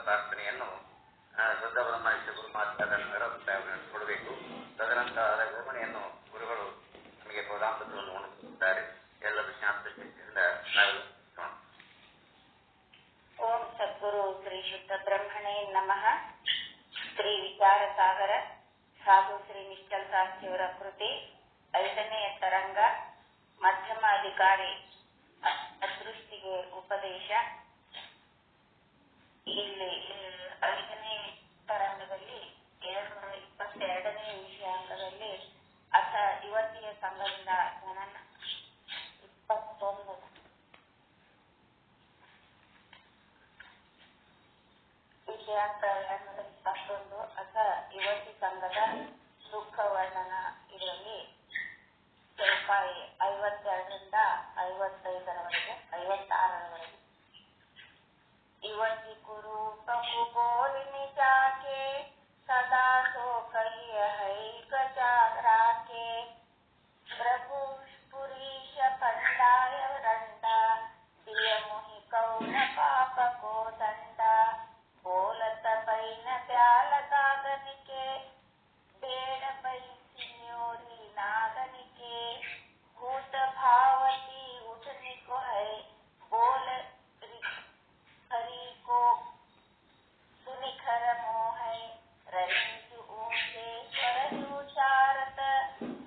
ಪ್ರಾರ್ಥನೆಯನ್ನು ಶುದ್ಧ ಬ್ರಹ್ಮನಿಷ್ಠ ಗುರುಮಾತ್ಮದ ನಡೆಸಿಕೊಡಬೇಕು. ತದನಂತರ ಅದರ ವಿವರಣೆಯನ್ನು ಗುರುಗಳು ನಮಗೆ ಪ್ರೋದಾಂತವನ್ನು ಉಣಿಸುತ್ತಾರೆ. ಎಲ್ಲರೂ ಶಾಂತ ಚಿತ್ತದಿಂದ ನಾವು ಓಂ ಸದ್ಗುರು ಶ್ರೀ ಶುದ್ಧ ಬ್ರಹ್ಮಣೇ ನಮಃ. ಶ್ರೀ ವಿಚಾರ ಸಾಗರ ಸಾಧು ಶ್ರೀ ನಿಶ್ಚಲ್ ಶಾಸ್ತ್ರಿಯವರ ಕೃತಿ 5ನೇ ತರಂಗ ಮಧ್ಯಮ ಅಧಿಕಾರಿ ಅದೃಷ್ಟಿಗೆ ಉಪದೇಶ. ಇಲ್ಲಿ 5ನೇ ತರಂಗದಲ್ಲಿ 222ನೇ ವಿಷಯಾಂಗದಲ್ಲಿ ಅಥ ಯುವತಿಯ ಸಂಘದಿಂದ ಜನನ 21 ವಿಷಯಾಂಕ 221 ಅಥ ಯುವತಿ ಸಂಘದ ದುಃಖ ವರ್ಣನ. ಇದರಲ್ಲಿ ರೂಪಾಯಿ 52ರಿಂದ 55ರವರೆಗೆ 56ರವರೆಗೆ. युवती कुरूप कुबोरिनी जाके सदा सो कहिय है गजागरा के प्रभु पुरीश पंडाय रंडा दिय मुहि कौन पाप को दंडा बोलत पैन प्याल कागनिके बेड़ पैसियोरी नागनिके भूत भावती उठनी को है बोल हरि को सुनिखर मोह रंजु ऊंचे स्वर उचारत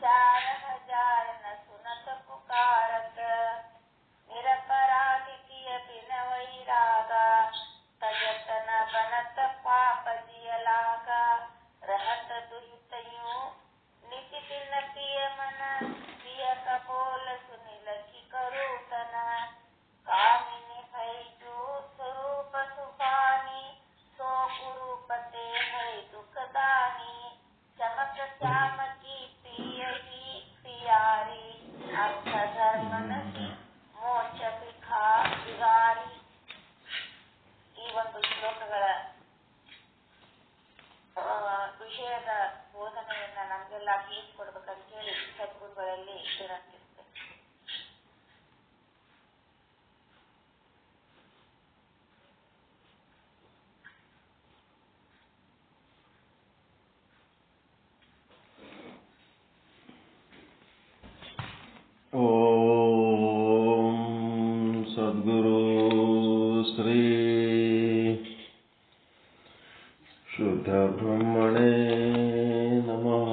4000 न सुनत पुकारत निरपराधिय बिन वैरागा तजतन बनत पाप जिय लागा रहत दुहितयु निति दिन पिय मन पिय कपोल सुनि लखी करूतन कामिनी भैजू स्वरूप सुभानी सो गुरुपते है दुखदानी चमक श्याम की प्रिय ही प्रियारी अर्थ धर्म नसी ಮೋಕ್ಷ ಬಿಗಾರಿ. ಈ ಒಂದು ಶ್ಲೋಕಗಳ ವಿಷಯದ ಬೋಧನೆಯನ್ನ ನಮಗೆಲ್ಲ ತಿಳಿಸಿಕೊಡ್ಬೇಕಂತ ಹೇಳಿ ಸದ್ಗುರುಗಳಲ್ಲಿ ವಿನಂತಿಸ್ತೇನೆ. ಓಂ ಸದ್ಗುರು ಶ್ರೀ ಶುದ್ಧ ಬ್ರಹ್ಮಣೇ ನಮಃ.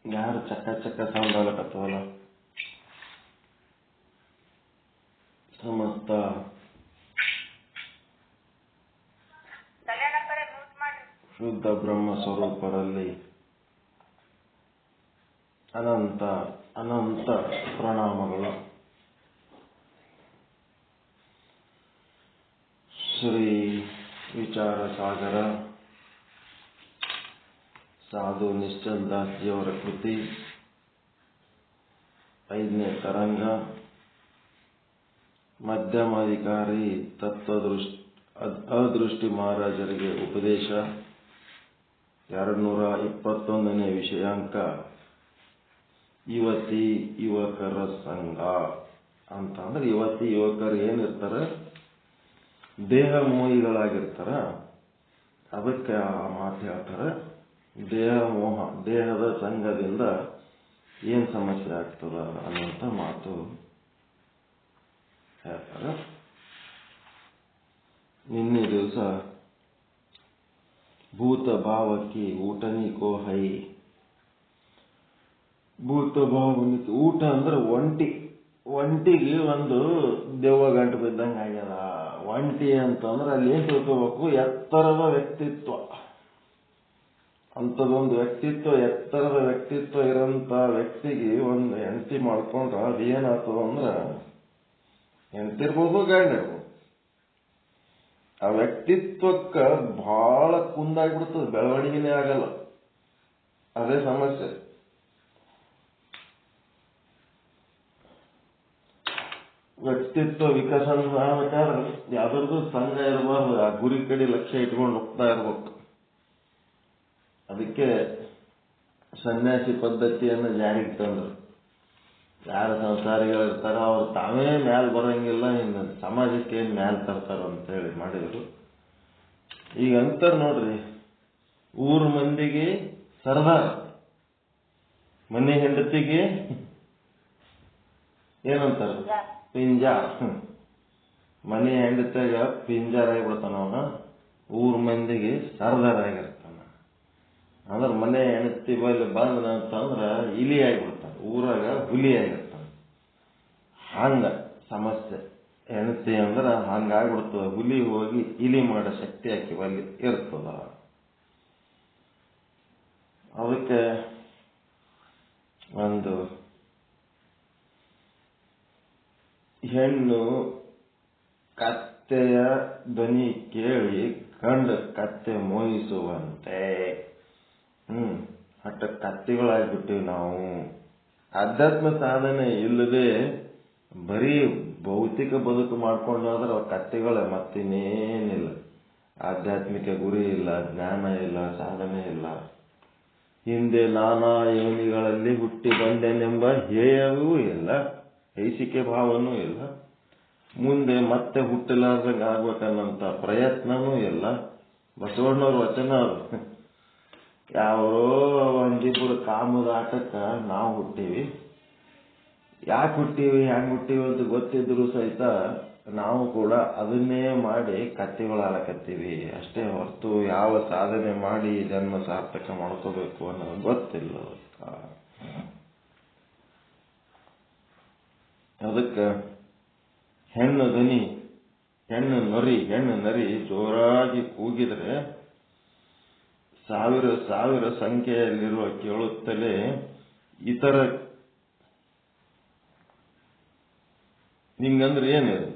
ಯಾರು ಚಕ್ಕ ಚಕ್ಕ ಸೌಂಡ್ ಆಗಕತ್ತವಲ್ಲ? ಸಮಸ್ತ ಶುದ್ಧ ಬ್ರಹ್ಮ ಸ್ವರೂಪರಲ್ಲಿ ಅನಂತ ಅನಂತ ಪ್ರಣಾಮಗಳು. ಶ್ರೀ ವಿಚಾರ ಸಾಗರ ಸಾಧು ನಿಶ್ಚಲ್ ದಾಸ್ಜಿಯವರ ಕೃತಿ 5ನೇ ತರಂಗ ಮಧ್ಯಮಾಧಿಕಾರಿ ಅದೃಷ್ಟಿ ಮಹಾರಾಜರಿಗೆ ಉಪದೇಶ 221ನೇ ವಿಷಯಾಂಕ ಯುವತಿ ಯುವಕರ ಸಂಘ ಅಂತಂದ್ರೆ ಯುವತಿ ಯುವಕರು ಏನಿರ್ತಾರೆ ದೇಹ ಮೋಹಿಗಳಾಗಿರ್ತಾರ. ಅದಕ್ಕೆ ಆ ಮಾತು ಹೇಳ್ತಾರೆ. ದೇಹ ಮೋಹ, ದೇಹದ ಸಂಘದಿಂದ ಏನ್ ಸಮಸ್ಯೆ ಆಗ್ತದ ಅನ್ನುವಂಥ ಮಾತು ಹೇಳ್ತಾರೆ. ನಿನ್ನೆ ದಿವಸ ಭೂತ ಭಾವಕ್ಕೆ ಊಟನಿ ಕೋ ಹೈ. ಭೂತ ಭಾವನಿಗೆ ಊಟ ಅಂದ್ರೆ ಒಂಟಿಗೆ ಒಂದು ದೆವ್ವ ಗಂಟು ಬಿದ್ದಂಗೆ ಆಗ್ಯದ. ಒಂಟಿ ಅಂತಂದ್ರೆ ಅಲ್ಲಿ ಏನ್ ತಿಳ್ಕೋಬೇಕು, ಎತ್ತರದ ವ್ಯಕ್ತಿತ್ವ. ಅಂಥದೊಂದು ವ್ಯಕ್ತಿತ್ವ, ಎತ್ತರದ ವ್ಯಕ್ತಿತ್ವ ಇರೋಂಥ ವ್ಯಕ್ತಿಗೆ ಒಂದು ಹೆಂಡತಿ ಮಾಡ್ಕೊಂಡ್ರ ಅದೇನಾಗ್ತದ ಅಂದ್ರೆ ಹೆಂಡತಿರ್ಬೋದು ಗಂಡ ಇರ್ಬೋದು, ಆ ವ್ಯಕ್ತಿತ್ವಕ್ಕ ಬಹಳ ಕುಂದಾಗ್ಬಿಡ್ತದೆ, ಬೆಳವಣಿಗೆನೇ ಆಗಲ್ಲ. ಅದೇ ಸಮಸ್ಯೆ. ವ್ಯಕ್ತಿತ್ವ ವಿಕಸನ ಆಗ್ಬೇಕಾದ್ರೆ ಯಾವ್ದಾದ್ರು ಸಂಘ ಇರಬಾರ್ದು, ಆ ಗುರಿ ಕಡೆ ಲಕ್ಷ್ಯ ಇಟ್ಕೊಂಡು ಹೋಗ್ತಾ ಇರ್ಬೇಕು. ಅದಕ್ಕೆ ಸನ್ಯಾಸಿ ಪದ್ಧತಿಯನ್ನು ಜಾರಿಗೆ ತಂದರು. ಯಾರು ಸಂಸಾರಿಗಳಿರ್ತಾರ ಅವ್ರು ತಾವೇ ಮ್ಯಾಲ್ ಬರೋಂಗಿಲ್ಲ, ಇನ್ನು ಸಮಾಜಕ್ಕೆ ಏನು ಮ್ಯಾಲ್ ತರ್ತಾರ ಅಂತೇಳಿ ಮಾಡಿದ್ರು. ಈಗ ಅಂತಾರ ನೋಡ್ರಿ, ಊರ್ ಮಂದಿಗೆ ಸರ್ದಾರ, ಮನೆ ಹೆಂಡತಿಗೆ ಏನಂತಾರ ಪಿಂಜಾರ. ಮನೆ ಹೆಂಡತಿಯಾಗ ಪಿಂಜಾರ ಆಗಿಬಿಡ್ತಾನ ಅವನ, ಊರ್ ಮಂದಿಗೆ ಸರ್ದಾರ ಆಗಿರ್ತಾನ. ಅಂದ್ರೆ ಮನೆ ಹೆಂಡತಿ ಬಲ್ಲಿ ಬಂದ ಅಂತಂದ್ರ ಇಲಿ ಆಗಿಬಿಡ್ತಾನ, ಊರಾಗ ಹುಲಿ ಆಗಿರ್ತಾನ. ಹಂಗ ಸಮಸ್ಯೆ ಹೆಂಡತಿ ಅಂದ್ರ ಹಂಗಾಗ್ಬಿಡ್ತದ, ಹುಲಿ ಹೋಗಿ ಇಲಿ ಮಾಡೋ ಶಕ್ತಿ ಆಕಿ ಬಲ್ಲಿ ಇರ್ತದ. ಅದಕ್ಕೆ ಒಂದು ಹೆಣ್ಣು ಕತ್ತೆಯ ಧ್ವನಿ ಕೇಳಿ ಗಂಡ ಕತ್ತೆ ಮೋಹಿಸುವಂತೆ. ಅಟ್ಟ ಕತ್ತೆಗಳಾಗ್ಬಿಟ್ಟಿವಿ ನಾವು. ಆಧ್ಯಾತ್ಮ ಸಾಧನೆ ಇಲ್ಲದೆ ಬರೀ ಭೌತಿಕ ಬದುಕು ಮಾಡ್ಕೊಂಡಾದ್ರೆ ಕತ್ತೆಗಳೇ, ಮತ್ತಿನ್ನೇನಿಲ್ಲ. ಆಧ್ಯಾತ್ಮಿಕ ಗುರಿ ಇಲ್ಲ, ಜ್ಞಾನ ಇಲ್ಲ, ಸಾಧನೆ ಇಲ್ಲ. ಹಿಂದೆ ನಾನಾ ಯೋನಿಗಳಲ್ಲಿ ಹುಟ್ಟಿ ಬಂದೆನೆಂಬ ಹೇಯವೂ ಇಲ್ಲ, ಐಸಿಕೆ ಭಾವನೂ ಇಲ್ಲ. ಮುಂದೆ ಮತ್ತೆ ಹುಟ್ಟಲಾರ್ದಂಗ ಆಗ್ಬೇಕನ್ನಂತ ಪ್ರಯತ್ನನೂ ಇಲ್ಲ. ಬಸವಣ್ಣವ್ರ ವಚನ ಅದು. ಯಾರೋ ಒಂದಿಬ್ಬರು ಕಾಮದ ಆಟಕ್ಕ ನಾವು ಹುಟ್ಟೀವಿ. ಯಾಕೆ ಹುಟ್ಟೀವಿ, ಹೆಂಗ್ ಹುಟ್ಟೀವಿ ಅಂತ ಗೊತ್ತಿದ್ರು ಸಹಿತ ನಾವು ಕೂಡ ಅದನ್ನೇ ಮಾಡಿ ಕತ್ತೆಗಳಾಡಕತ್ತೀವಿ ಅಷ್ಟೇ ಹೊರತು ಯಾವ ಸಾಧನೆ ಮಾಡಿ ಜನ್ಮ ಸಾರ್ಥಕ ಮಾಡ್ಕೋಬೇಕು ಅನ್ನೋದು ಗೊತ್ತಿಲ್ಲ. ಅದಕ್ಕೆ ಹೆಣ್ಣು ಧ್ವನಿ, ಹೆಣ್ಣು ನರಿ ಜೋರಾಗಿ ಕೂಗಿದ್ರೆ ಸಾವಿರ ಸಾವಿರ ಸಂಖ್ಯೆಯಲ್ಲಿರುವ ಕೇಳುತ್ತಲೇ ಇತರ. ಹಿಂಗಂದ್ರೆ ಏನಿದೆ,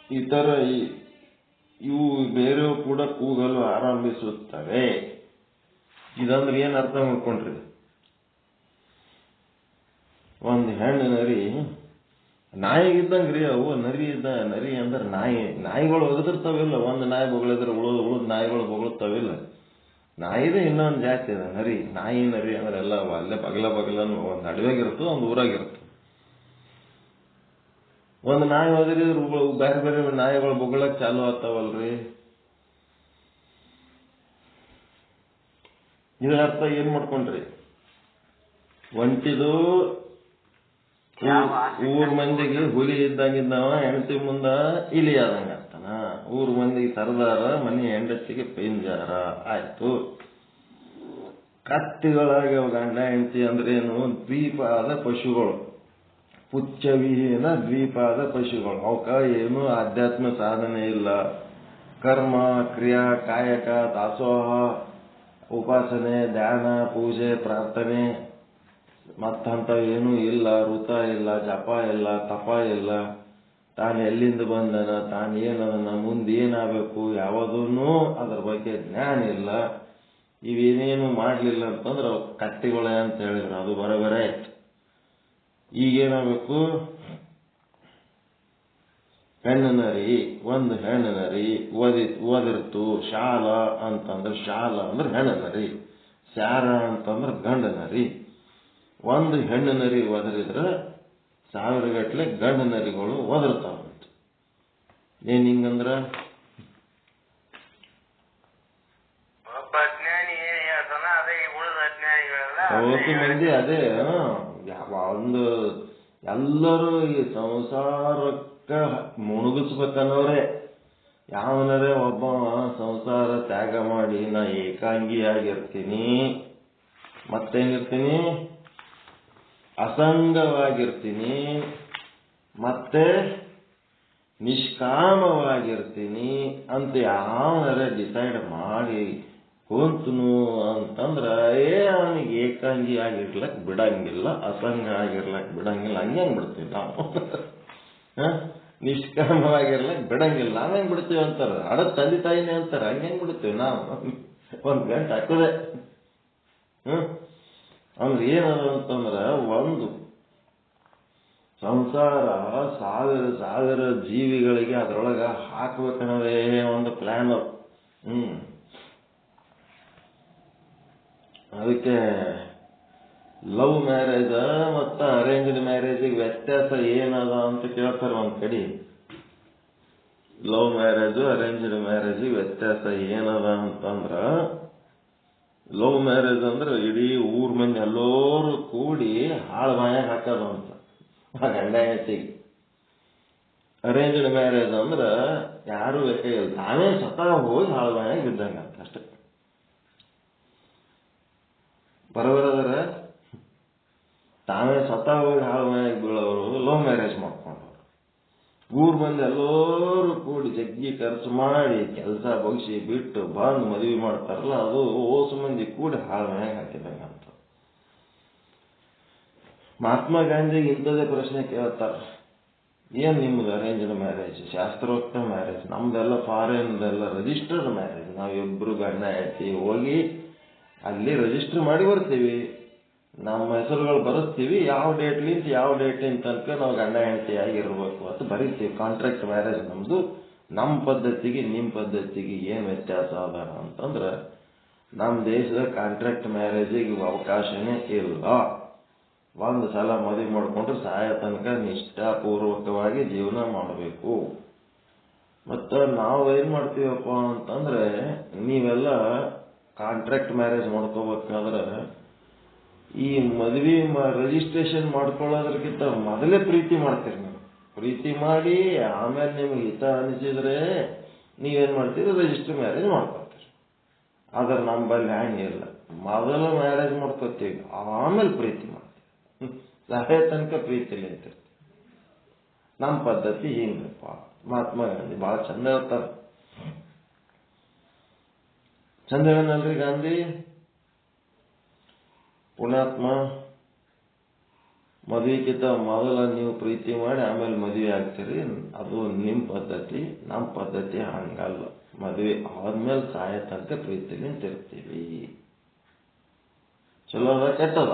ಇತರ ಇವು ಬೇರೆಯವು ಕೂಡ ಕೂಗಲು ಆರಂಭಿಸುತ್ತವೆ. ಇದಂದ್ರೆ ಏನ್ ಅರ್ಥ ಮಾಡ್ಕೊಂಡ್ರಿ? ಒಂದು ಹೆಣ್ಣು ನರಿ ನಾಯಿಗಿದ್ದಂಗ್ರಿ, ಅವು ನರಿ ಅಂದ್ರೆ ನಾಯಿಗಳು ಒಗದಿರ್ತಾವಿಲ್ಲ. ಒಂದು ನಾಯಿ ಬೊಗಳಿದ್ರೆ ಉಳಿದ ನಾಯಿಗಳು ಬೊಗಳುತ್ತಾವಿಲ್ಲ. ನಾಯಿದೇ ಇನ್ನೊಂದು ಜಾತಿ ಅದ ನಾಯಿ ಅಂದ್ರೆ ಎಲ್ಲ ಅಲ್ಲೇ ಬಗಲನ್ನು ಒಂದು ಅಡವೆಗಿರ್ತದೆ, ಒಂದು ಊರಾಗಿರ್ತದೆ. ಒಂದು ನಾಯಿ ಹೋದ್ರಿದ್ರೆ ಬೇರೆ ಬೇರೆ ನಾಯಿಗಳು ಬೊಗಳಕ್ ಚಾಲು ಆಗ್ತಾವಲ್ರಿ. ಇದರ ಅರ್ಥ ಏನ್ ಮಾಡ್ಕೊಂಡ್ರಿ? ಒಂಟಿದು ಊರ್ ಮಂದಿಗೆ ಹುಲಿ ಇದ್ದಂಗಿದ್ದವ ಹೆಂಡತಿ ಮುಂದ ಇಲಿ ಆದಂಗ ಆಗ್ತಾನ. ಊರ್ ಮಂದಿಗೆ ಸರ್ದಾರ, ಮನೆ ಹೆಂಡತಿಗೆ ಪಿಂಜಾರ ಆಯ್ತು. ಕತ್ತಿಗಳಾಗ್ಯವ ಗಂಡ ಹೆಂಡತಿ ಅಂದ್ರೇನು? ದ್ವೀಪಾದ ಪಶುಗಳು, ಪುಚ್ಚವಿಹೀನ ದ್ವೀಪಾದ ಪಶುಗಳು. ಅವಕ್ಕ ಏನು ಆಧ್ಯಾತ್ಮ ಸಾಧನೆ ಇಲ್ಲ. ಕರ್ಮ, ಕ್ರಿಯಾ, ಕಾಯಕ, ದಾಸೋಹ, ಉಪಾಸನೆ, ಧ್ಯಾನ, ಪೂಜೆ, ಪ್ರಾರ್ಥನೆ ಮತ್ತಂತ ಏನೂ ಇಲ್ಲ. ವೃತ ಇಲ್ಲ, ಜಪ ಇಲ್ಲ, ತಪ ಇಲ್ಲ. ತಾನು ಎಲ್ಲಿಂದ ಬಂದನ, ತಾನು ಏನದನ, ಮುಂದೆ ಏನಾಗಬೇಕು ಯಾವುದೂ ಅದ್ರ ಬಗ್ಗೆ ಜ್ಞಾನ ಇಲ್ಲ. ಇವೇನೇನು ಮಾಡಲಿಲ್ಲ ಅಂತಂದ್ರೆ ಕತ್ತಿಗಳೇ ಅಂತ ಹೇಳಿದ್ರು. ಅದು ಬರೋಬರೇ ಆಯ್ತು. ಈಗೇನಾಗಬೇಕು? ಹೆಣ್ಣು ನರಿ, ಒಂದು ಹೆಣ್ಣು ನರಿ ಓದಿರ್ತು. ಶಾಲ ಅಂತಂದ್ರೆ ಹೆಣ್ಣು ನರಿ, ಸ್ಯಾರ ಅಂತಂದ್ರೆ ಗಂಡು ನರಿ. ಒಂದು ಹೆಣ್ಣು ನರಿ ಒದರಿದ್ರೆ ಸಾವಿರಗಟ್ಲೆ ಗಂಡು ನರಿಗಳು ಒದರ್ತಾವಂತ. ಏನ್ ಹಿಂಗಂದ್ರ? ಅವತ್ತು ಮಂದಿ ಅದೇ ಒಂದು ಎಲ್ಲರೂ ಈ ಸಂಸಾರಕ್ಕ ಮುಣುಗಿಸ್ಬೇಕನ್ನೋರೆ. ಯಾವನರೇ ಒಬ್ಬ ಸಂಸಾರ ತ್ಯಾಗ ಮಾಡಿ ನಾ ಏಕಾಂಗಿಯಾಗಿರ್ತೀನಿ, ಮತ್ತೇನಿರ್ತೀನಿ, ಅಸಂಗವಾಗಿರ್ತೀನಿ, ಮತ್ತೆ ನಿಷ್ಕಾಮವಾಗಿರ್ತೀನಿ ಅಂತ ಯಾವನರೇ ಡಿಸೈಡ್ ಮಾಡಿ ಕುಂತನು ಅಂತಂದ್ರ ಅವನಿಗೆ ಏಕಾಂಗಿ ಆಗಿರ್ಲಕ್ ಬಿಡಂಗಿಲ್ಲ, ಅಸಂಗ ಆಗಿರ್ಲಕ್ ಬಿಡಂಗಿಲ್ಲ. ಹಂಗೇನ್ ಬಿಡ್ತೀವಿ ನಾವು? ನಿಷ್ಕಾಮವಾಗಿರ್ಲಕ್ ಬಿಡಂಗಿಲ್ಲ, ನಾವೇನ್ ಬಿಡ್ತೀವಿ ಅಂತಾರ. ಅಡದ ತಂದೆ ತಾಯಿನೇ ಅಂತಾರ, ಹಂಗೇನ್ ಬಿಡ್ತೀವಿ ನಾವು? ಒಂದ್ ಗಂಟೆ ಹಾಕದೆ. ಅಂದ್ರೆ ಏನದ ಅಂತಂದ್ರ, ಒಂದು ಸಂಸಾರ ಸಾವಿರ ಜೀವಿಗಳಿಗೆ ಅದ್ರೊಳಗ ಹಾಕ್ಬೇಕನ್ನೋದೇ ಒಂದು ಪ್ಲಾನ್. ಅದಕ್ಕೆ ಲವ್ ಮ್ಯಾರೇಜ್ ಮತ್ತು ಅರೇಂಜ್ಡ್ ಮ್ಯಾರೇಜಿಗೆ ವ್ಯತ್ಯಾಸ ಏನದ ಅಂತ ಕೇಳ್ತಾರೆ ಒಂದ್ ಕಡೆ. ಲವ್ ಮ್ಯಾರೇಜ್ ಅರೇಂಜ್ಡ್ ಮ್ಯಾರೇಜಿಗೆ ವ್ಯತ್ಯಾಸ ಏನದ ಅಂತಂದ್ರ, ಲವ್ ಮ್ಯಾರೇಜ್ ಅಂದ್ರೆ ಇಡೀ ಊರ್ ಮಂದಿ ಎಲ್ಲರೂ ಕೂಡಿ ಹಾಳು ಬಾಯಾಗ ಹಾಕೋದು ಅಂತ ಗಂಡ ಹೆಂಡತಿಗೆ. ಅರೇಂಜ್ಡ್ ಮ್ಯಾರೇಜ್ ಅಂದ್ರ ಯಾರು ಬೇಕಾಗಿಲ್ಲ, ತಾವೇ ಸ್ವತಃ ಹೋಗಿ ಹಾಳು ಬಾಯಾಗ ಬಿದ್ದಂಗ ಅಂತ ಅಷ್ಟೇ. ಬರೋಬರದ್ರ ತಾವೇ ಸ್ವತಃ ಹೋಗಿ ಹಾಳು ಬಾಯಾಗ ಬೀಳೋರು ಲವ್ ಮ್ಯಾರೇಜ್ ಮಾಡ್ಕೊಂಡವ್ರು. ಊರ್ ಮಂದಿ ಎಲ್ಲರೂ ಕೂಡಿ ಜಗ್ಗಿ ಖರ್ಚು ಮಾಡಿ ಕೆಲಸ ಬಗ್ಸಿ ಬಿಟ್ಟು ಬಂದು ಮದುವೆ ಮಾಡ್ತಾರಲ್ಲ, ಅದು ಓಸು ಮಂದಿ ಕೂಡಿ ಹಾಳು ಬಾಯಾಗ ಹಾಕಿದಂಗ ಅಂತ. ಮಹಾತ್ಮ ಗಾಂಧಿಗೆ ಇಂಥದೇ ಪ್ರಶ್ನೆ ಕೇಳ್ತಾರ, ಏನ್ ನಿಮ್ದು ಅರೇಂಜ್ಡ್ ಮ್ಯಾರೇಜ್ ಶಾಸ್ತ್ರೋಕ್ತ ಮ್ಯಾರೇಜ್? ನಮ್ದೆಲ್ಲ ಫಾರಿನ್ದೆಲ್ಲ ರಿಜಿಸ್ಟರ್ಡ್ ಮ್ಯಾರೇಜ್. ನಾವಿಬ್ರು ಗಂಡ ಹೆಂಡತಿ ಹೋಗಿ ಅಲ್ಲಿ ರಿಜಿಸ್ಟರ್ ಮಾಡಿ ಬರ್ತೀವಿ, ನಮ್ಮ ಹೆಸರುಗಳು ಬರೆಸ್ತೀವಿ, ಯಾವ ಡೇಟ್ಲಿಂತ ಯಾವ ಡೇಟಿನ ತನಕ ನಾವು ಗಂಡ ಹೆಂಡತಿ ಆಗಿರ್ಬೇಕು ಅಂತ ಬರೀತೀವಿ. ಕಾಂಟ್ರಾಕ್ಟ್ ಮ್ಯಾರೇಜ್ ನಮ್ದು. ನಮ್ಮ ಪದ್ಧತಿಗೆ ನಿಮ್ಮ ಪದ್ಧತಿಗೆ ಏನ್ ವ್ಯತ್ಯಾಸ ಅದ ಅಂತಂದ್ರ, ನಮ್ಮ ದೇಶದ ಕಾಂಟ್ರಾಕ್ಟ್ ಮ್ಯಾರೇಜಿಗೆ ಅವಕಾಶನೇ ಇಲ್ಲ. ಒಂದು ಸಲ ಮದುವೆ ಮಾಡ್ಕೊಂಡ್ರೆ ಸಾಯ ತನಕ ನಿಷ್ಠಾಪೂರ್ವಕವಾಗಿ ಜೀವನ ಮಾಡಬೇಕು. ಮತ್ತ ನಾವೇನ್ ಮಾಡ್ತೀವಪ್ಪ ಅಂತಂದ್ರೆ, ನೀವೆಲ್ಲ ಕಾಂಟ್ರಾಕ್ಟ್ ಮ್ಯಾರೇಜ್ ಮಾಡ್ಕೋಬೇಕಾದ್ರೆ ಈ ಮದುವೆ ರಿಜಿಸ್ಟ್ರೇಷನ್ ಮಾಡ್ಕೊಳ್ಳೋದಕ್ಕಿಂತ ಮೊದಲೇ ಪ್ರೀತಿ ಮಾಡ್ತೀರಿ. ನೀವು ಪ್ರೀತಿ ಮಾಡಿ ಆಮೇಲೆ ನಿಮ್ಗೆ ಹಿತ ಅನಿಸಿದ್ರೆ ನೀವೇನ್ ಮಾಡ್ತೀರಿ, ರಿಜಿಸ್ಟರ್ ಮ್ಯಾರೇಜ್ ಮಾಡ್ಕೊತೀರಿ. ಆದ್ರೆ ನಮ್ಮಲ್ಲಿ ಹ್ಯಾಂಗಿಲ್ಲ, ಮೊದಲು ಮ್ಯಾರೇಜ್ ಮಾಡ್ಕೋತೀವಿ ಆಮೇಲೆ ಪ್ರೀತಿ ಮಾಡ್ತೀವಿ, ಸಹಾಯ ತನಕ ಪ್ರೀತಿಲಿ ಅಂತಿರ್ತೀವಿ. ನಮ್ಮ ಪದ್ಧತಿ ಹಿಂಗಪ್ಪ. ಮಹಾತ್ಮ ಗಾಂಧಿ ಬಹಳ ಚಂದ ಹೇಳ್ತಾರ. ಚಂದ ಹೇಳನಲ್ರಿ ಗಾಂಧಿ? ಪುಣ್ಯಾತ್ಮ, ಮದುವೆಗಿಂತ ಮೊದಲ ನೀವು ಪ್ರೀತಿ ಮಾಡಿ ಆಮೇಲೆ ಮದುವೆ ಆಗ್ತೀರಿ, ಅದು ನಿಮ್ಮ ಪದ್ಧತಿ. ನಮ್ಮ ಪದ್ಧತಿ ಹಂಗಲ್ಲ, ಮದುವೆ ಆದ್ಮೇಲೆ ಸಾಯ ತನಕ ಪ್ರೀತಿಲಿ ನಿಂತಿರ್ತೀವಿ. ಚಲೋ ಅದ ಕೆಟ್ಟದ?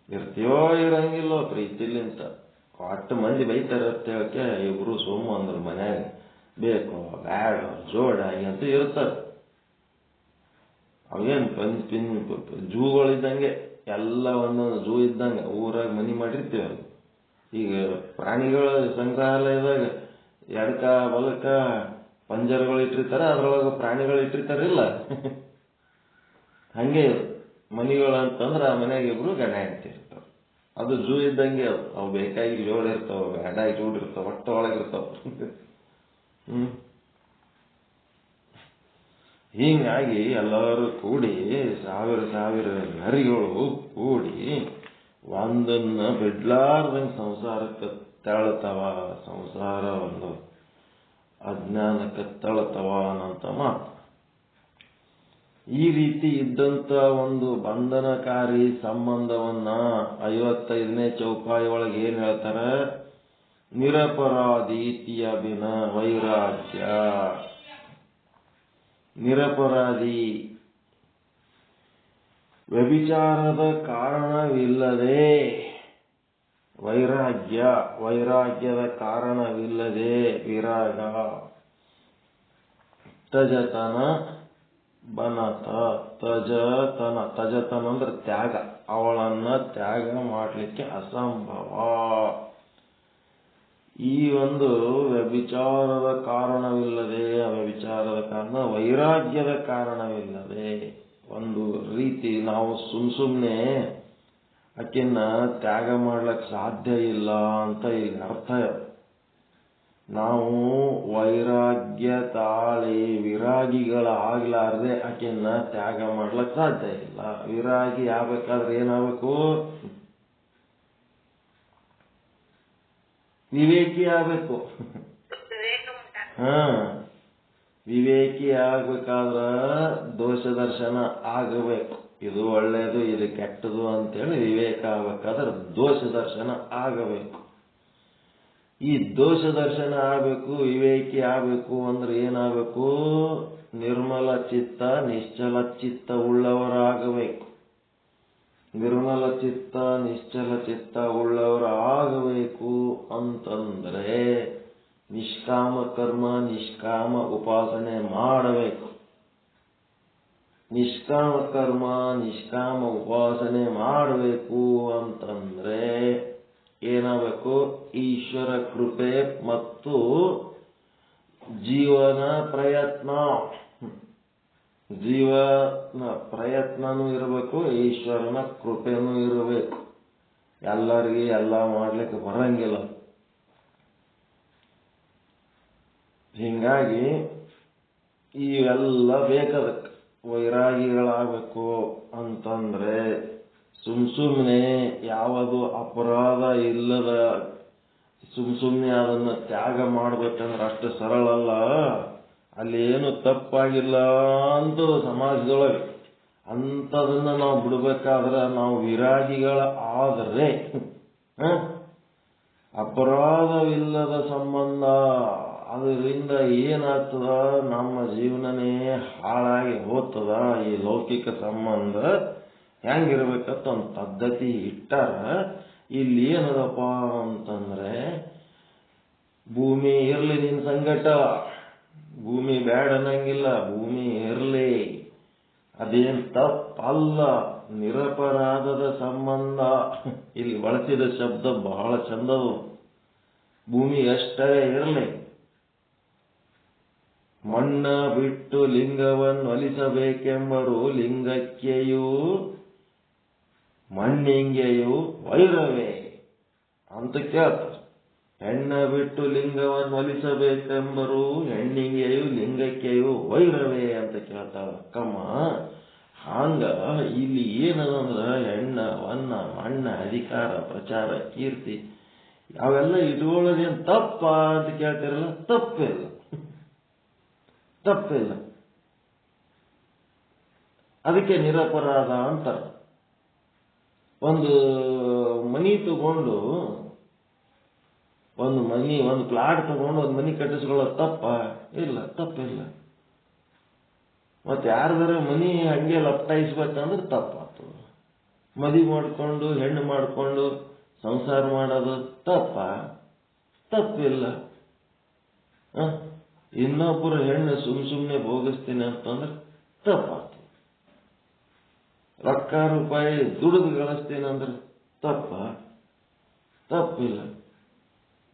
ಇರ್ತೀವೋ ಇರಂಗಿಲ್ಲೋ ಪ್ರೀತಿಲಿಂತ. ಒಟ್ಟು ಮಂದಿ ಬೈತಾರತ್ತೆ ಹೇಳಕ್ಕೆ ಇಬ್ರು ಸೋಮು ಅಂದ್ರ ಮನ್ಯಾಗ ಬೇಕು ಬ್ಯಾಡ ಜೋಡಾಗಿ ಅಂತ ಇರ್ತಾರ. ಅವೇನ್ ಜೂಗಳಿದ್ದಂಗೆ, ಎಲ್ಲ ಒಂದೊಂದು ಜೂ ಇದ್ದಂಗೆ ಊರಾಗ ಮನಿ ಮಾಡಿರ್ತೀವಿ. ಈಗ ಪ್ರಾಣಿಗಳ ಸಂಗ್ರಹಾಲಯದಾಗ ಎಡಕ ಬಲಕ ಪಂಜರಗಳು ಇಟ್ಟಿರ್ತಾರ, ಅದ್ರೊಳಗೆ ಪ್ರಾಣಿಗಳು ಇಟ್ಟಿರ್ತಾರಿಲ್ಲ, ಹಂಗೆ ಮನಿಗಳು ಅಂತಂದ್ರ ಆ ಮನ್ಯಾಗ ಇಬ್ರು ಗಂಡ ಹೆಂಡತಿ ಇರ್ತಾವ. ಅದು ಜೂ ಇದ್ದಂಗೆ. ಅವು ಬೇಕಾಗಿ ಜೋಡ್ ಇರ್ತಾವ, ಬೇಡಾಗಿ ಜೋಡ್ ಇರ್ತಾವ, ಒಟ್ಟ ಒಳಗಿರ್ತಾವ. ಹೀಗಾಗಿ ಎಲ್ಲರೂ ಕೂಡಿ ಸಾವಿರ ಸಾವಿರ ನರಿಗಳು ಕೂಡಿ ಒಂದನ್ನ ಬಿಡ್ಲಾರ್ದಂಗೆ ಸಂಸಾರಕ್ಕೆ ತೆಳತಾವ. ಸಂಸಾರ ಒಂದು ಅಜ್ಞಾನಕ್ಕೆ ತೆಳತಾವ ಅನ್ನಂತ ಮಾತು. ಈ ರೀತಿ ಇದ್ದಂತ ಒಂದು ಬಂಧನಕಾರಿ ಸಂಬಂಧವನ್ನ 55ನೇ ಚೌಪಾಯಿ ಒಳಗೆ ಏನ್ ಹೇಳ್ತಾರ, ನಿರಪರಾಧೀತಿಯ ಬಿನ ವೈರಾಗ್ಯ. ನಿರಪರಾಧಿ, ವ್ಯಭಿಚಾರದ ಕಾರಣವಿಲ್ಲದೆ ವೈರಾಗ್ಯ, ವೈರಾಗ್ಯದ ಕಾರಣವಿಲ್ಲದೆ ವಿರಾಗ. ತಜತನ ಬನತ, ತಜತನ, ತಜತನ ಅಂದ್ರೆ ತ್ಯಾಗ, ಅವಳನ್ನ ತ್ಯಾಗ ಮಾಡಲಿಕ್ಕೆ ಅಸಂಭವ. ಈ ಒಂದು ವ್ಯಭಿಚಾರದ ಕಾರಣವಿಲ್ಲದೆ, ವ್ಯಭಿಚಾರದ ಕಾರಣ ವೈರಾಗ್ಯದ ಕಾರಣವಿಲ್ಲದೆ. ಒಂದು ರೀತಿ ನಾವು ಸುಮ್ನೆ ಆಕೆನ್ನ ತ್ಯಾಗ ಮಾಡ್ಲಕ್ ಸಾಧ್ಯ ಇಲ್ಲ ಅಂತ ಈಗ ಅರ್ಥ. ನಾವು ವೈರಾಗ್ಯ ತಾಳಿ ವಿರಾಗಿಗಳಾಗ್ಲಾರ್ದೆ ಆಕೆನ್ನ ತ್ಯಾಗ ಮಾಡ್ಲಕ್ ಸಾಧ್ಯ ಇಲ್ಲ. ವಿರಾಗಿ ಆಗ್ಬೇಕಾದ್ರೆ ಏನಾಗಬೇಕು? ವಿವೇಕಿ ಆಗ್ಬೇಕು. ವಿವೇಕಿ ಆಗ್ಬೇಕಾದ್ರ ದೋಷ ದರ್ಶನ ಆಗಬೇಕು. ಇದು ಒಳ್ಳೇದು, ಇದು ಕೆಟ್ಟದು ಅಂತೇಳಿ ವಿವೇಕ ಆಗ್ಬೇಕಾದ್ರೆ ದೋಷ ದರ್ಶನ ಆಗಬೇಕು. ಈ ದೋಷ ದರ್ಶನ ಆಗಬೇಕು, ವಿವೇಕಿ ಆಗಬೇಕು ಅಂದ್ರೆ ಏನಾಗಬೇಕು? ನಿರ್ಮಲ ಚಿತ್ತ ನಿಶ್ಚಲ ಚಿತ್ತ ಉಳ್ಳವರಾಗಬೇಕು. ನಿರ್ಮಲ ಚಿತ್ತ ನಿಶ್ಚಲ ಚಿತ್ತ ಉಳ್ಳವರಾಗಬೇಕು ಅಂತಂದ್ರೆ ನಿಷ್ಕಾಮ ಕರ್ಮ, ನಿಷ್ಕಾಮ ಉಪಾಸನೆ ಮಾಡಬೇಕು. ನಿಷ್ಕಾಮ ಕರ್ಮ ನಿಷ್ಕಾಮ ಉಪಾಸನೆ ಮಾಡಬೇಕು ಅಂತಂದ್ರೆ ಏನಾಗಬೇಕು? ಈಶ್ವರ ಕೃಪೆ ಮತ್ತು ಜೀವನ ಪ್ರಯತ್ನನೂ ಇರಬೇಕು, ಈಶ್ವರನ ಕೃಪೆನೂ ಇರಬೇಕು. ಎಲ್ಲರಿಗೆ ಎಲ್ಲ ಮಾಡ್ಲಿಕ್ಕೆ ಬರಂಗಿಲ್ಲ. ಹಿಂಗಾಗಿ ಇವೆಲ್ಲ ಬೇಕದಕ್ಕೆ. ವೈರಾಗಿಗಳಾಗಬೇಕು ಅಂತಂದ್ರೆ ಸುಮ್ಮನೆ ಯಾವುದು ಅಪರಾಧ ಇಲ್ಲದ ಸುಮ್ಮನೆ ಅದನ್ನ ತ್ಯಾಗ ಮಾಡ್ಬೇಕಂದ್ರೆ ಅಷ್ಟು ಸರಳ ಅಲ್ಲ. ಅಲ್ಲಿ ಏನು ತಪ್ಪಾಗಿಲ್ಲ ಅಂತ ಸಮಾಜದೊಳಗೆ ಅಂಥದನ್ನ ನಾವು ಬಿಡ್ಬೇಕಾದ್ರೆ ನಾವು ವಿರಾಗಿಗಳ ಆದರೆ ಅಪರಾಧವಿಲ್ಲದ ಸಂಬಂಧ ಅದರಿಂದ ಏನಾಗ್ತದ? ನಮ್ಮ ಜೀವನನೇ ಹಾಳಾಗಿ ಹೋಗ್ತದ. ಈ ಲೌಕಿಕ ಸಂಬಂಧ ಹೆಂಗಿರ್ಬೇಕಂತ ಒಂದು ಪದ್ಧತಿ ಇಟ್ಟಾರ. ಇಲ್ಲಿ ಏನದಪ್ಪ ಅಂತಂದ್ರೆ ಭೂಮಿ ಇರ್ಲಿ ನಿನ್ ಸಂಗಟ, ಭೂಮಿ ಬ್ಯಾಡ ಅನ್ನಂಗಿಲ್ಲ, ಭೂಮಿ ಇರ್ಲಿ, ಅದೇನ್ ತಪ್ಪಲ್ಲ. ನಿರಪರಾಧದ ಸಂಬಂಧ ಇಲ್ಲಿ ಬಳಸಿದ ಶಬ್ದ ಬಹಳ ಚಂದವು. ಭೂಮಿ ಎಷ್ಟೇ ಇರಲಿ, ಮಣ್ಣ ಬಿಟ್ಟು ಲಿಂಗವನ್ನು ಒಲಿಸಬೇಕೆಂಬರು ಲಿಂಗಕ್ಕೆಯೂ ಮಣ್ಣಿಂಗೆಯೂ ವೈರವೇ ಅಂತ ಕೇಳ್ತಾರೆ. ಹೆಣ್ಣ ಬಿಟ್ಟು ಲಿಂಗವನ್ನು ಒಲಿಸಬೇಕೆಂಬರು ಹೆಣ್ಣಿಂಗೆಯೂ ಲಿಂಗಕ್ಕೆಯೂ ವೈರವೇ ಅಂತ ಕೇಳ್ತಾಳ ಅಕ್ಕಮ್ಮ. ಹಂಗ ಇಲ್ಲಿ ಏನದಂದ್ರ ಹೆಣ್ಣ ವನ್ನ ಮಣ್ಣ ಅಧಿಕಾರ ಪ್ರಚಾರ ಕೀರ್ತಿ ಅವೆಲ್ಲ ಇಟ್ಕೊಳ್ಳೋದೇನು ತಪ್ಪ ಅಂತ ಕೇಳ್ತಿರಲ್ಲ? ತಪ್ಪಿಲ್ಲ. ಅದಕ್ಕೆ ನಿರಪರಾಧ ಅಂತಾರ. ಒಂದು ಮನಿ ತಗೊಂಡು ಒಂದು ಪ್ಲಾಟ್ ತಗೊಂಡು ಒಂದು ಮನಿ ಕಟ್ಟಿಸ್ಕೊಳ್ಳೋದು ತಪ್ಪಿಲ್ಲ. ಮತ್ತೆ ಯಾರ್ದಾರ ಮನಿ ಹಂಗೆ ಲಪ್ಟಾಯಿಸ್ಬೇಕಂದ್ರೆ ತಪ್ಪಾಗ್ತದೆ. ಮದುವೆ ಮಾಡ್ಕೊಂಡು ಹೆಣ್ಣು ಮಾಡ್ಕೊಂಡು ಸಂಸಾರ ಮಾಡೋದು ತಪ್ಪಿಲ್ಲ. ಇನ್ನೊಬ್ಬರು ಹೆಣ್ಣು ಸುಮ್ಮನೆ ಭೋಗಿಸ್ತೀನಿ ಅಂತಂದ್ರೆ ತಪ್ಪಾಗ್ತದೆ. ರೊಕ್ಕ ರೂಪಾಯಿ ದುಡಿದು ಗಳಿಸ್ತೀನಿ ಅಂದ್ರೆ ತಪ್ಪಿಲ್ಲ.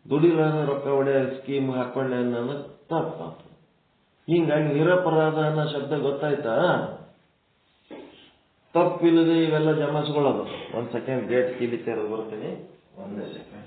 ದುಡಿಲಾರ ರೊಕ್ಕ ಹೊಡೆಯ ಸ್ಕೀಮ್ ಹಾಕೊಂಡೆ ಅನ್ನೋದು ತಪ್ಪಾಗ್ತದೆ. ಹಿಂಗಾಗಿ ನಿರಪರಾಧ ಅನ್ನೋ ಶಬ್ದ ಗೊತ್ತಾಯ್ತಾ? ತಪ್ಪಿಲ್ಲದೆ ಇವೆಲ್ಲ ಜಮಾಯಿಸ್ಕೊಳ್ಳೋದು. ಒಂದ್ ಸೆಕೆಂಡ್ ಗೇಟ್ ಕೀಲಿ ತೆರೆದು ಬರ್ತೀನಿ. ಒಂದೇ ಸೆಕೆಂಡ್.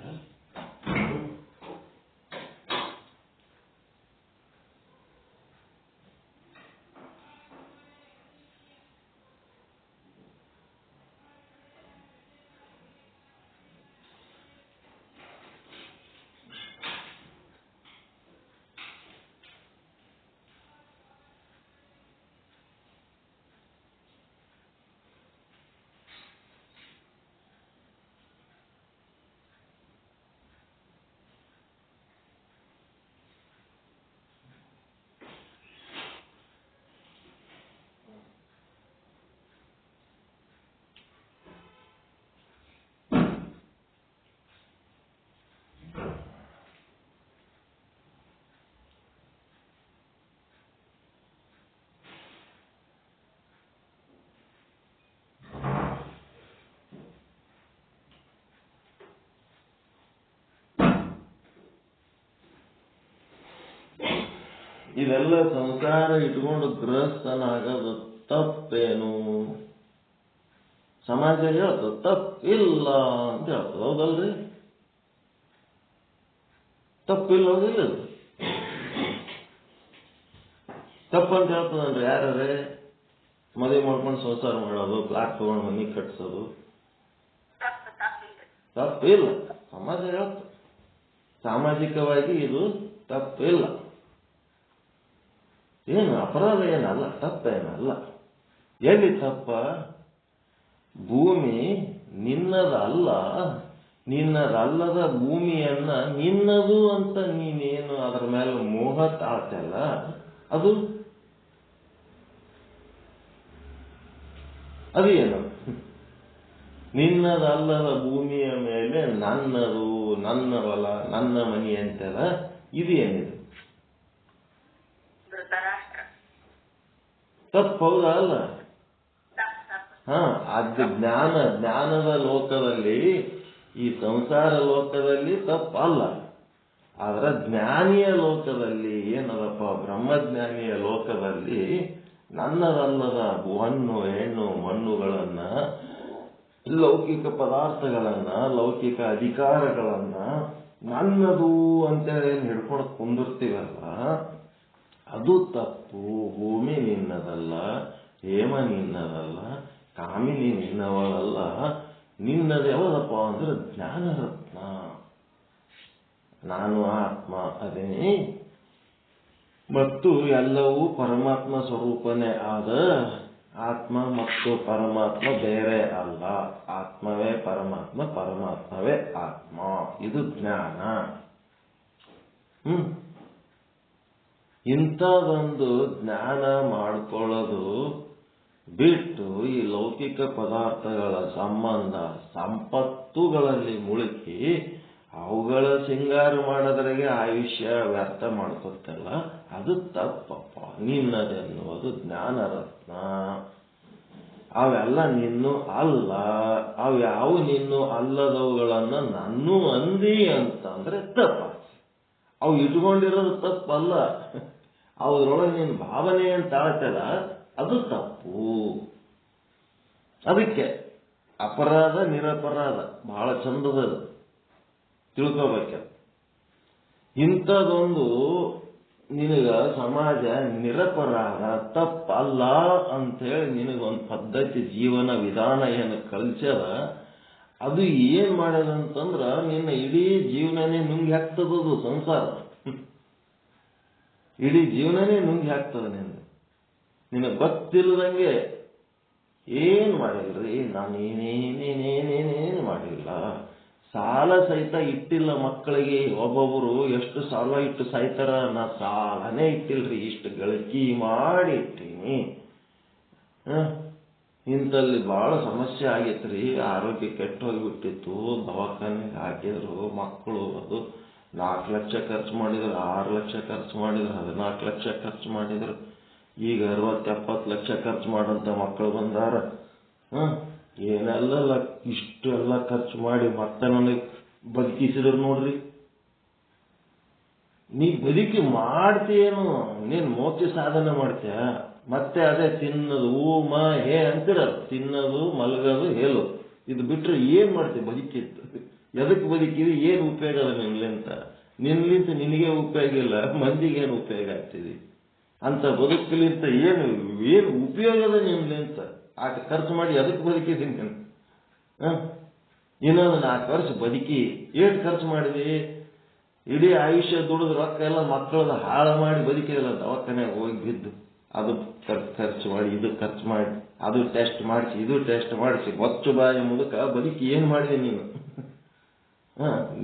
ಇದೆಲ್ಲ ಸಂಸಾರ ಇಟ್ಕೊಂಡು ಗೃಹಸ್ಥನಾಗೋದು ತಪ್ಪೇನು? ಸಮಾಜ ಹೇಳ್ತದ ತಪ್ಪಿಲ್ಲ ಅಂತ ಹೇಳ್ತದ. ಹೌದಲ್ರಿ? ತಪ್ಪಿಲ್ಲ ಹೌದಿಲ್ಲ? ತಪ್ಪಂತ ಹೇಳ್ತದನ್ರಿ. ಯಾರೇ ಮದುವೆ ಮಾಡ್ಕೊಂಡು ಸಂಸಾರ ಮಾಡೋದು, ಪ್ಲಾಟ್ ತಗೊಂಡು ಮನೆ ಕಟ್ಸೋದು ತಪ್ಪಿಲ್ಲ. ಸಮಾಜ ಹೇಳ್ತದೆ ಸಾಮಾಜಿಕವಾಗಿ ಇದು ತಪ್ಪಿಲ್ಲ. ಏನು ಅಪರಾಧ ಏನಲ್ಲ, ತಪ್ಪೇನಲ್ಲ. ಎಲ್ಲಿ ತಪ್ಪ? ಭೂಮಿ ನಿನ್ನದಲ್ಲದ ಭೂಮಿಯನ್ನ ನಿನ್ನದು ಅಂತ ನೀನೇನು ಅದರ ಮೇಲೆ ಮೋಹ ತಾಳ್ತಲ್ಲ, ಅದು ಏನು? ನಿನ್ನದಲ್ಲದ ಭೂಮಿಯ ಮೇಲೆ ನನ್ನದು, ನನ್ನ ಹೊಲ, ನನ್ನ ಮನಿ ಅಂತಲ್ಲ, ಇದು ಏನಿದೆ? ತಪ್ಪು ಹೌದಾ ಅಲ್ಲ? ಅದು ಜ್ಞಾನದ ಲೋಕದಲ್ಲಿ, ಈ ಸಂಸಾರ ಲೋಕದಲ್ಲಿ ತಪ್ಪಲ್ಲ. ಆದ್ರೆ ಜ್ಞಾನಿಯ ಲೋಕದಲ್ಲಿ ಏನದಪ್ಪ, ಬ್ರಹ್ಮಜ್ಞಾನಿಯ ಲೋಕದಲ್ಲಿ ನನ್ನದಲ್ಲದ ಹೊನ್ನು ಹೆಣ್ಣು ಮಣ್ಣುಗಳನ್ನ, ಲೌಕಿಕ ಪದಾರ್ಥಗಳನ್ನ, ಲೌಕಿಕ ಅಧಿಕಾರಗಳನ್ನ ನನ್ನದು ಅಂತೇಳಿ ಏನು ಹಿಡ್ಕೊಂಡು ಕುಂದಿರ್ತೀವಲ್ಲ, ಅದು ತಪ್ಪು. ಭೂಮಿ ನಿನ್ನದಲ್ಲ, ಹೇಮ ನಿನ್ನದಲ್ಲ, ಕಾಮಿನಿ ನಿನ್ನವಳಲ್ಲ. ನಿನ್ನದು ಯಾವದಪ್ಪ ಅಂದ್ರೆ ಜ್ಞಾನರತ್ನ. ನಾನು ಆತ್ಮ ಅದೇನೆ ಮತ್ತು ಎಲ್ಲವೂ ಪರಮಾತ್ಮ ಸ್ವರೂಪನೇ ಆದ. ಆತ್ಮ ಮತ್ತು ಪರಮಾತ್ಮ ಬೇರೆ ಅಲ್ಲ. ಆತ್ಮವೇ ಪರಮಾತ್ಮ, ಪರಮಾತ್ಮವೇ ಆತ್ಮ. ಇದು ಜ್ಞಾನ. ಇಂಥದೊಂದು ಜ್ಞಾನ ಮಾಡ್ಕೊಳ್ಳೋದು ಬಿಟ್ಟು ಈ ಲೌಕಿಕ ಪದಾರ್ಥಗಳ ಸಂಬಂಧ ಸಂಪತ್ತುಗಳಲ್ಲಿ ಮುಳುಕಿ ಅವುಗಳ ಸಿಂಗಾರ ಮಾಡೋದ್ರಾಗೆ ಆಯುಷ್ಯ ವ್ಯರ್ಥ ಮಾಡ್ಕೊತಲ್ಲ, ಅದು ತಪ್ಪಪ್ಪ. ನಿನ್ನದೆನ್ನುವುದು ಜ್ಞಾನರತ್ನ. ಅವೆಲ್ಲ ನಿನ್ನೂ ಅಲ್ಲ. ಅವ್ಯಾವು ನಿನ್ನೂ ಅಲ್ಲದವುಗಳನ್ನ ನನ್ನೂ ಅಂದಿ ಅಂತಂದ್ರೆ ತಪ್ಪ. ಅವು ಇಟ್ಕೊಂಡಿರೋದು ತಪ್ಪಲ್ಲ. ಅದ್ರೊಳಗೆ ನಿನ್ನ ಭಾವನೆ ಅಂತ ತಾಳ್ತಲ್ಲ, ಅದು ತಪ್ಪು. ಅದಕ್ಕೆ ಅಪರಾಧ ನಿರಪರಾಧ ಬಹಳ ಚಂದದ ತಿಳ್ಕೋಬೇಕ. ಇಂಥದೊಂದು ನಿನಗ ಸಮಾಜ ನಿರಪರಾಧ ತಪ್ಪಲ್ಲ ಅಂಥೇಳಿ ನಿನಗೊಂದು ಪದ್ಧತಿ, ಜೀವನ ವಿಧಾನ ಏನು ಕಲ್ಸ್ಯದ, ಅದು ಏನ್ ಮಾಡ್ಯದಂತಂದ್ರ ನಿನ್ನ ಇಡೀ ಜೀವನನೇ ನುಂಗಿ ಹಾಕ್ತದದು. ಸಂಸಾರ ಇಡೀ ಜೀವನನೇ ನುಂಗಿ ಹಾಕ್ತದ. ನಿನಗೆ ಗೊತ್ತಿಲ್ಲದಂಗೆ ಏನ್ ಮಾಡಿಲ್ರಿ, ನಾನು ಏನೇನೇನೇನೇನೇನು ಮಾಡಿಲ್ಲ. ಸಾಲ ಸಹಿತ ಇಟ್ಟಿಲ್ಲ ಮಕ್ಕಳಿಗೆ. ಒಬ್ಬೊಬ್ರು ಎಷ್ಟು ಸಾಲ ಇಟ್ಟು ಸಾಯ್ತಾರ. ನಾ ಸಾಲನೇ ಇಟ್ಟಿಲ್ರಿ, ಇಷ್ಟು ಗಳಿಕೆ ಮಾಡಿ ಇಟ್ಟೀನಿ. ಇಂಥಲ್ಲಿ ಬಹಳ ಸಮಸ್ಯೆ ಆಗೈತ್ರಿ. ಆರೋಗ್ಯ ಕೆಟ್ಟ ಹೋಗಿಬಿಟ್ಟಿತ್ತು. ದವಾಖಾನೆಗೆ ಹಾಕಿದ್ರು. ಮಕ್ಕಳು ಅದು 4 ಲಕ್ಷ ಖರ್ಚು ಮಾಡಿದ್ರು, 6 ಲಕ್ಷ ಖರ್ಚು ಮಾಡಿದ್ರು, 14 ಲಕ್ಷ ಖರ್ಚು ಮಾಡಿದ್ರು. ಈಗ 60-70 ಲಕ್ಷ ಖರ್ಚು ಮಾಡಂತ ಮಕ್ಕಳು ಬಂದಾರ. ಏನೆಲ್ಲ ಇಷ್ಟೆಲ್ಲ ಖರ್ಚು ಮಾಡಿ ಮತ್ತೆ ನನಗೆ ಬದುಕಿಸಿದ್ರು ನೋಡ್ರಿ. ನೀ ಬದುಕಿ ಮಾಡ್ತೀಯೇನು, ನೀನ್ ಮೋಕ್ಷ ಸಾಧನೆ ಮಾಡ್ತೀಯ. ಮತ್ತೆ ಅದೇ ತಿನ್ನೋದು ಊಮ ಹೇ ಅಂತೀರ, ತಿನ್ನೋದು ಮಲಗೋದು ಹೇಳು. ಇದು ಬಿಟ್ರೆ ಏನ್ ಮಾಡ್ತೀವಿ ಬದುಕಿತ್ತು? ಎದಕ್ಕೆ ಬದುಕಿವಿ? ಏನ್ ಉಪಯೋಗ ಅದ ನಿನ್ಲಿಂತ? ನಿನ್ಲಿಂತ ನಿನಗೆ ಉಪಯೋಗ ಇಲ್ಲ, ಮಂದಿಗೆ ಏನು ಉಪಯೋಗ ಆಗ್ತಿದೆ ಅಂತ ಬದುಕಲಿಂತ ಏನು ಉಪಯೋಗದ ನಿನ್ಲಿಂತ? ಆಟ ಖರ್ಚು ಮಾಡಿ ಅದಕ್ಕೆ ಬದುಕಿದ್ದೀನಿ ನೀನು. ಇನ್ನೊಂದು 4 ವರ್ಷ ಬದುಕಿ ಏಟ್ ಖರ್ಚು ಮಾಡಿದಿ? ಇಡೀ ಆಯುಷ್ಯ ದುಡಿದ ರೊಕ್ಕ ಎಲ್ಲ ಮಕ್ಕಳದ ಹಾಳು ಮಾಡಿ ಬದುಕಿದಲ್ಲ. ದವಾಖಾನೆಗೆ ಹೋಗಿ ಬಿದ್ದು ಅದು ಖರ್ಚು ಮಾಡಿ, ಇದು ಖರ್ಚು ಮಾಡಿ, ಅದು ಟೆಸ್ಟ್ ಮಾಡಿಸಿ, ಇದು ಟೆಸ್ಟ್ ಮಾಡಿಸಿ, ಬಚ್ಚು ಬಾಯಿ ಮುದುಕ ಬದುಕಿ ಏನ್ ಮಾಡಿದೆ ನೀನು?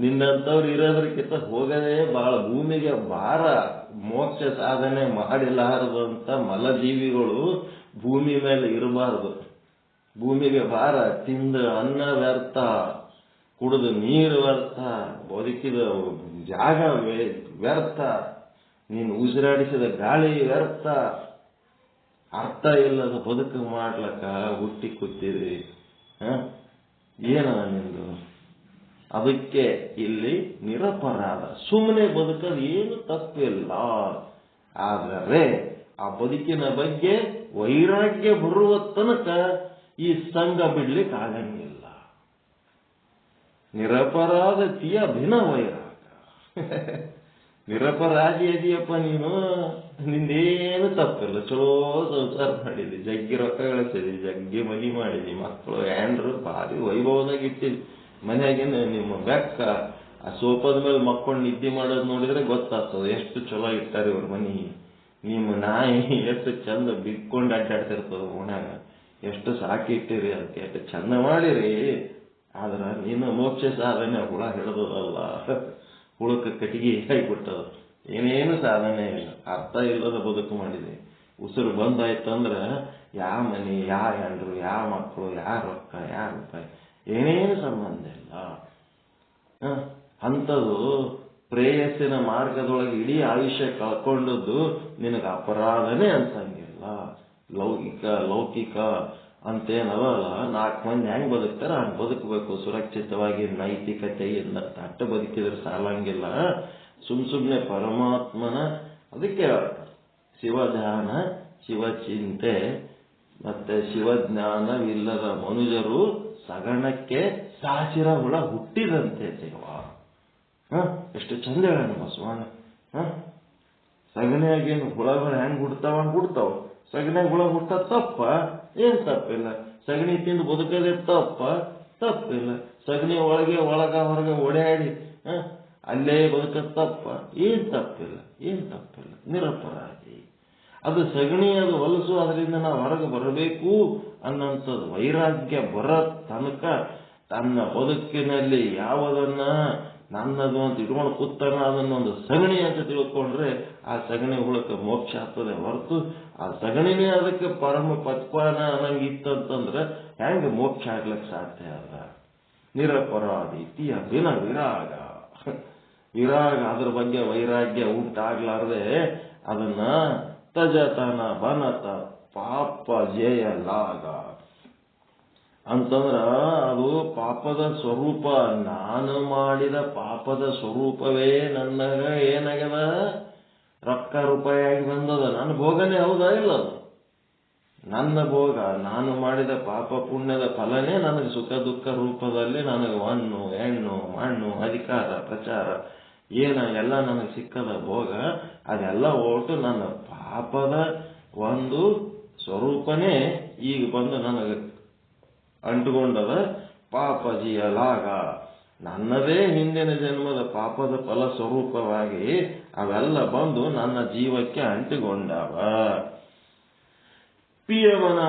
ನಿನ್ನಂಥವ್ರು ಇರೋದ್ರಕ್ಕಿಂತ ಹೋಗದೇ ಬಹಳ ಭೂಮಿಗೆ ಭಾರ. ಮೋಕ್ಷ ಸಾಧನೆ ಮಾಡಿಲಾರದಂತ ಮಲಜೀವಿಗಳು ಭೂಮಿ ಮೇಲೆ ಇರಬಾರದು. ಭೂಮಿಗೆ ಭಾರ. ತಿಂದ ಅನ್ನ ವ್ಯರ್ಥ, ಕುಡಿದ ನೀರು ವ್ಯರ್ಥ, ಬದುಕಿದ ಜಾಗ ವ್ಯರ್ಥ, ನೀನು ಉಸಿರಾಡಿಸಿದ ಗಾಳಿ ವ್ಯರ್ಥ. ಅರ್ಥ ಇಲ್ಲದ ಬದುಕು ಮಾಡ್ಲಕ್ಕ ಹುಟ್ಟಿ ಕೂತಿರಿ. ಏನದ ನಿಂದು? ಅದಕ್ಕೆ ಇಲ್ಲಿ ನಿರಪರಾಧ, ಸುಮ್ಮನೆ ಬದುಕೋದು ಏನು ತಪ್ಪಿಲ್ಲ. ಆದರೆ ಆ ಬದುಕಿನ ಬಗ್ಗೆ ವೈರಾಗ್ಯ ಬರುವ ತನಕ ಈ ಸಂಘ ಬಿಡ್ಲಿಕ್ಕೆ ಆಗಂಗಿಲ್ಲ. ನಿರಪರಾಧತೆಯ ಭಿನ್ನ ವೈರಾಗ. ನಿರಪರಾಧಿ ಇದೆಯಪ್ಪ ನೀನು, ನಿಂದೇನು ತಪ್ಪಿಲ್ಲ. ಚಲೋ ಸಂಸಾರ ಮಾಡಿದಿ, ಜಗ್ಗಿ ರೊಕ್ಕ ಗಳಿಸಿದಿ, ಜಗ್ಗಿ ಮನಿ ಮಾಡಿದಿ, ಮಕ್ಕಳು ಹ್ಯಾಂಡ್ರು ಭಾರಿ ವೈಭವದಾಗ ಇಟ್ಟಿದಿ. ಮನೆಯಾಗಿನ ನಿಮ್ಮ ಬೆಕ್ಕ ಆ ಸೋಫಾದ ಮೇಲೆ ಮಕ್ಕೊಂಡು ನಿದ್ದೆ ಮಾಡೋದು ನೋಡಿದ್ರೆ ಗೊತ್ತಾಗ್ತದೆ ಎಷ್ಟು ಚಲೋ ಇಟ್ಟಾರೆ ಇವ್ರ ಮನಿ. ನಿಮ್ಮ ನಾಯಿ ಎಷ್ಟು ಚಂದ ಬಿಕ್ಕೊಂಡು ಅಡ್ಡಾಡ್ತಿರ್ತದ ಓಣ್ಯಾಗ, ಎಷ್ಟು ಸಾಕಿ ಇಟ್ಟಿರಿ, ಅದಕ್ಕೆ ಎಷ್ಟು ಚಂದ ಮಾಡಿರಿ. ಆದ್ರ ನಿನ್ನ ಮೋಕ್ಷ ಸಾಧನೆ ಹುಳ ಹಿಡಿದದಲ್ಲ, ಹುಳಕ್ಕೆ ಕಟ್ಟಿಗೆ ಹಾಕಿಬಿಟ್ಟದ. ಏನೇನು ಸಾಧನೆ ಇಲ್ಲ, ಅರ್ಥ ಇಲ್ಲದ ಬದುಕು ಮಾಡಿದೆ. ಉಸಿರು ಬಂದಾಯ್ತಂದ್ರ ಯಾ ಮನಿ, ಯಾ ಹೆಂಡ್ರು, ಯಾ ಮಕ್ಕಳು, ಯಾ ರೊಕ್ಕ, ಯಾ ರೂಪಾಯಿ, ಏನೇನು ಸಂಬಂಧ ಇಲ್ಲ. ಅಂಥದ್ದು ಪ್ರೇಯಸ್ಸಿನ ಮಾರ್ಗದೊಳಗೆ ಇಡೀ ಆಯುಷ್ಯ ಕಳ್ಕೊಂಡದ್ದು ನಿನಗೆ ಅಪರಾಧನೇ ಅನ್ಸಂಗಿಲ್ಲ. ಲೌಕಿಕ ಅಂತೇನವಲ್ಲ, 4 ಮಂದಿ ಹೆಂಗ್ ಬದುಕ್ತಾರ ಹಂಗೆ ಬದುಕಬೇಕು, ಸುರಕ್ಷಿತವಾಗಿ ನೈತಿಕತೆಯಿಂದ ಅಟ್ಟ ಬದುಕಿದ್ರೆ ಸಾಲಂಗಿಲ್ಲ. ಸುಮ್ಮನೆ ಪರಮಾತ್ಮನ, ಅದಕ್ಕೆ ಶಿವಧ್ಯಾನ, ಶಿವಚಿಂತೆ ಮತ್ತೆ ಶಿವಜ್ಞಾನವಿಲ್ಲದ ಮನುಜರು ಸಗಣಕ್ಕೆ ಸಾಚಿರ ಹುಳ ಹುಟ್ಟಿದಂತೆ ದೇವ. ಎಷ್ಟು ಚಂದ ಹೇಳ ಬಸವಣ್ಣ. ಸಗಣಿಯಾಗೇನು ಹುಳಗಳು ಹೆಂಗ್ ಹುಡ್ತಾವ, ಸಗಣಿಯಾಗ ಹುಳ ಹುಟ್ಟ ತಪ್ಪ? ಏನ್ ತಪ್ಪಿಲ್ಲ. ಸಗಣಿ ತಿಂದು ಬದುಕದೇ ತಪ್ಪಿಲ್ಲ. ಸಗಣಿ ಒಳಗೆ ಹೊರಗೆ ಓಡಾಡಿ ಅಲ್ಲೇ ಬದುಕ ತಪ್ಪ? ಏನ್ ತಪ್ಪಿಲ್ಲ. ನಿರಪರಾಧಿ. ಅದು ಸಗಣಿ, ಅದು ಹೊಲಸು, ಅದರಿಂದ ನಾವು ಹೊರಗೆ ಬರಬೇಕು ಅನ್ನೋಂಥದ್ದು ವೈರಾಗ್ಯ ಬರೋ ತನಕ ತನ್ನ ಬದುಕಿನಲ್ಲಿ ಯಾವುದನ್ನ ನನ್ನದು ಅಂತ ಇಟ್ಕೊಂಡು ಕೂತಾನ ಅದನ್ನೊಂದು ಸಗಣಿ ಅಂತ ತಿಳ್ಕೊಂಡ್ರೆ ಆ ಸಗಣಿ ಹುಳಕ್ಕೆ ಮೋಕ್ಷ ಆಗ್ತದೆ ಹೊರತು ಆ ಸಗಣಿನೇ ಅದಕ್ಕೆ ಪರಮ ಪಕ್ವಾನ ಅನ್ನಂಗಿತ್ತಂತಂದ್ರೆ ಹೆಂಗೆ ಮೋಕ್ಷ ಆಗ್ಲಿಕ್ಕೆ ಸಾಧ್ಯ ಅದ? ನಿರಪರಾಧಿ ಬಿನ ವಿರಾಗ ಅದ್ರ ಬಗ್ಗೆ ವೈರಾಗ್ಯ ಉಂಟಾಗ್ಲಾರ್ದೆ ಅದನ್ನ ತಜತನ ಬನತ ಪಾಪ ಜಯಲಾಗ ಅಂತಂದ್ರ ಅದು ಪಾಪದ ಸ್ವರೂಪ. ನಾನು ಮಾಡಿದ ಪಾಪದ ಸ್ವರೂಪವೇ ನನಗ ಏನಾಗ್ಯದ? ರೊಕ್ಕ ರೂಪಾಯಿಯಾಗಿ ಬಂದದ. ನನ್ನ ಭೋಗನೇ ಹೌದಾ ಇಲ್ಲ? ಅದು ನನ್ನ ಭೋಗ. ನಾನು ಮಾಡಿದ ಪಾಪ ಪುಣ್ಯದ ಫಲನೇ ನನಗೆ ಸುಖ ದುಃಖ ರೂಪದಲ್ಲಿ ನನಗೆ ಹೊನ್ನು ಹೆಣ್ಣು ಮಣ್ಣು ಅಧಿಕಾರ ಪ್ರಚಾರ ಎಲ್ಲ ನನಗೆ ಸಿಕ್ಕದ ಭೋಗ. ಅದೆಲ್ಲ ಒಟ್ಟು ನನ್ನ ಪಾಪದ ಒಂದು ಸ್ವರೂಪನೇ ಈಗ ಬಂದು ನನಗೆ ಅಂಟುಕೊಂಡದ. ಪಾಪ ಜಿಯಲಾಗ ನನ್ನದೇ ಹಿಂದಿನ ಜನ್ಮದ ಪಾಪದ ಫಲ ಸ್ವರೂಪವಾಗಿ ಅವೆಲ್ಲ ಬಂದು ನನ್ನ ಜೀವಕ್ಕೆ ಅಂಟಿಕೊಂಡವ. ಪಿಯವನ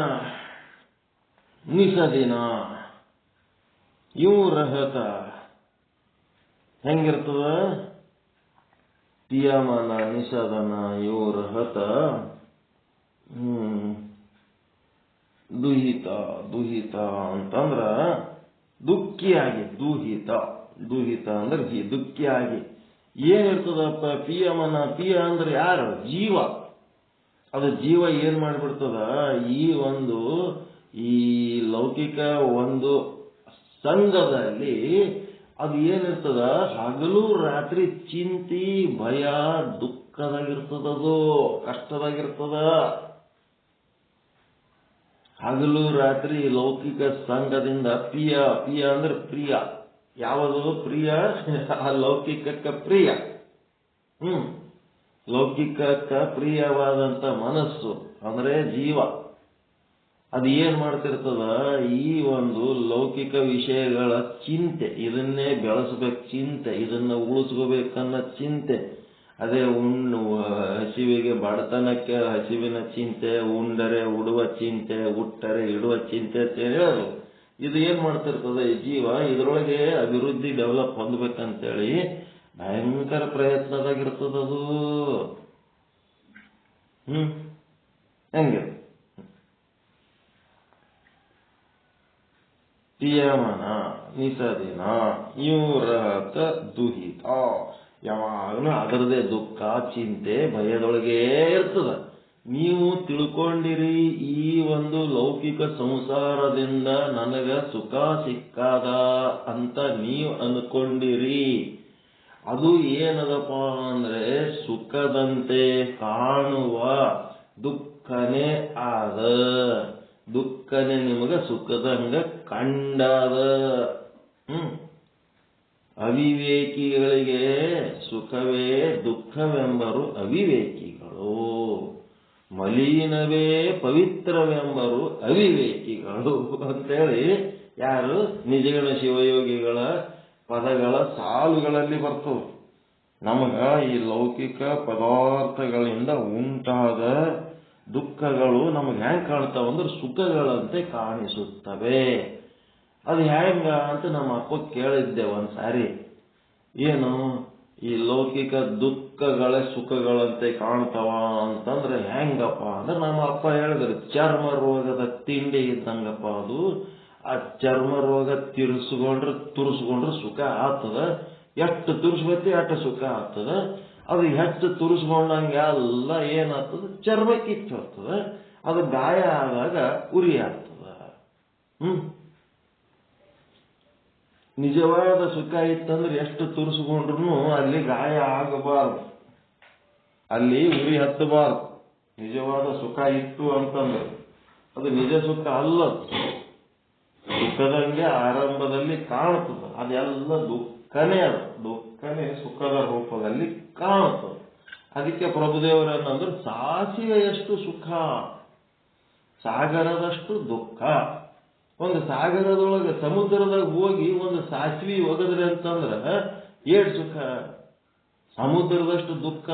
ನಿಸದಿನ ಇವು ರಹತ ಹೆಂಗಿರ್ತದ? ಪಿಯಮನ ನಿಸದನ ಇವು ರಹತ ದುಹಿತ ಅಂತಂದ್ರ ದುಃಖಿಯಾಗಿ, ದುಹಿತ ಅಂದ್ರೆ ದುಃಖಿಯಾಗಿ ಏನಿರ್ತದಪ್ಪ? ಪಿಯಮನ, ಪಿಯ ಅಂದ್ರೆ ಯಾರು? ಜೀವ. ಅದು ಜೀವ ಏನ್ ಮಾಡ್ಬಿಡ್ತದ? ಈ ಲೌಕಿಕ ಒಂದು ಸಂಘದಲ್ಲಿ ಅದು ಏನಿರ್ತದ? ಹಗಲು ರಾತ್ರಿ ಚಿಂತಿ ಭಯ ದುಃಖದಾಗಿರ್ತದದು, ಕಷ್ಟದಾಗಿರ್ತದ. ಹಗಲು ರಾತ್ರಿ ಲೌಕಿಕ ಸಂಘದಿಂದ ಪಿಯ ಅಂದ್ರೆ ಪ್ರಿಯ. ಯಾವುದು ಪ್ರಿಯ? ಲೌಕಿಕಕ್ಕೆ ಪ್ರಿಯ. ಲೌಕಿಕಕ್ಕೆ ಪ್ರಿಯವಾದಂತ ಮನಸ್ಸು ಅಂದ್ರೆ ಜೀವ. ಅದು ಏನ್ ಮಾಡ್ತಿರ್ತದ? ಈ ಒಂದು ಲೌಕಿಕ ವಿಷಯಗಳ ಚಿಂತೆ, ಇದನ್ನೇ ಬೆಳೆಸಬೇಕು ಚಿಂತೆ, ಇದನ್ನ ಉಳಿಸ್ಕೋಬೇಕನ್ನ ಚಿಂತೆ. ಅದೇ ಹಸಿವಿಗೆ ಬಡತನಕ್ಕೆ ಹಸಿವಿನ ಚಿಂತೆ, ಉಂಡರೆ ಉಡುವ ಚಿಂತೆ, ಉಟ್ಟರೆ ಇಡುವ ಚಿಂತೆ ಅಂತ ಹೇಳೋದು. ಇದು ಏನ್ ಮಾಡ್ತಿರ್ತದೆ? ಈ ಜೀವ ಇದರೊಳಗೆ ಅಭಿವೃದ್ಧಿ ಡೆವಲಪ್ ಹೊಂದ್ಬೇಕಂತೇಳಿ ಭಯಂಕರ ಪ್ರಯತ್ನದಾಗಿರ್ತದದು. ಹೆಂಗೆ? ಪಿಯಮನ ನಿಸದಿನ ಇವ್ರಹತ ದುಹಿತ, ಯಾವಾಗಲೂ ಅದರದೇ ದುಃಖ ಚಿಂತೆ ಭಯದೊಳಗೇ ಇರ್ತದ. ನೀವು ತಿಳ್ಕೊಂಡಿರಿ ಈ ಒಂದು ಲೌಕಿಕ ಸಂಸಾರದಿಂದ ನನಗ ಸುಖ ಸಿಕ್ಕಾದ ಅಂತ ನೀವು ಅನ್ಕೊಂಡಿರಿ. ಅದು ಏನದಪ್ಪ ಅಂದ್ರೆ ಸುಖದಂತೆ ಕಾಣುವ ದುಃಖನೇ ಆದ. ದುಃಖನೇ ನಿಮಗ ಸುಖದಂಗ ಕಂಡದ. ಅವಿವೇಕಿಗಳಿಗೆ ಸುಖವೇ ದುಃಖವೆಂಬರು ಅವಿವೇಕಿಗಳು. ಮಲಿನವೇ ಪವಿತ್ರವೆಂಬರು ಅವಿವೇಕಿಗಳು ಅಂತೇಳಿ ಯಾರು? ನಿಜಗಣ ಶಿವಯೋಗಿಗಳ ಪದಗಳ ಸಾಲುಗಳಲ್ಲಿ ಬರ್ತವೆ. ನಮಗ ಈ ಲೌಕಿಕ ಪದಾರ್ಥಗಳಿಂದ ಉಂಟಾದ ದುಃಖಗಳು ನಮಗೆ ಹೆಂಗ್ ಕಾಣ್ತಾವ ಅಂದ್ರೆ ಸುಖಗಳಂತೆ ಕಾಣಿಸುತ್ತವೆ. ಅದು ಹೆಂಗ ಅಂತ ನಮ್ಮ ಅಪ್ಪ ಕೇಳಿದ್ದೆ ಒಂದ್ಸಾರಿ. ಏನು ಈ ಲೌಕಿಕ ದುಃಖಗಳೇ ಸುಖಗಳಂತೆ ಕಾಣ್ತಾವ ಅಂತಂದ್ರೆ ಹೆಂಗಪ್ಪ ಅಂದ್ರೆ ನಮ್ಮ ಅಪ್ಪ ಹೇಳಿದ್ರು, ಚರ್ಮ ರೋಗದ ತಿಂಡಿ ಇದ್ದಂಗಪ್ಪ ಅದು. ಆ ಚರ್ಮ ರೋಗ ತುರಿಸ್ಕೊಂಡ್ರೆ ಸುಖ ಆಗ್ತದ. ಎಷ್ಟು ತುರಿಸ್ಬೇಕು ಅಷ್ಟು ಸುಖ ಆಗ್ತದ. ಅದು ಹೆಚ್ಚು ತುರಿಸ್ಕೊಂಡಂಗೆ ಎಲ್ಲ ಏನಾಗ್ತದ? ಚರ್ಮ ಕಿತ್ತು ಹೋಗ್ತದ. ಅದು ಗಾಯ ಆದಾಗ ಉರಿ ಆಗ್ತದ. ನಿಜವಾದ ಸುಖ ಇತ್ತಂದ್ರೆ ಎಷ್ಟು ತುರಿಸ್ಕೊಂಡ್ರು ಅಲ್ಲಿ ಗಾಯ ಆಗಬಾರದು, ಅಲ್ಲಿ ಉರಿ ಹತ್ತಬಾರದು. ನಿಜವಾದ ಸುಖ ಇತ್ತು ಅಂತಂದ್ರೆ ಅದು ನಿಜ ಸುಖ ಅಲ್ಲ. ಸುಖದಂಗೆ ಆರಂಭದಲ್ಲಿ ಕಾಣುತ್ತದೆ, ಅದೆಲ್ಲ ದುಃಖನೇ. ಅದು ದುಃಖನೇ ಸುಖದ ರೂಪದಲ್ಲಿ ಕಾಣುತ್ತದೆ. ಅದಕ್ಕೆ ಪ್ರಭುದೇವರನ್ನಂದ್ರೆ ಸಾಸಿವೆಯಷ್ಟು ಸುಖ, ಸಾಗರದಷ್ಟು ದುಃಖ. ಒಂದು ಸಾಗರದೊಳಗೆ ಸಮುದ್ರದಾಗ ಹೋಗಿ ಒಂದು ಸಾಸಿವೆ ಒಗದ್ರಿ ಅಂತಂದ್ರ ಏಟ್ ಸುಖ. ಸಮುದ್ರದಷ್ಟು ದುಃಖ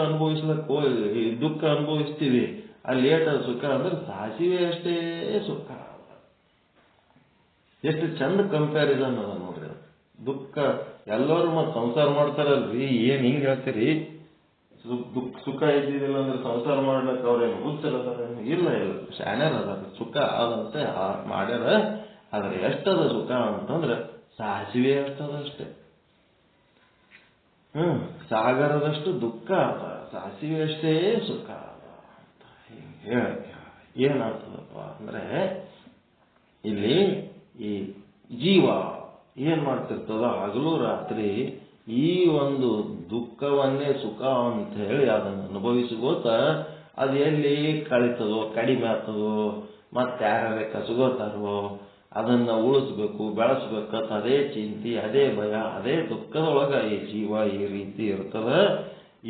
ದುಃಖ ಅನುಭವಿಸ್ತೀವಿ, ಅಲ್ಲಿ ಏಟ ಸುಖ ಅಂದ್ರೆ ಸಾಸಿವೆ ಅಷ್ಟೇ ಸುಖ. ಎಷ್ಟು ಚಂದ ಕಂಪ್ಯಾರಿಸನ್ ಅದ ನೋಡ್ರಿ. ದುಃಖ ಎಲ್ಲರೂ ಮತ್ತೆ ಸಂಸಾರ ಮಾಡ್ತಾರಲ್ರಿ, ಏನ್ ಹಿಂಗ್ ಹೇಳ್ತೀರಿ? ಸುಖ ಇದ್ದಿದ್ದಿಲ್ಲ ಅಂದ್ರೆ ಸಂಸಾರ ಮಾಡ್ಲಿಕ್ಕೆ ಅವ್ರೇನು ಹುಚ್ಚರದಾರ? ಇಲ್ಲ ಇಲ್ಲ, ಶಾಣ್ಯರ ಅದಾರ. ಸುಖ ಆದಂತೆ ಮಾಡ್ಯಾರ. ಆದ್ರೆ ಎಷ್ಟದ ಸುಖ ಅಂತಂದ್ರೆ ಸಾಸಿವೆ ಅಷ್ಟದಷ್ಟೇ. ಸಾಗರದಷ್ಟು ದುಃಖ ಅದ, ಸಾಸಿವೆ ಅಷ್ಟೇ ಸುಖ ಅದ ಅಂತ ಏನಾಗ್ತದಪ್ಪ ಅಂದ್ರೆ, ಇಲ್ಲಿ ಈ ಜೀವ ಏನ್ ಮಾಡ್ತಿರ್ತದ ಹಗಲು ರಾತ್ರಿ ಈ ಒಂದು ದುಃಖವನ್ನೇ ಸುಖ ಅಂತ ಹೇಳಿ ಅದನ್ನು ಅನುಭವಿಸ್ಕೋತ ಅದು ಎಲ್ಲಿ ಕಳಿತದೋ, ಕಡಿಮೆ ಆಗ್ತದೋ, ಮತ್ತೆ ಯಾರೇ ಕಸಗೋತಾರೋ ಅದನ್ನ ಉಳಿಸ್ಬೇಕು, ಬೆಳೆಸ್ಬೇಕಂತ ಅದೇ ಚಿಂತೆ, ಅದೇ ಭಯ, ಅದೇ ದುಃಖದೊಳಗ ಈ ಜೀವ ಈ ರೀತಿ ಇರ್ತದ.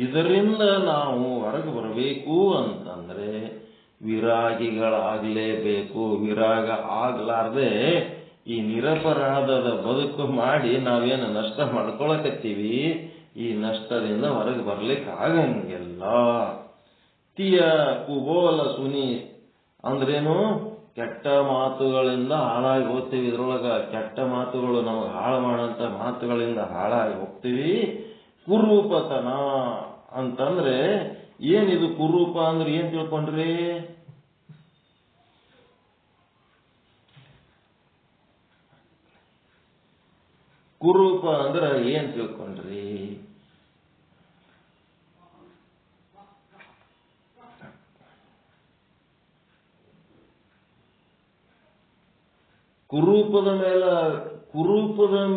ಇದರಿಂದ ನಾವು ಹೊರಗೆ ಬರಬೇಕು ಅಂತಂದ್ರೆ ವಿರಾಗಿಗಳಾಗಲೇಬೇಕು. ವಿರಾಗ ಆಗ್ಲಾರ್ದೆ ಈ ನಿರಪರಾಧದ ಬದುಕು ಮಾಡಿ ನಾವೇನು ನಷ್ಟ ಮಾಡ್ಕೊಳಕತ್ತೀವಿ, ಈ ನಷ್ಟದಿಂದ ಹೊರಗೆ ಬರ್ಲಿಕ್ಕೆ ಆಗಂಗಿಲ್ಲ. ತಿಯ ಕುಬೋಲ ಸುನಿ ಅಂದ್ರೇನು? ಕೆಟ್ಟ ಮಾತುಗಳಿಂದ ಹಾಳಾಗಿ ಹೋಗ್ತೀವಿ. ಇದ್ರೊಳಗ ಕೆಟ್ಟ ಮಾತುಗಳು ನಮಗೆ ಹಾಳು ಮಾಡಂತ ಮಾತುಗಳಿಂದ ಹಾಳಾಗಿ ಹೋಗ್ತೀವಿ. ಕುರೂಪತನ ಅಂತಂದ್ರೆ ಏನಿದು? ಕುರೂಪ ಅಂದ್ರೆ ಏನ್ ತಿಳ್ಕೊಂಡ್ರಿ? ಕುರೂಪ ಅಂದ್ರೆ ಏನ್ ತಿಳ್ಕೊಂಡ್ರಿ? ಕುರೂಪದ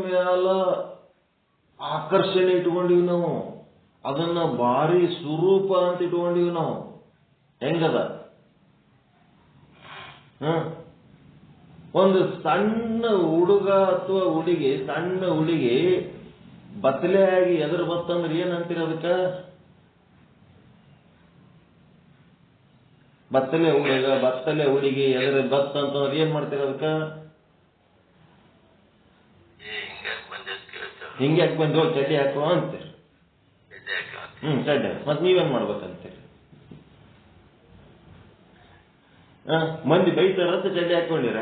ಮೇಲ ಆಕರ್ಷಣೆ ಇಟ್ಕೊಂಡಿವಿ ನಾವು. ಅದನ್ನ ಭಾರಿ ಸ್ವರೂಪ ಅಂತ ಇಟ್ಕೊಂಡಿವಿ ನಾವು. ಹೆಂಗದ? ಒಂದು ಸಣ್ಣ ಹುಡುಗ ಅಥವಾ ಸಣ್ಣ ಹುಡುಗಿ ಬತ್ತಲೆಯಾಗಿ ಎದುರು ಬತ್ತಂದ್ರೆ ಏನಂತೀರ ಅದಕ್ಕ? ಬತ್ತಲೆ ಹುಡುಗಿ ಎದುರು ಬತ್ತಂತಂದ್ರೆ ಏನ್ ಮಾಡ್ತೀರ ಅದಕ್ಕ? ಹಿಂಗೆ ಯಾಕೆ ಬಂದು ಚಡ್ಡಿ ಹಾಕುವ ಅಂತೀರಿ. ಚಡ್ಡಿ ಮತ್ ನೀವೇನ್ ಮಾಡ್ಬೇಕಂತೀರಿ? ಮಂದಿ ಬೈತಾರಂತ ಚಡ್ಡಿ ಹಾಕೊಂಡಿರ.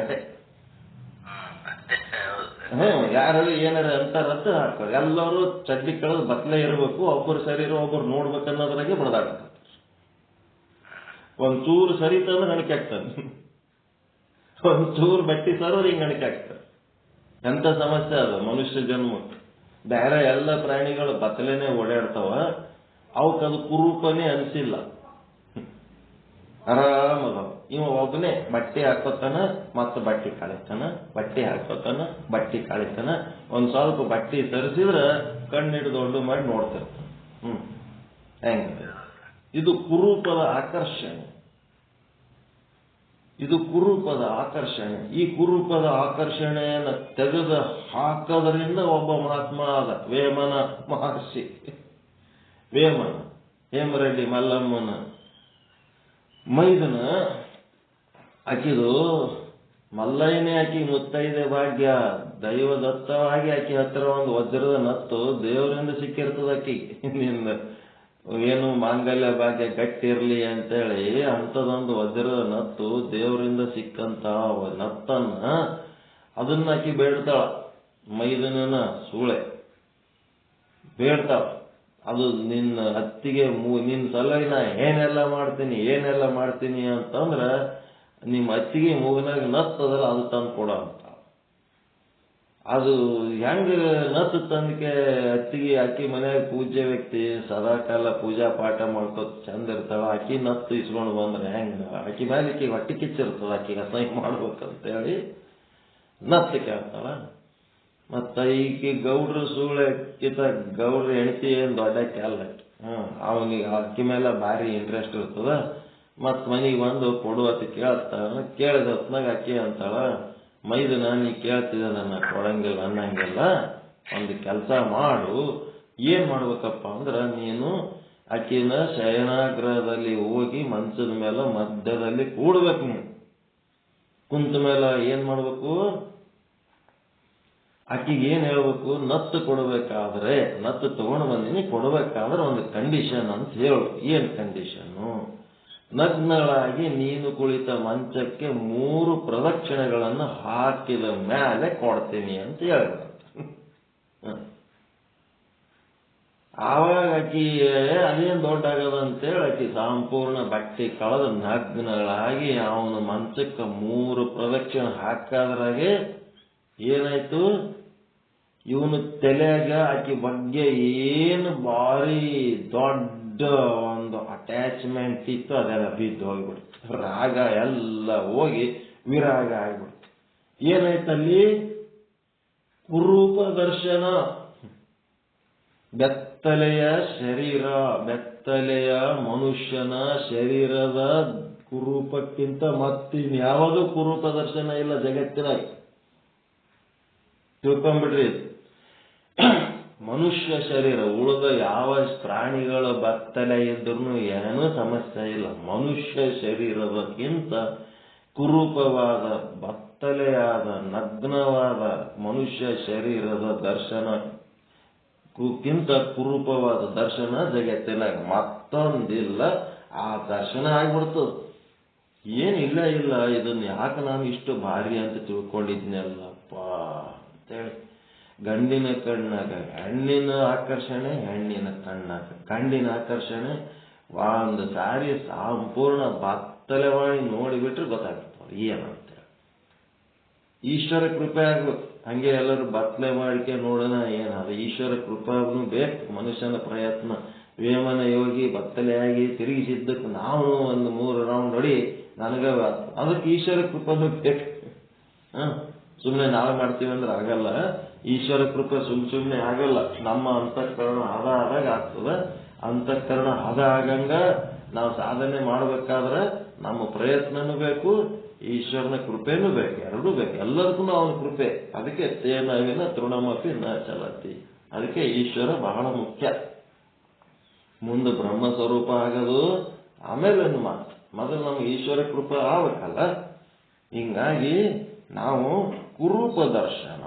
ಯಾರು ಏನಾರ ಅಂತಾರಂತ ಹಾಕೋರು. ಎಲ್ಲರೂ ಚಡ್ಡಿ ಕಳೆದು ಬತ್ತಲೆ ಇರಬೇಕು, ಒಬ್ಬರು ಸರಿ ಇರೋ ಒಬ್ಬರು ನೋಡ್ಬೇಕನ್ನೋದ್ರಾಗೆ ಬಡದಾಡ್ತಾರೆ. ಒಂಚೂರು ಸರಿ ತಂದ್ರೆ ಗಣಿಕೆ ಆಗ್ತಾನೆ, ಒಂಚೂರು ಬಟ್ಟಿ ಸರೋರು ಹಿಂಗೆ ಗಣಿಕೆ ಆಗ್ತಾರೆ. ಎಂತ ಸಮಸ್ಯೆ ಅದು ಮನುಷ್ಯ ಜನ್ಮಕ್ಕೆ. ಬೇರೆ ಎಲ್ಲ ಪ್ರಾಣಿಗಳು ಬತ್ತಲೇನೆ ಓಡಾಡ್ತಾವ, ಅವಕ್ಕದು ಕುರೂಪನೇ ಅನಿಸಿಲ್ಲ, ಆರಾಮದ. ಇವ ಒಬ್ಬನೇ ಬಟ್ಟೆ ಹಾಕೋತಾನ, ಮತ್ತೆ ಬಟ್ಟೆ ಕಾಳಿತಾನ, ಬಟ್ಟೆ ಹಾಕೋತಾನ, ಬಟ್ಟೆ ಕಾಳಿತಾನ. ಒಂದ್ ಸ್ವಲ್ಪ ಬಟ್ಟೆ ತರಿಸಿದ್ರೆ ಕಣ್ಣಿಟ್ಟು ದೊಡ್ಡ ಮಾಡಿ ನೋಡ್ತಿರ್ತಾನ. ಹೆಂಗ ಇದು ಕುರೂಪದ ಆಕರ್ಷಣೆ. ಇದು ಕುರೂಪದ ಆಕರ್ಷಣೆ. ಈ ಕುರೂಪದ ಆಕರ್ಷಣೆಯನ್ನು ತೆಗೆದು ಹಾಕೋದ್ರಿಂದ ಒಬ್ಬ ಮಹಾತ್ಮ ಆದ, ವೇಮನ ಮಹರ್ಷಿ. ವೇಮನ ಹೇಮರೆಡ್ಡಿ ಮಲ್ಲಮ್ಮನ ಮೈದನ ಆಕಿದು ಮಲ್ಲಯ್ಯನೇ ಆಕಿ ಮುತ್ತೈದೆ ಭಾಗ್ಯ. ದೈವದತ್ತವಾಗಿ ಆಕಿ ಹತ್ತಿರ ಒಂದು ವಜ್ರದ ನತ್ತು ದೇವರಿಂದ ಸಿಕ್ಕಿರ್ತದ ಆಕಿಗೆ. ನಿನ್ನ ಏನು ಮಾಂಗಲ್ಯ ಭಾಗ್ಯ ಗಟ್ಟಿರ್ಲಿ ಅಂತೇಳಿ ಅಂಥದೊಂದು ವಜ್ರದ ನತ್ತು ದೇವರಿಂದ ಸಿಕ್ಕಂತ ನತ್ತನ್ನ ಅದನ್ನ ಆಕಿ ಬೇಡ್ತಾಳ. ಮೈದನನ ಸೂಳೆ ಬೇಡ್ತಾಳ. ಅದು ನಿನ್ನ ಅತ್ತಿಗೆ ನಿನ್ನ ಸಲುವಾಗಿ ನಾ ಏನೆಲ್ಲ ಮಾಡ್ತೀನಿ ಅಂತಂದ್ರ ನಿಮ್ಮ ಅತ್ತಿಗೆ ಮೂಗಿನಾಗ ನತ್ತದಲ್ಲ ಅದು ತಂದು ಕೊಡ ಅಂತ. ಅದು ಹೆಂಗ ನತ್ ತಂದಕ್ಕೆ ಅತ್ತಿಗೆ ಆಕಿ ಮನ್ಯಾಗ ಪೂಜ್ಯ ವ್ಯಕ್ತಿ ಸದಾಕಾಲ ಪೂಜಾ ಪಾಠ ಮಾಡ್ಕೋತ ಚಂದ ಇರ್ತಾಳ. ಆಕಿ ನತ್ತು ಇಸ್ಕೊಂಡು ಬಂದ್ರೆ ಹೆಂಗ? ಆಕಿ ಮೇಲೆ ಆಕಿ ಹೊಟ್ಟಿ ಕಿಚ್ಚಿರ್ತದ, ಆಕಿಗೆ ಅಸಹ್ಯ ಮಾಡ್ಬೇಕಂತೇಳಿ ನತ್ತು ಕೇಳ್ತಾಳ. ಮತ್ತ ಈಕಿ ಗೌಡ್ರ ಸೂಳೆಕ್ಕಿತ ಗೌಡ್ರ ಹೆಂಡತಿ ಏನ್ ದೊಡ್ಡ ಕ್ಯಾಲ ಅವನಿಗೆ ಅಕ್ಕಿ ಮೇಲೆ ಭಾರಿ ಇಂಟ್ರೆಸ್ಟ್ ಇರ್ತದ. ಮತ್ ಮನಿಗೆ ಬಂದು ಕೊಡುವತ್ತು ಕೇಳ್ತಾಳ. ಕೇಳಿದ ಹೊತ್ನಾಗ ಅಕ್ಕಿ ಅಂತಾಳ, ಮೈದನ ನೀ ಕೇಳ್ತಿದ್ದ ನನ್ನ ಕೊಡಂಗಿಲ್ಲ ಅನ್ನಂಗಿಲ್ಲ, ಒಂದು ಕೆಲಸ ಮಾಡು. ಏನ್ ಮಾಡ್ಬೇಕಪ್ಪ ಅಂದ್ರ ನೀನು ಆಕಿನ ಶಯನಾಗ್ರಹದಲ್ಲಿ ಹೋಗಿ ಮಂಚದ ಮೇಲೆ ಮಧ್ಯದಲ್ಲಿ ಕೂಡ್ಬೇಕು. ನೀನು ಕುಂತ ಮೇಲೆ ಏನ್ ಮಾಡ್ಬೇಕು? ಆಕಿಗೆ ಏನ್ ಹೇಳ್ಬೇಕು? ನತ್ತು ಕೊಡಬೇಕಾದ್ರೆ, ನತ್ತು ತಗೊಂಡು ಬಂದಿನಿ, ಕೊಡಬೇಕಾದ್ರೆ ಒಂದು ಕಂಡೀಷನ್ ಅಂತ ಹೇಳು. ಏನ್ ಕಂಡೀಷನ್ನು? ನಗ್ನಳಾಗಿ ನೀನು ಕುಳಿತ ಮಂಚಕ್ಕೆ 3 ಪ್ರದಕ್ಷಿಣೆಗಳನ್ನು ಹಾಕಿದ ಮೇಲೆ ಕೊಡ್ತೀನಿ ಅಂತ ಹೇಳ್ಬೇಕು. ಆವಾಗ ಆಕಿ ಅದೇನ್ ದೊಡ್ಡ ಆಗದ ಅಂತೇಳಿ ಆಕಿ ಸಂಪೂರ್ಣ ಬಟ್ಟೆ ಕಳೆದ ನಗ್ನಳಾಗಿ ಅವನ ಮಂಚಕ್ಕೆ 3 ಪ್ರದಕ್ಷಿಣೆ ಹಾಕಾದ್ರಾಗೆ ಏನಾಯ್ತು? ಇವನು ತಲೆಯಾಗ ಆಕಿ ಬಗ್ಗೆ ಏನು ಭಾರಿ ದೊಡ್ಡ ಒಂದು ಅಟ್ಯಾಚ್ಮೆಂಟ್ ಇತ್ತು, ಅದೆಲ್ಲ ಬಿದ್ದು ಹೋಗ್ಬಿಡ್ತು. ರಾಗ ಎಲ್ಲ ಹೋಗಿ ವಿರಾಗ ಆಗ್ಬಿಡ್ತು. ಏನಾಯ್ತಲ್ಲಿ? ಕುರೂಪ ದರ್ಶನ. ಬೆತ್ತಲೆಯ ಶರೀರ, ಬೆತ್ತಲೆಯ ಮನುಷ್ಯನ ಶರೀರದ ಕುರೂಪಕ್ಕಿಂತ ಮತ್ತಿನ್ಯಾವುದೂ ಕುರೂಪ ದರ್ಶನ ಇಲ್ಲ ಜಗತ್ತಿನಾಗ. ತಿಳ್ಕೊಂಡ್ಬಿಡ್ರಿ. ಮನುಷ್ಯ ಶರೀರ, ಉಳಿದ ಯಾವ ಪ್ರಾಣಿಗಳ ಬತ್ತಲೆ ಇದ್ರೂ ಏನೂ ಸಮಸ್ಯೆ ಇಲ್ಲ. ಮನುಷ್ಯ ಶರೀರದಕ್ಕಿಂತ ಕುರೂಪವಾದ, ಬತ್ತಲೆಯಾದ, ನಗ್ನವಾದ ಮನುಷ್ಯ ಶರೀರದ ದರ್ಶನಕ್ಕಿಂತ ಕುರೂಪವಾದ ದರ್ಶನ ಜಗತ್ತಿನಾಗ ಮತ್ತೊಂದಿಲ್ಲ. ಆ ದರ್ಶನ ಆಗ್ಬಿಡ್ತದ. ಏನಿಲ್ಲ ಇಲ್ಲ ಇದನ್ನ ಯಾಕೆ ನಾನು ಇಷ್ಟು ಭಾರಿ ಅಂತ ತಿಳ್ಕೊಂಡಿದ್ನಲ್ಲಪ್ಪ ಅಂತೇಳಿ. ಗಂಡಿನ ಕಣ್ಣಾಗ ಹೆಣ್ಣಿನ ಆಕರ್ಷಣೆ, ಹೆಣ್ಣಿನ ಕಣ್ಣಾಗ ಗಂಡಿನ ಆಕರ್ಷಣೆ ಒಂದು ಸಾರಿ ಸಂಪೂರ್ಣ ಬತ್ತಲೆ ಮಾಡಿ ನೋಡಿಬಿಟ್ರೆ ಗೊತ್ತಾಗ್ತದೆ ಏನಂತೇಳಿ. ಈಶ್ವರ ಕೃಪೆ ಆಗ್ಬೇಕು. ಹಂಗೆ ಎಲ್ಲರೂ ಬತ್ತಲೆ ಮಾಡಿಕೆ ನೋಡೋಣ ಏನದು? ಈಶ್ವರ ಕೃಪೆನೂ ಬೇಕು. ಮನುಷ್ಯನ ಪ್ರಯತ್ನ. ವೇಮನ ಯೋಗಿ ಬತ್ತಲೆಯಾಗಿ ತಿರುಗಿಸಿದ್ದಕ್ಕೆ ನಾವು ಒಂದು 3 ರೌಂಡ್ ಹೊಡಿ ನನಗ ಅದಕ್ಕೆ ಈಶ್ವರ ಕೃಪೆನೂ ಬೇಕು. ಸುಮ್ಮನೆ ನಾವೇ ಮಾಡ್ತೀವಿ ಅಂದ್ರೆ ಆಗಲ್ಲ. ಈಶ್ವರ ಕೃಪೆ ಸುಮ್ಮನೆ ಆಗಲ್ಲ. ನಮ್ಮ ಅಂತಃಕರಣ ಹದ ಆದಾಗ ಆಗ್ತದ. ಅಂತಃಕರಣ ಹದ ಆಗಂಗ ನಾವು ಸಾಧನೆ ಮಾಡ್ಬೇಕಾದ್ರೆ ನಮ್ಮ ಪ್ರಯತ್ನನೂ ಬೇಕು, ಈಶ್ವರನ ಕೃಪೆನೂ ಬೇಕು, ಎರಡೂ ಬೇಕು. ಎಲ್ಲರಿಗೂ ಅವನ ಕೃಪೆ. ಅದಕ್ಕೆ ತೇನವಿನ ತೃಣಮಪಿ ನ ಚಲತಿ. ಅದಕ್ಕೆ ಈಶ್ವರ ಬಹಳ ಮುಖ್ಯ. ಮುಂದೆ ಬ್ರಹ್ಮ ಸ್ವರೂಪ ಆಗೋದು ಆಮೇಲೆ ಮಾತು. ಮೊದಲು ನಮ್ಗೆ ಈಶ್ವರ ಕೃಪೆ ಆಗ್ಬೇಕಲ್ಲ. ಹಿಂಗಾಗಿ ನಾವು ಕುರೂಪ ದರ್ಶನ,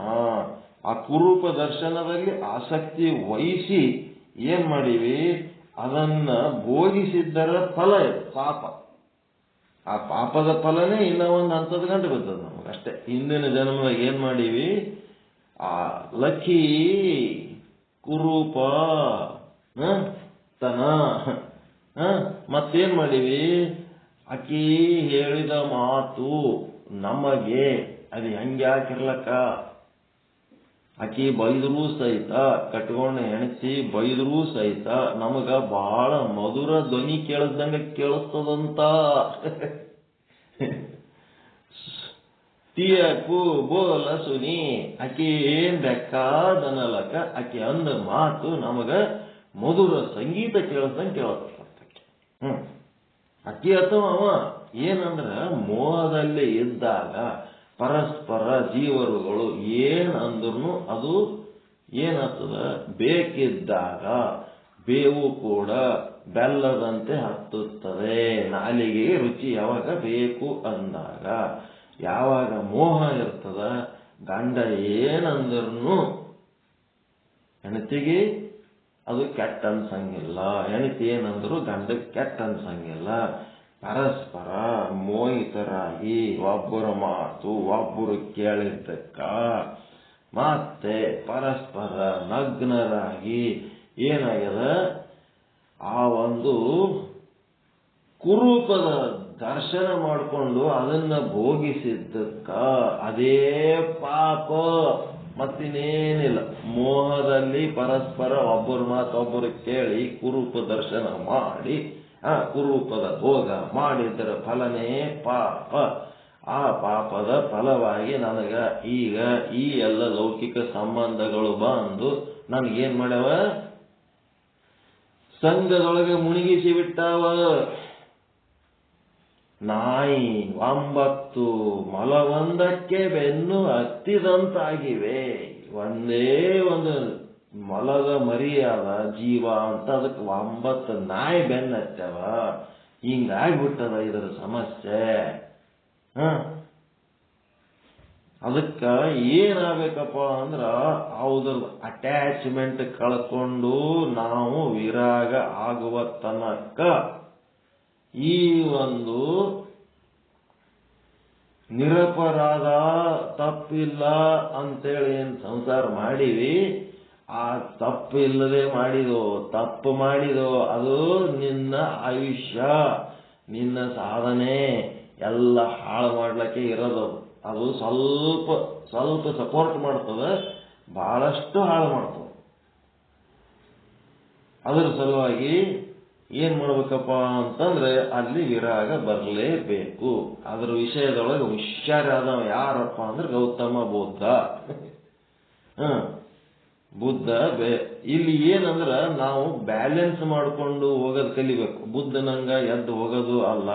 ಆ ಕುರೂಪ ದರ್ಶನದಲ್ಲಿ ಆಸಕ್ತಿ ವಹಿಸಿ ಏನ್ ಮಾಡೀವಿ? ಅದನ್ನ ಭೋಗಿಸಿದ್ದರ ಫಲ ಇದು ಪಾಪ. ಆ ಪಾಪದ ಫಲನೇ ಇನ್ನೂ ಒಂದು ಹಂತದ ಗಂಟು ಬರ್ತದೆ ನಮಗಷ್ಟೇ. ಹಿಂದಿನ ಜನ್ಮದಾಗ ಏನ್ ಮಾಡೀವಿ? ಆ ಲಕ್ಕಿ ಕುರೂಪ ತನ ಮತ್ತೇನ್ ಮಾಡೀವಿ? ಆಕಿ ಹೇಳಿದ ಮಾತು ನಮಗೆ ಅದು ಹೆಂಗ್ಯಾಕಿರ್ಲಕ್ಕ? ಆಕಿ ಬೈದರೂ ಸಹಿತ, ಕಟ್ಕೊಂಡ ಹೆಣಸಿ ಬೈದರೂ ಸಹಿತ ನಮಗ ಬಹಳ ಮಧುರ ಧ್ವನಿ ಕೇಳಿದಂಗ ಕೇಳಿಸ್ತದಂತ. ತೀಯಕು ಬೋಲ ಸುನಿ. ಆಕಿ ಏನ್ ಬೇಕಾದನಲಕ ಆಕಿ ಅಂದ ಮಾತು ನಮಗ ಮಧುರ ಸಂಗೀತ ಕೇಳಿಸ್ದಂಗ ಕೇಳಿಸ್ತಂತ. ಅಕ್ಕಿ ಅಥವಾ ಅವ ಏನಂದ್ರ ಮೋಹದಲ್ಲಿ ಇದ್ದಾಗ ಪರಸ್ಪರ ಜೀವರುಗಳು ಏನಂದ್ರೂ ಅದು ಏನಾಗ್ತದ? ಬೇಕಿದ್ದಾಗ ಬೇವು ಕೂಡ ಬೆಲ್ಲದಂತೆ ಹತ್ತುತ್ತದೆ. ನಾಲಿಗೆಗೆ ರುಚಿ ಯಾವಾಗ ಬೇಕು ಅಂದಾಗ. ಯಾವಾಗ ಮೋಹ ಇರ್ತದ, ಗಂಡ ಏನಂದ್ರೂ ಹೆಂಡತಿಗೆ ಅದು ಕೆಟ್ಟ ಅನ್ಸಂಗಿಲ್ಲ, ಹೆಂಡತಿ ಏನಂದ್ರು ಗಂಡಕ್ಕೆ ಕೆಟ್ಟ ಅನ್ಸಂಗಿಲ್ಲ. ಪರಸ್ಪರ ಮೋಹಿತರಾಗಿ ಒಬ್ಬರ ಮಾತು ಒಬ್ಬರು ಕೇಳಿದ್ದಕ್ಕ ಮತ್ತೆ ಪರಸ್ಪರ ನಗ್ನರಾಗಿ ಏನಾಗ್ಯದ? ಆ ಒಂದು ಕುರೂಪದ ದರ್ಶನ ಮಾಡಿಕೊಂಡು ಅದನ್ನ ಭೋಗಿಸಿದ್ದಕ್ಕ ಅದೇ ಪಾಪ ಮತ್ತಿನ್ನೇನಿಲ್ಲ. ಮೋಹದಲ್ಲಿ ಪರಸ್ಪರ ಒಬ್ಬರು ಮಾತೊಬ್ಬರು ಕೇಳಿ ಕುರೂಪ ದರ್ಶನ ಮಾಡಿ ಕುರೂಪದ ಭೋಗ ಮಾಡಿದರ ಫಲನೇ ಪಾಪ. ಆ ಪಾಪದ ಫಲವಾಗಿ ನನಗ ಈಗ ಈ ಎಲ್ಲ ಲೌಕಿಕ ಸಂಬಂಧಗಳು ಬಂದು ನನಗೇನ್ ಮಾಡ್ಯಾವ, ಸಂಘದೊಳಗೆ ಮುಳುಗಿಸಿ ಬಿಟ್ಟಾವ. ನಾಯಿ 9 ಮೊಲವೊಂದಕ್ಕೆ ಬೆನ್ನು ಹತ್ತಿದಂತಾಗಿವೆ. ಒಂದೇ ಒಂದು ಮೊಲದ ಮರಿಯಾದ ಜೀವ ಅಂತ ಅದಕ್ಕೆ 9 ನಾಯಿ ಬೆನ್ನು ಹತ್ತವ. ಹಿಂಗಾಗ್ಬಿಟ್ಟದ ಇದರ ಸಮಸ್ಯೆ. ಅದಕ್ಕ ಏನಾಗಬೇಕಪ್ಪ ಅಂದ್ರ ಅವ್ರ ಅಟ್ಯಾಚ್ಮೆಂಟ್ ಕಳ್ಕೊಂಡು ನಾವು ವಿರಾಗ ಆಗುವ ತನಕ ಈ ಒಂದು ನಿರಪರಾಧ ತಪ್ಪಿಲ್ಲ ಅಂತೇಳಿ ಏನ್ ಸಂಸಾರ ಮಾಡೀವಿ, ಆ ತಪ್ಪಿಲ್ಲದೆ ತಪ್ಪು ಮಾಡಿದೋ ಅದು ನಿನ್ನ ಆಯುಷ್ಯ, ನಿನ್ನ ಸಾಧನೆ ಎಲ್ಲ ಹಾಳು ಮಾಡ್ಲಿಕ್ಕೆ ಇರೋದು. ಅದು ಸ್ವಲ್ಪ ಸಪೋರ್ಟ್ ಮಾಡ್ತದೆ, ಬಹಳಷ್ಟು ಹಾಳು ಮಾಡ್ತದೆ. ಅದರ ಸಲುವಾಗಿ ಏನ್ ಮಾಡ್ಬೇಕಪ್ಪ ಅಂತಂದ್ರೆ ಅಲ್ಲಿ ವಿರಾಗ ಬರಲೇಬೇಕು. ಅದ್ರ ವಿಷಯದೊಳಗೆ ಹುಷಾರಾದವ ಯಾರಪ್ಪ ಅಂದ್ರೆ ಗೌತಮ ಬುದ್ಧ. ಬುದ್ಧ ಇಲ್ಲಿ ಏನಂದ್ರ ನಾವು ಬ್ಯಾಲೆನ್ಸ್ ಮಾಡ್ಕೊಂಡು ಹೋಗೋದು ಕಲಿಬೇಕು. ಬುದ್ಧನಂಗ ಎದ್ದು ಹೋಗೋದು ಅಲ್ಲ,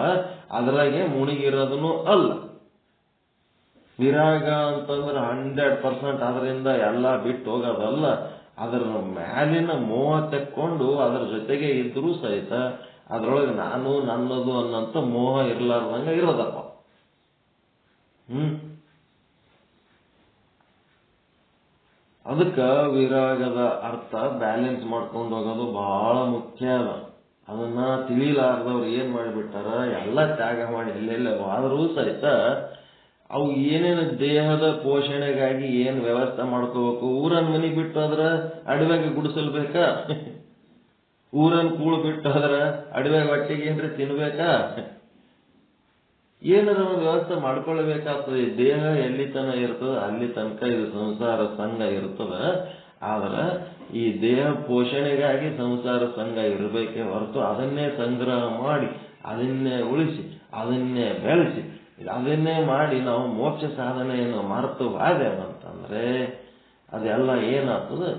ಅದ್ರಾಗೆ ಮುಳುಗಿರೋದನ್ನು ಅಲ್ಲ. ವಿರಾಗ ಅಂತಂದ್ರೆ 100% ಅದರಿಂದ ಎಲ್ಲ ಬಿಟ್ಟು ಹೋಗೋದಲ್ಲ. ಅದರ ಮ್ಯಾಲಿನ ಮೋಹ ತೆಕ್ಕೊಂಡು ಅದರ ಜೊತೆಗೆ ಇದ್ರೂ ಸಹಿತ ಅದ್ರೊಳಗೆ ನಾನು ನನ್ನದು ಅನ್ನಂತ ಮೋಹ ಇರ್ಲಾರ್ದಂಗ ಇರೋದಪ್ಪ. ಅದಕ್ಕ ವಿರಾಗದ ಅರ್ಥ ಬ್ಯಾಲೆನ್ಸ್ ಮಾಡ್ಕೊಂಡು ಹೋಗೋದು ಬಹಳ ಮುಖ್ಯ ಅದ. ಅದನ್ನ ತಿಳಿಲಾರ್ದವ್ರು ಏನ್ ಮಾಡಿಬಿಟ್ಟಾರ, ಎಲ್ಲ ತ್ಯಾಗ ಮಾಡಿ ಎಲ್ಲೆಲ್ಲ ಆದರೂ ಸಹಿತ ಅವು ಏನೇನು ದೇಹದ ಪೋಷಣೆಗಾಗಿ ಏನ್ ವ್ಯವಸ್ಥೆ ಮಾಡ್ಕೋಬೇಕು. ಊರನ್ ಮನಿ ಬಿಟ್ಟು ಹೋದ್ರ ಅಡವ್ಯಾಗ ಗುಡಿಸಲ್ಬೇಕಾ, ಊರನ್ ಕೂಳು ಬಿಟ್ಟು ಹೋದ್ರ ಅಡವ್ಯಾಗ ಹೊಟ್ಟೆಗೆ ಏನ್ರಿ ತಿನ್ಬೇಕಾ, ಏನಾರ ಒಂದು ವ್ಯವಸ್ಥೆ ಮಾಡ್ಕೊಳ್ಬೇಕಾಗ್ತದೆ. ದೇಹ ಎಲ್ಲಿ ತನ ಇರ್ತದ ಅಲ್ಲಿ ತನಕ ಇದು ಸಂಸಾರ ಸಂಘ ಇರ್ತದ. ಆದ್ರ ಈ ದೇಹ ಪೋಷಣೆಗಾಗಿ ಸಂಸಾರ ಸಂಘ ಇರಬೇಕೇ ಹೊರತು ಅದನ್ನೇ ಸಂಗ್ರಹ ಮಾಡಿ ಅದನ್ನೇ ಉಳಿಸಿ ಅದನ್ನೇ ಬೆಳೆಸಿ ಅದನ್ನೇ ಮಾಡಿ ನಾವು ಮೋಕ್ಷ ಸಾಧನೆಯನ್ನು ಮರೆತು ಹೋದೆವಂತಂದ್ರೆ ಅದೆಲ್ಲ ಏನಾಗ್ತದೆ,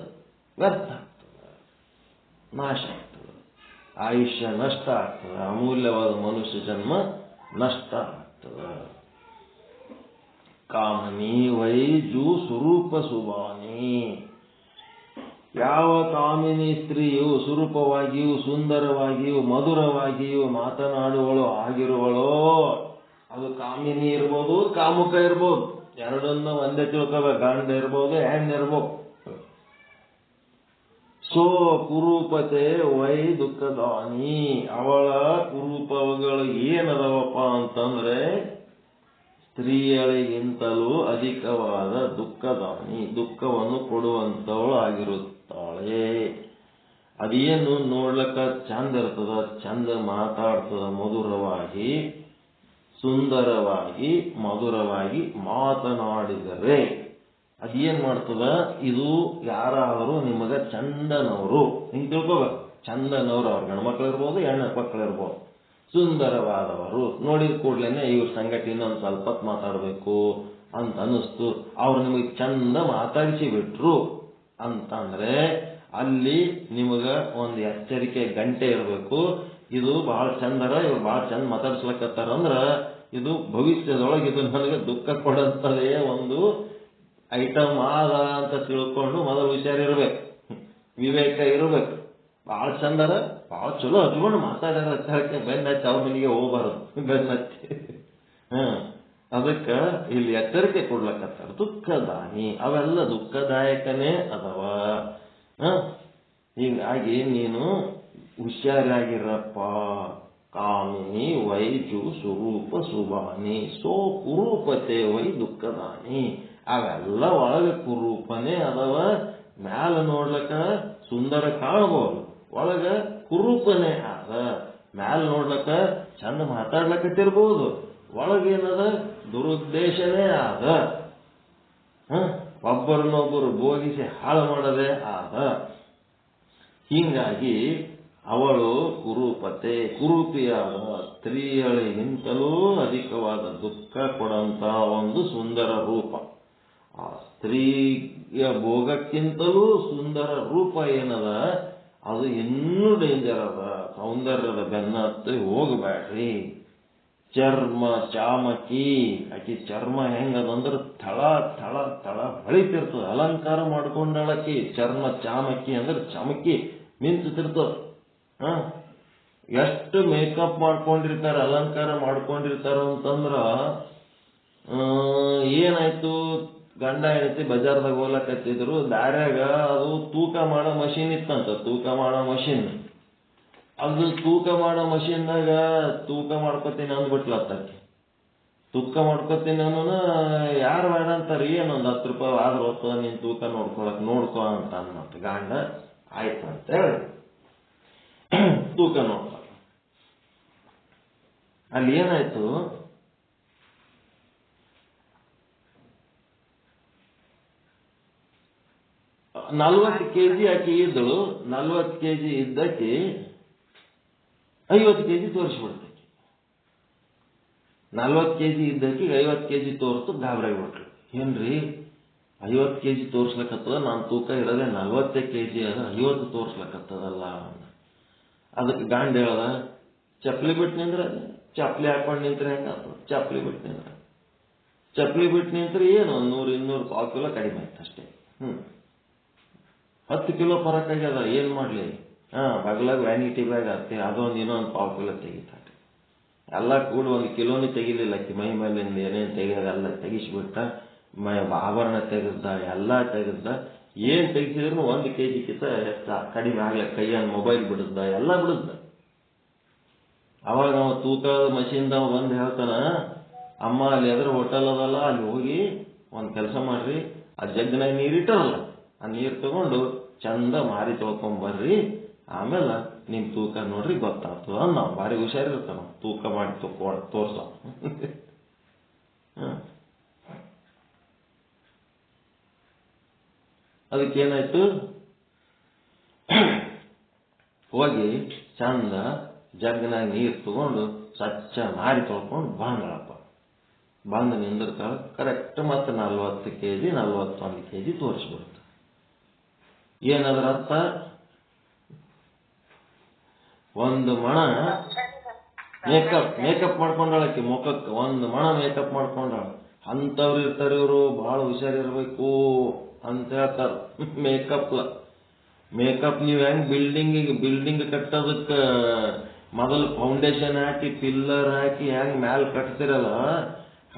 ವ್ಯರ್ಥ ಆಗ್ತದೆ, ನಾಶ ಆಗ್ತದೆ, ಆಯುಷ್ಯ ನಷ್ಟ ಆಗ್ತದೆ, ಅಮೂಲ್ಯವಾದ ಮನುಷ್ಯ ಜನ್ಮ ನಷ್ಟ ಆಗ್ತದೆ. ಕಾಮನಿ ವೈಜು ಸ್ವರೂಪ ಸುಬಾನಿ. ಯಾವ ಕಾಮಿನಿ ಸ್ತ್ರೀಯು ಸ್ವರೂಪವಾಗಿಯೂ ಸುಂದರವಾಗಿಯೂ ಮಧುರವಾಗಿಯೂ ಮಾತನಾಡುವಳು ಆಗಿರುವಳೋ ಅದು ಕಾಮಿನಿ ಇರ್ಬೋದು, ಕಾಮುಕ ಇರ್ಬೋದು. ಎರಡನ್ನ ಒಂದೇ ತಿಳ್ಕೋಬೇಕು. ಗಂಡ ಇರ್ಬೋದು, ಹೆಣ್ಣು ಇರ್ಬೋದು. ಸೋ ಕುರೂಪತೆ ವೈ ದುಃಖದಾನಿ. ಅವಳ ಕುರೂಪಗಳು ಏನದವಪ್ಪ ಅಂತಂದ್ರೆ ಸ್ತ್ರೀಯಳಿಗಿಂತಲೂ ಅಧಿಕವಾದ ದುಃಖದಾನಿ, ದುಃಖವನ್ನು ಕೊಡುವಂತವಳು ಆಗಿರುತ್ತಾಳೆ. ಅದೇನು ನೋಡ್ಲಕ್ಕ ಚಂದ ಇರ್ತದ, ಚಂದ ಮಾತಾಡ್ತದ, ಮಧುರವಾಗಿ ಸುಂದರವಾಗಿ ಮಧುರವಾಗಿ ಮಾತನಾಡಿದರೆ ಅದೇನ್ ಮಾಡ್ತದ, ಇದು ಯಾರಾದರೂ ನಿಮಗ ಚಂದನವರು ಹಿಂಗ್ ತಿಳ್ಕೋಬೇಕು. ಚಂದನವರು ಅವ್ರ ಗಂಡ್ಮಕ್ಳು ಇರ್ಬೋದು, ಹೆಣ್ಣು ಮಕ್ಕಳಿರ್ಬೋದು, ಸುಂದರವಾದವರು ನೋಡಿದ ಕೂಡ್ಲೇನೆ ಇವ್ರ ಸಂಗತಿ ಇನ್ನೊಂದು ಸ್ವಲ್ಪ ಹೊತ್ತು ಮಾತಾಡಬೇಕು ಅಂತ ಅನಿಸ್ತು, ಅವ್ರು ನಿಮಗೆ ಚಂದ ಮಾತಾಡಿಸಿ ಬಿಟ್ರು ಅಂತಂದ್ರೆ ಅಲ್ಲಿ ನಿಮಗ ಒಂದು ಎಚ್ಚರಿಕೆ ಗಂಟೆ ಇರಬೇಕು. ಇದು ಬಹಳ ಚಂದರ, ಇವ್ರು ಬಹಳ ಚಂದ ಮಾತಾಡ್ಸ್ಲಕತ್ತಾರ ಅಂದ್ರ ಇದು ಭವಿಷ್ಯದೊಳಗೆ ಇದು ನನಗೆ ದುಃಖ ಕೊಡಂತದೇ ಒಂದು ಐಟಮ್ ಆದ ಅಂತ ತಿಳ್ಕೊಂಡು ಮೊದಲು ಹುಷಾರಿರ್ಬೇಕು, ವಿವೇಕ ಇರ್ಬೇಕು. ಬಹಳ ಚಂದರ, ಬಹಳ ಚಲೋ ಹಚ್ಕೊಂಡು ಮಾತಾಡ್ಯಾರ ಹಚ್ಚಕ್ಕೆ ಬೆನ್ನ ಹಚ್ಚಿ ಅವ್ರ ಮನೆಗೆ ಹೋಗ್ಬಾರದು, ಬೆನ್ನ ಹಚ್ಚಿ. ಅದಕ್ಕ ಇಲ್ಲಿ ಎಚ್ಚರಿಕೆ ಕೊಡ್ಲಕತ್ತಾರ. ದುಃಖದಾನಿ ಅವೆಲ್ಲ ದುಃಖದಾಯಕನೇ ಅದಾವ. ಹೀಗಾಗಿ ನೀನು ಹುಷಾರಾಗಿರಪ್ಪ. ಕಾಮಿನಿ ವೈಜು ಸ್ವರೂಪ ಸುಬಾನಿ ಸೋ ಕುರೂಪತೆ ವೈ ದುಃಖದಾನಿ. ಅವೆಲ್ಲ ಒಳಗೆ ಕುರೂಪನೇ ಅದಾವ. ಮ್ಯಾಲ ನೋಡ್ಲಕ್ಕ ಸುಂದರ ಕಾಣಬಹುದು, ಒಳಗ ಕುರೂಪನೇ ಆದ. ಮ್ಯಾಲ ನೋಡ್ಲಕ್ಕ ಚಂದ ಮಾತಾಡ್ಲಕತ್ತಿರ್ಬೋದು, ಒಳಗೇನದ ದುರುದ್ದೇಶನೇ ಆದ. ಒಬ್ಬರನ್ನೊಬ್ಬರು ಭೋಗಿಸಿ ಹಾಳು ಮಾಡದೆ ಆದ. ಹೀಗಾಗಿ ಅವಳು ಕುರೂಪಿಯಾದ ಸ್ತ್ರೀಯಳಿಗಿಂತಲೂ ಅಧಿಕವಾದ ದುಃಖ ಕೊಡುವಂತ ಒಂದು ಸುಂದರ ರೂಪ. ಆ ಸ್ತ್ರೀಯ ಭೋಗಕ್ಕಿಂತಲೂ ಸುಂದರ ರೂಪ ಏನದ, ಅದು ಇನ್ನೂ ಡೇಂಜರ್ ಅದ. ಸೌಂದರ್ಯದ ಬೆನ್ನತ್ತಿ ಹೋಗಬೇಡ್ರಿ. ಚರ್ಮ ಚಾಮಕಿ, ಆಕಿ ಚರ್ಮ ಹೆಂಗದಂದ್ರೆ ಥಳ ಥಳ ಥಳ ಹೊಳಿತಿರ್ತದ. ಅಲಂಕಾರ ಮಾಡ್ಕೊಂಡಳಕಿ ಚರ್ಮ ಚಾಮಕಿ ಅಂದ್ರೆ ಚಮಕಿ ಮಿಂಚುತ್ತಿರ್ತದ. ಎಷ್ಟು ಮೇಕಪ್ ಮಾಡ್ಕೊಂಡಿರ್ತಾರ, ಅಲಂಕಾರ ಮಾಡ್ಕೊಂಡಿರ್ತಾರ ಅಂತಂದ್ರ ಏನಾಯ್ತು, ಗಂಡ ಹೆಂಡತಿ ಬಜಾರ್ದಾಗ ಹೋಗ್ಲಕತ್ತಿದ್ರು. ದಾರ್ಯಾಗ ಅದು ತೂಕ ಮಾಡೋ ಮಷೀನ್ ಇತ್ತಂತ. ತೂಕ ಮಾಡೋ ಮಷೀನ್, ಅದು ತೂಕ ಮಾಡೋ ಮಷೀನ್ದಾಗ ತೂಕ ಮಾಡ್ಕೊತೀನಿ ಅಂದ್ಬಿಟ್ಲತ್ತಾಕಿ. ತೂಕ ಮಾಡ್ಕೊತೀನಿ ಅನ್ನೋನ ಯಾರು ಬೇಡ ಅಂತಾರೆ. ಏನೊಂದು 10 ರೂಪಾಯಿ ಆದ್ರೂ ಹೊತ್ತು ನೀನ್ ತೂಕ ನೋಡ್ಕೊ ಅಂತ ಅನ್ನತ್ತ ಗಂಡ. ಆಯ್ತು ಅಂತ ಹೇಳಿ ತೂಕ ನೋಡ್ತಾರ. ಅಲ್ಲಿ ಏನಾಯ್ತು, 40 kg ಆಕಿ ಇದ್ದಳು. 40 kg ಇದ್ದಕ್ಕೆ 50 kg ತೋರಿಸ್ಬಿಡ್ತೈತಿ. 40 kg ಇದ್ದಕ್ಕೆ 50 kg ತೋರಿಸ್ತು. ಗಾಬರಿ ಬಿಟ್ರು. ಏನ್ರಿ 50 kg ತೋರ್ಸ್ಲಕತ್ತದ, ನಾನು ತೂಕ ಇರೋದೆ 40 kg ಅದ, 50 ತೋರ್ಸ್ಲಕತ್ತದಲ್ಲ. ಅದಕ್ಕೆ ಗಾಂಡ್ ಹೇಳದ, ಚಪ್ಪಲಿ ಬಿಟ್ಟು ನಿಂದ್ರೆ, ಚಪ್ಪಲಿ ಹಾಕೊಂಡು ನಿಂತ್ರೆ ಹೆಂಗಾಗ್ತದ, ಚಪ್ಪಲಿ ಬಿಟ್ಟು ನಿಂದ್ರೆ. ಚಪ್ಪಲಿ ಬಿಟ್ಟು ನಿಂತ್ರೆ ಏನು 100-200 ಪಾವು ಕಿಲೋ ಕಡಿಮೆ ಆಯ್ತು ಅಷ್ಟೇ. 10 ಕಿಲೋ ಫರಕ್ ಆಗ್ಯದ. ಏನ್ ಮಾಡ್ಲಿ, ಬಗ್ಲಾಗ ವ್ಯಾನಿಟಿ ಬ್ಯಾಗ್ ಆಗ್ತಿ, ಅದೊಂದು ಇನ್ನೊಂದು ಪಾವು ಕಿಲೋ ತೆಗಿತಾಳೆ. ಎಲ್ಲ ಕೂಡ 1 ಕಿಲೋನೇ ತೆಗಿಲಿಲ್ಲ. ಮೈ ಮೇಲಿಂದ ಏನೇನು ತೆಗಿಯೋದೆಲ್ಲ ತೆಗಿಸ್ಬಿಟ್ಟ. ಆಭರಣ ತೆಗೆದ, ಎಲ್ಲ ತೆಗೆದ. ಏನ್ ತೆಗಿಸಿದ್ರು 1 kg ಕಿಂತ ಕಡಿಮೆ ಆಗ್ಲಿಕ್ಕೆ ಕೈಯನ್ನು ಮೊಬೈಲ್ ಬಿಡುತ್ತ, ಎಲ್ಲ ಬಿಡುತ್ತ. ಅವಾಗ ಅವ ತೂಕದ ಮಷೀನ್ದವ ಬಂದು ಹೇಳ್ತಾನ, ಅಮ್ಮ ಅಲ್ಲಿ ಎದುರು ಹೋಟೆಲ್ ಅದಲ್ಲ, ಅಲ್ಲಿ ಹೋಗಿ ಒಂದು ಕೆಲಸ ಮಾಡ್ರಿ, ಆ ಜಗ್ಗನಾಗ ನೀರಿಟ್ಟರಲ್ಲ, ಆ ನೀರು ತಗೊಂಡು ಚಂದ ಮಾರಿ ತೊಳ್ಕೊಂಬರ್ರಿ, ಆಮೇಲೆ ನಿಮ್ ತೂಕ ನೋಡ್ರಿ ಗೊತ್ತಾಗ್ತದ. ನಾವು ಭಾರಿ ಹುಷಾರಿರ್ತಾನ ತೂಕ ಮಾಡಿ ತೋರ್ಸ. ಅದಕ್ಕೇನಾಯ್ತು, ಹೋಗಿ ಚಂದ ಜಗ್ಗನಾಗ ನೀರು ತಗೊಂಡು ಸ್ವಚ್ಛ ಮಾರಿ ತೊಳ್ಕೊಂಡು ಬಂದಳಪ್ಪ. ಬಂದ ನಿಂದಿರ್ತಾಳ. ಕರೆಕ್ಟ್ ಮತ್ತೆ 40 kg 41 kg ತೋರಿಸ್ಬಿಡ್ತ. ಏನದ್ರ ಅರ್ಥ, ಒಂದು ಮಣ ಮೇಕಪ್ ಮಾಡ್ಕೊಂಡಳಕ್ಕೆ ಮುಖಕ್ಕೆ, ಒಂದು ಮಣ ಮೇಕಪ್ ಮಾಡ್ಕೊಂಡಳ. ಅಂತವ್ರು ಇರ್ತಾರೆ, ಇವರು ಬಹಳ ಹುಷಾರಿರ್ಬೇಕು ಅಂತ ಹೇಳ್ತಾರ. ಮೇಕಪ್ ನೀವು ಹೆಂಗ್ ಬಿಲ್ಡಿಂಗ್ ಕಟ್ಟೋದಕ್ಕ ಮೊದಲು ಫೌಂಡೇಶನ್ ಹಾಕಿ ಪಿಲ್ಲರ್ ಹಾಕಿ ಹೆಂಗ್ ಮ್ಯಾಲ್ ಕಟ್ತಿರಲ್ಲ,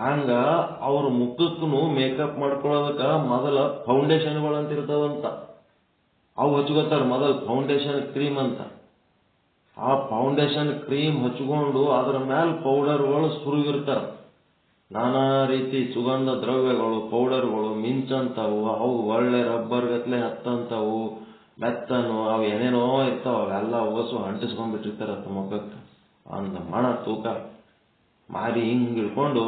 ಹಂಗ ಅವ್ರ ಮುಖಕ್ಕೂ ಮೇಕಪ್ ಮಾಡ್ಕೊಳ್ಳೋದಕ್ಕ ಮೊದಲ ಫೌಂಡೇಶನ್ಗಳು ಅಂತ ಇರ್ತಾವಂತ. ಅವು ಹಚ್ಕೋತಾರ ಮೊದಲು ಫೌಂಡೇಶನ್ ಕ್ರೀಮ್ ಅಂತ. ಆ ಫೌಂಡೇಶನ್ ಕ್ರೀಮ್ ಹಚ್ಕೊಂಡು ಅದ್ರ ಮ್ಯಾಲ ಪೌಡರ್ಗಳು ಸುರುವಿರ್ತಾರ. ನಾನಾ ರೀತಿ ಸುಗಂಧ ದ್ರವ್ಯಗಳು, ಪೌಡರ್ಗಳು ಮಿಂಚಂತವು, ಅವು ಒಳ್ಳೆ ರಬ್ಬರ್ ಗತ್ಲೆ ಹತ್ತಂತವು, ಮೆತ್ತನು, ಅವು ಏನೇನೋ ಇರ್ತಾವ. ಅವೆಲ್ಲ ಹೊಸು ಅಂಟಿಸ್ಕೊಂಡ್ಬಿಟ್ಟಿರ್ತಾರ ಮುಖಕ್ಕೆ. ಅಂದ ಮಣ ತೂಕ ಮಾರಿ ಹಿಂಗ್ ಹಿಡ್ಕೊಂಡು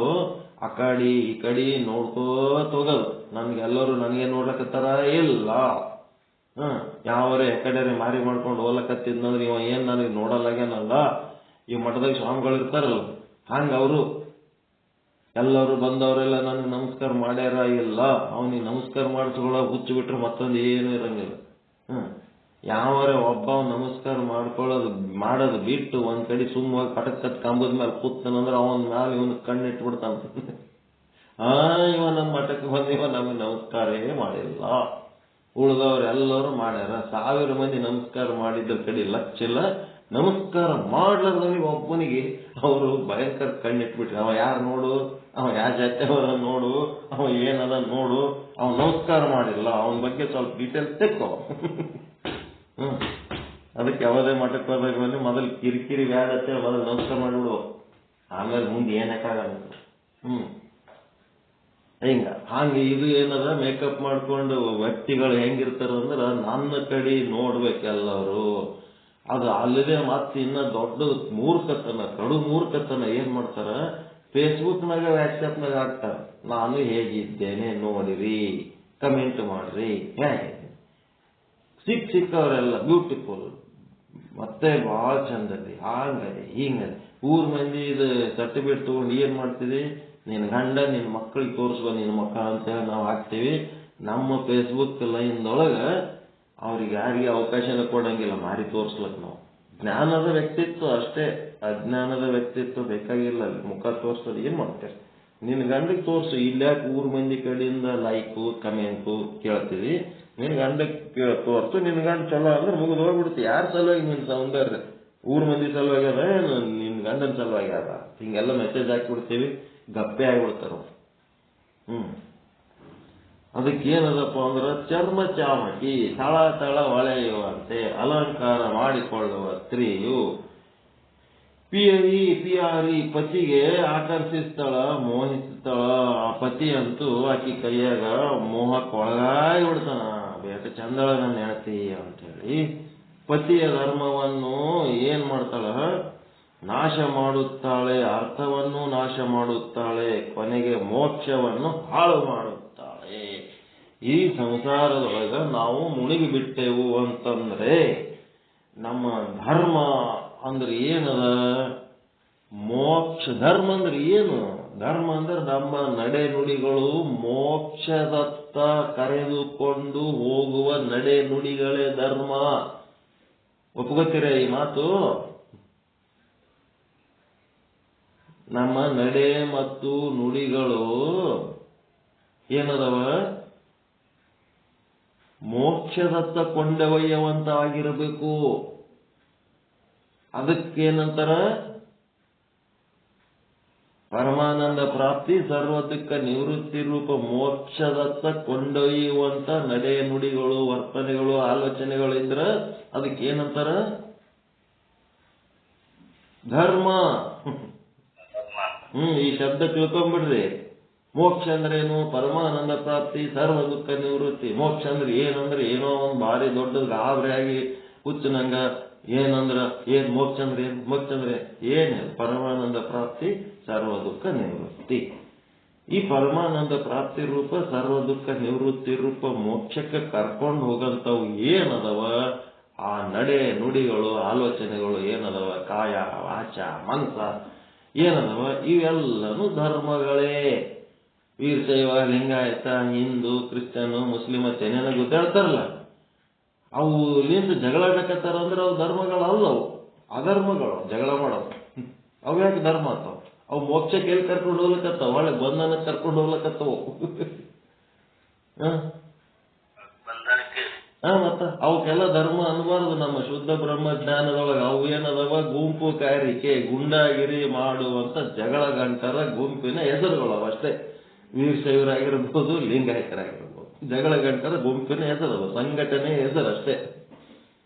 ಆ ಕಡೆ ಈ ಕಡೆ ನೋಡ್ಕೋತ ಹೋಗೋದು. ನನ್ಗೆಲ್ಲರೂ ನನಗೆ ನೋಡ್ಲಕತ್ತಾರ ಇಲ್ಲ. ಯಾವರೇ ಕಡೆ ಮಾರಿ ಮಾಡ್ಕೊಂಡು ಹೋಗ್ಲಕತ್ತಿದ್ನಂದ್ರೆ ಇವ ಏನ್ ನನಗೆ ನೋಡಲ್ಲಾಗ್ಯಾನಲ್ಲ. ಈ ಮಠದಾಗ ಸ್ವಾಮಿಗಳು ಇರ್ತಾರಲ್ಲ, ಹಂಗ ಅವರು ಎಲ್ಲರೂ ಬಂದವರೆಲ್ಲ ನನಗೆ ನಮಸ್ಕಾರ ಮಾಡ್ಯಾರ ಇಲ್ಲ. ಅವನಿಗೆ ನಮಸ್ಕಾರ ಮಾಡಿಸ್ಕೊಳ್ಳೋ ಹುಚ್ಚು ಬಿಟ್ರೆ ಮತ್ತೊಂದು ಏನು ಇರಂಗಿಲ್ಲ. ಯಾವರೇ ಒಬ್ಬ ನಮಸ್ಕಾರ ಮಾಡೋದು ಬಿಟ್ಟು ಒಂದ್ ಕಡೆ ಸುಮ್ಮನೆ ಪಟಕತ್ ಕಂಬದ ಮೇಲೆ ಕೂತಾನಂದ್ರೆ ಅವನ ಮ್ಯಾಲ ಇವನ್ ಕಣ್ಣಿಟ್ಬಿಡ್ತಾನ. ಇವ ನಮ್ಮ ಮಠಕ್ಕೆ ಬಂದ, ಇವ ನಮಗೆ ನಮಸ್ಕಾರೇ ಮಾಡಿಲ್ಲ. ಉಳಿದವ್ರೆಲ್ಲರೂ ಮಾಡ್ಯಾರ. 1000 ಮಂದಿ ನಮಸ್ಕಾರ ಮಾಡಿದ್ರ ಕಡೆ ಲಕ್ಷಿಲ್ಲ. ನಮಸ್ಕಾರ ಮಾಡ್ಲಾರ್ದವನಿಗೆ ಒಬ್ಬನಿಗೆ ಅವರು ಭಯಂಕರ ಕಣ್ಣಿಟ್ಬಿಟ್ರಿ. ಅವ ಯಾರು ನೋಡು, ಅವ ಯಾವ ಜಾತಿಯವರ ನೋಡು, ಅವ ಏನದ ನೋಡು, ಅವ ನಮಸ್ಕಾರ ಮಾಡಿಲ್ಲ, ಅವನ ಬಗ್ಗೆ ಸ್ವಲ್ಪ ಡೀಟೇಲ್ಸ್ ತೆಕ್ಕೋ. ಅದಕ್ಕೆ ಯಾವುದೇ ಮಠಕ್ಕೆ ಹೋದಾಗ ಮೊದಲು ಕಿರಿಕಿರಿ ವ್ಯಾಡತ್ತೆ, ಮೊದಲು ನಮಸ್ಕಾರ ಮಾಡಿಬಿಡುವ, ಆಮೇಲೆ ಮುಂದೆ ಏನಕ್ಕಾಗಲ್ಲ. ಹಿಂಗ ಹಂಗೆ ಇದು ಏನದ ಮೇಕಪ್ ಮಾಡ್ಕೊಂಡು ವ್ಯಕ್ತಿಗಳು ಹೆಂಗಿರ್ತಾರಂದ್ರ ನನ್ನ ಕಡೆ ನೋಡ್ಬೇಕೆಲ್ಲವರು. ಅದು ಅಲ್ಲದೆ ಮತ್ತೆ ಇನ್ನ ದೊಡ್ಡ ಕಡು ಮೂರ್ಖತನ ಏನ್ ಮಾಡ್ತಾರ, ಫೇಸ್ಬುಕ್ನಾಗ ವಾಟ್ಸ್ಆಪ್ನಾಗ ಹಾಕ್ತಾರ, ನಾನು ಹೇಗಿದ್ದೇನೆ ನೋಡಿರಿ ಕಮೆಂಟ್ ಮಾಡ್ರಿ. ಹೇಗೆ ಸಿಕ್ಕವರೆಲ್ಲ ಬ್ಯೂಟಿಫುಲ್, ಮತ್ತೆ ಭಾಳ ಚಂದದಿ, ಹಾಂಗದೆ ಹಿಂಗದೆ. ಊರ್ ಮಂದಿ ಇದು ಸರ್ಟಿಫಿಕೇಟ್ ತಗೊಂಡು ಏನ್ ಮಾಡ್ತೀವಿ, ನಿನ್ ಗಂಡ ನಿನ್ ಮಕ್ಕಳಿಗೆ ತೋರಿಸುವ ನಿನ್ ಮಕ್ಕ ಅಂತ ಹೇಳಿ ನಾವು ಹಾಕ್ತೀವಿ. ನಮ್ಮ ಫೇಸ್ಬುಕ್ ಲೈನ್ದೊಳಗ ಅವ್ರಿಗೆ ಯಾರಿಗೆ ಅವಕಾಶನ ಕೊಡಂಗಿಲ್ಲ ಮಾರಿ ತೋರ್ಸ್ಲಕ್. ನಾವು ಜ್ಞಾನದ ವ್ಯಕ್ತಿತ್ವ ಅಷ್ಟೇ, ಅಜ್ಞಾನದ ವ್ಯಕ್ತಿತ್ವ ಬೇಕಾಗಿಲ್ಲ. ಅಲ್ಲಿ ಮುಖ ತೋರ್ಸೋದು ಏನ್ ಮಾಡ್ತಾರೆ, ನಿನ್ ಗಂಡಕ್ಕೆ ತೋರ್ಸು. ಇಲ್ಯಾಕೆ ಊರ್ ಮಂದಿ ಕಡೆಯಿಂದ ಲೈಕು ಕಮೆಂಟು ಕೇಳ್ತೀವಿ, ನಿನ್ ಗಂಡಕ್ಕೆ ತೋರ್ಸು. ನಿನ್ ಗಂಡ ಚಲೋ ಅಂದ್ರೆ ಮುಗಿದು ಹೋಗ್ಬಿಡ್ತಿ. ಯಾರ ಸಲುವಾಗಿ ನಿನ್ ಸೌಂದರ್ಯ? ಊರ್ ಮಂದಿ ಸಲುವಾಗಿ ಅದ ಏನು ನಿನ್ ಗಂಡನ ಸಲುವಾಗಿ ಅದ? ಹಿಂಗೆಲ್ಲ ಮೆಸೇಜ್ ಹಾಕಿಬಿಡ್ತೀವಿ, ಗಪ್ಪೆ ಆಗಿಬಿಡ್ತಾರ. ಅದಕ್ಕೇನದಪ್ಪ ಅಂದ್ರೆ ಚರ್ಮ ಚಾಮಕಿ ತಳ ತಳ ಹೊಳೆಯುವಂತೆ ಅಲಂಕಾರ ಮಾಡಿಕೊಳ್ಳುವ ಸ್ತ್ರೀಯು ಪಿಯಾರಿ ಪತಿಗೆ ಆಕರ್ಷಿಸ್ತಾಳ, ಮೋಹಿಸ್ತಾಳ. ಆ ಪತಿ ಅಂತೂ ಆಕಿ ಕೈಯಾಗ ಮೋಹಕ್ಕೆ ಒಳಗಾಗಿ ಬಿಡ್ತಾನ. ಬೇಟ ಚಂದಳ ನನ್ನ ಹೆಂಡತಿ ಅಂತೇಳಿ ಪತಿಯ ಧರ್ಮವನ್ನು ಏನ್ ಮಾಡ್ತಾಳ, ನಾಶ ಮಾಡುತ್ತಾಳೆ, ಅರ್ಥವನ್ನು ನಾಶ ಮಾಡುತ್ತಾಳೆ, ಕೊನೆಗೆ ಮೋಕ್ಷವನ್ನು ಹಾಳು ಮಾಡುತ್ತಾಳೆ. ಈ ಸಂಸಾರದೊಳಗ ನಾವು ಮುಳುಗಿ ಬಿಟ್ಟೆವು ಅಂತಂದ್ರೆ ನಮ್ಮ ಧರ್ಮ ಅಂದ್ರೆ ಏನದ? ಮೋಕ್ಷ. ಧರ್ಮ ಅಂದ್ರೆ ಏನು? ಧರ್ಮ ಅಂದ್ರೆ ನಮ್ಮ ನಡೆ ನುಡಿಗಳು ಮೋಕ್ಷದತ್ತ ಕರೆದುಕೊಂಡು ಹೋಗುವ ನಡೆ ನುಡಿಗಳೇ ಧರ್ಮ. ಒಪ್ಕೋತೀರ ಈ ಮಾತು? ನಮ್ಮ ನಡೆ ಮತ್ತು ನುಡಿಗಳು ಏನದವ? ಮೋಕ್ಷದತ್ತ ಕೊಂಡೊಯ್ಯುವಂತಾಗಿರಬೇಕು. ಅದಕ್ಕೇನಂತಾರ? ಪರಮಾನಂದ ಪ್ರಾಪ್ತಿ ಸರ್ವ ದುಃಖ ನಿವೃತ್ತಿ ರೂಪ ಮೋಕ್ಷದತ್ತ ಕೊಂಡೊಯ್ಯುವಂತ ನಡೆ ನುಡಿಗಳು, ವರ್ತನೆಗಳು, ಆಲೋಚನೆಗಳು ಇದ್ರ ಅದಕ್ಕೇನಂತಾರ? ಧರ್ಮ. ಈ ಶಬ್ದ ತಿಳ್ಕೊಂಡ್ಬಿಡ್ರಿ. ಮೋಕ್ಷ ಅಂದ್ರೇನು? ಪರಮಾನಂದ ಪ್ರಾಪ್ತಿ ಸರ್ವ ದುಃಖ ನಿವೃತ್ತಿ. ಮೋಕ್ಷ ಅಂದ್ರೆ ಏನಂದ್ರೆ ಏನೋ ಒಂದು ಭಾರಿ ದೊಡ್ಡ ಗಾಬರಿಯಾಗಿ ಹುಚ್ಚನಂಗ ಏನಂದ್ರ ಏನ್ ಮೋಕ್ಷ ಅಂದ್ರೆ ಏನ್? ಮೋಕ್ಷ ಅಂದ್ರೆ ಏನ್? ಪರಮಾನಂದ ಪ್ರಾಪ್ತಿ ಸರ್ವ ದುಃಖ ನಿವೃತ್ತಿ. ಈ ಪರಮಾನಂದ ಪ್ರಾಪ್ತಿ ರೂಪ ಸರ್ವ ದುಃಖ ನಿವೃತ್ತಿ ರೂಪ ಮೋಕ್ಷಕ್ಕೆ ಕರ್ಕೊಂಡು ಹೋಗಂತವು ಏನದವ? ಆ ನಡೆ ನುಡಿಗಳು, ಆಲೋಚನೆಗಳು ಏನದವ? ಕಾಯ ವಾಚ ಮನಸ ಏನದವ? ಇವೆಲ್ಲನೂ ಧರ್ಮಗಳೇ. ವೀರಶೈವ, ಲಿಂಗಾಯತ, ಹಿಂದೂ, ಕ್ರಿಶ್ಚಿಯನ್, ಮುಸ್ಲಿಮ್ ಏನೇನ ಗುದ್ದಾಡ್ತಾರಲ್ಲ, ಅವು ಇಲ್ಲಿಂದ ಜಗಳ ಆಡಕತ್ತಾರ ಅಂದ್ರೆ ಅವು ಧರ್ಮಗಳಲ್ಲವು, ಅಧರ್ಮಗಳು. ಜಗಳ ಮಾಡವು ಅವು ಯಾಕೆ ಧರ್ಮ ಆತಾವ? ಅವು ಮೋಕ್ಷಕ್ಕೆ ಎಲ್ಲಿ ಕರ್ಕೊಂಡು ಹೋಗ್ಲಕತ್ತಾವ? ಒಳ್ಳೆ ಬಂಧನಕ್ಕೆ ಕರ್ಕೊಂಡು ಹೋಗ್ಲಕತ್ತವು. ಮತ್ತ ಅವಕ್ಕೆಲ್ಲ ಧರ್ಮ ಅನ್ಬಾರ್ದು. ನಮ್ಮ ಶುದ್ಧ ಬ್ರಹ್ಮ ಜ್ಞಾನದೊಳಗೆ ಅವು ಏನದವ? ಗುಂಪು ಕಾರಿಕೆ, ಗುಂಡಾಗಿರಿ ಮಾಡುವಂತ ಜಗಳ ಗಂಟರ ಗುಂಪಿನ ಹೆಸರುಗಳು ಅಷ್ಟೇ. ವೀರಶೈವರಾಗಿರ್ಬೋದು, ಲಿಂಗಾಯತರಾಗಿರ್ಬೋದು, ಜಗಳ ಗಂಟರ ಗುಂಪಿನ ಹೆಸರದು, ಸಂಘಟನೆ ಹೆಸರಷ್ಟೇ.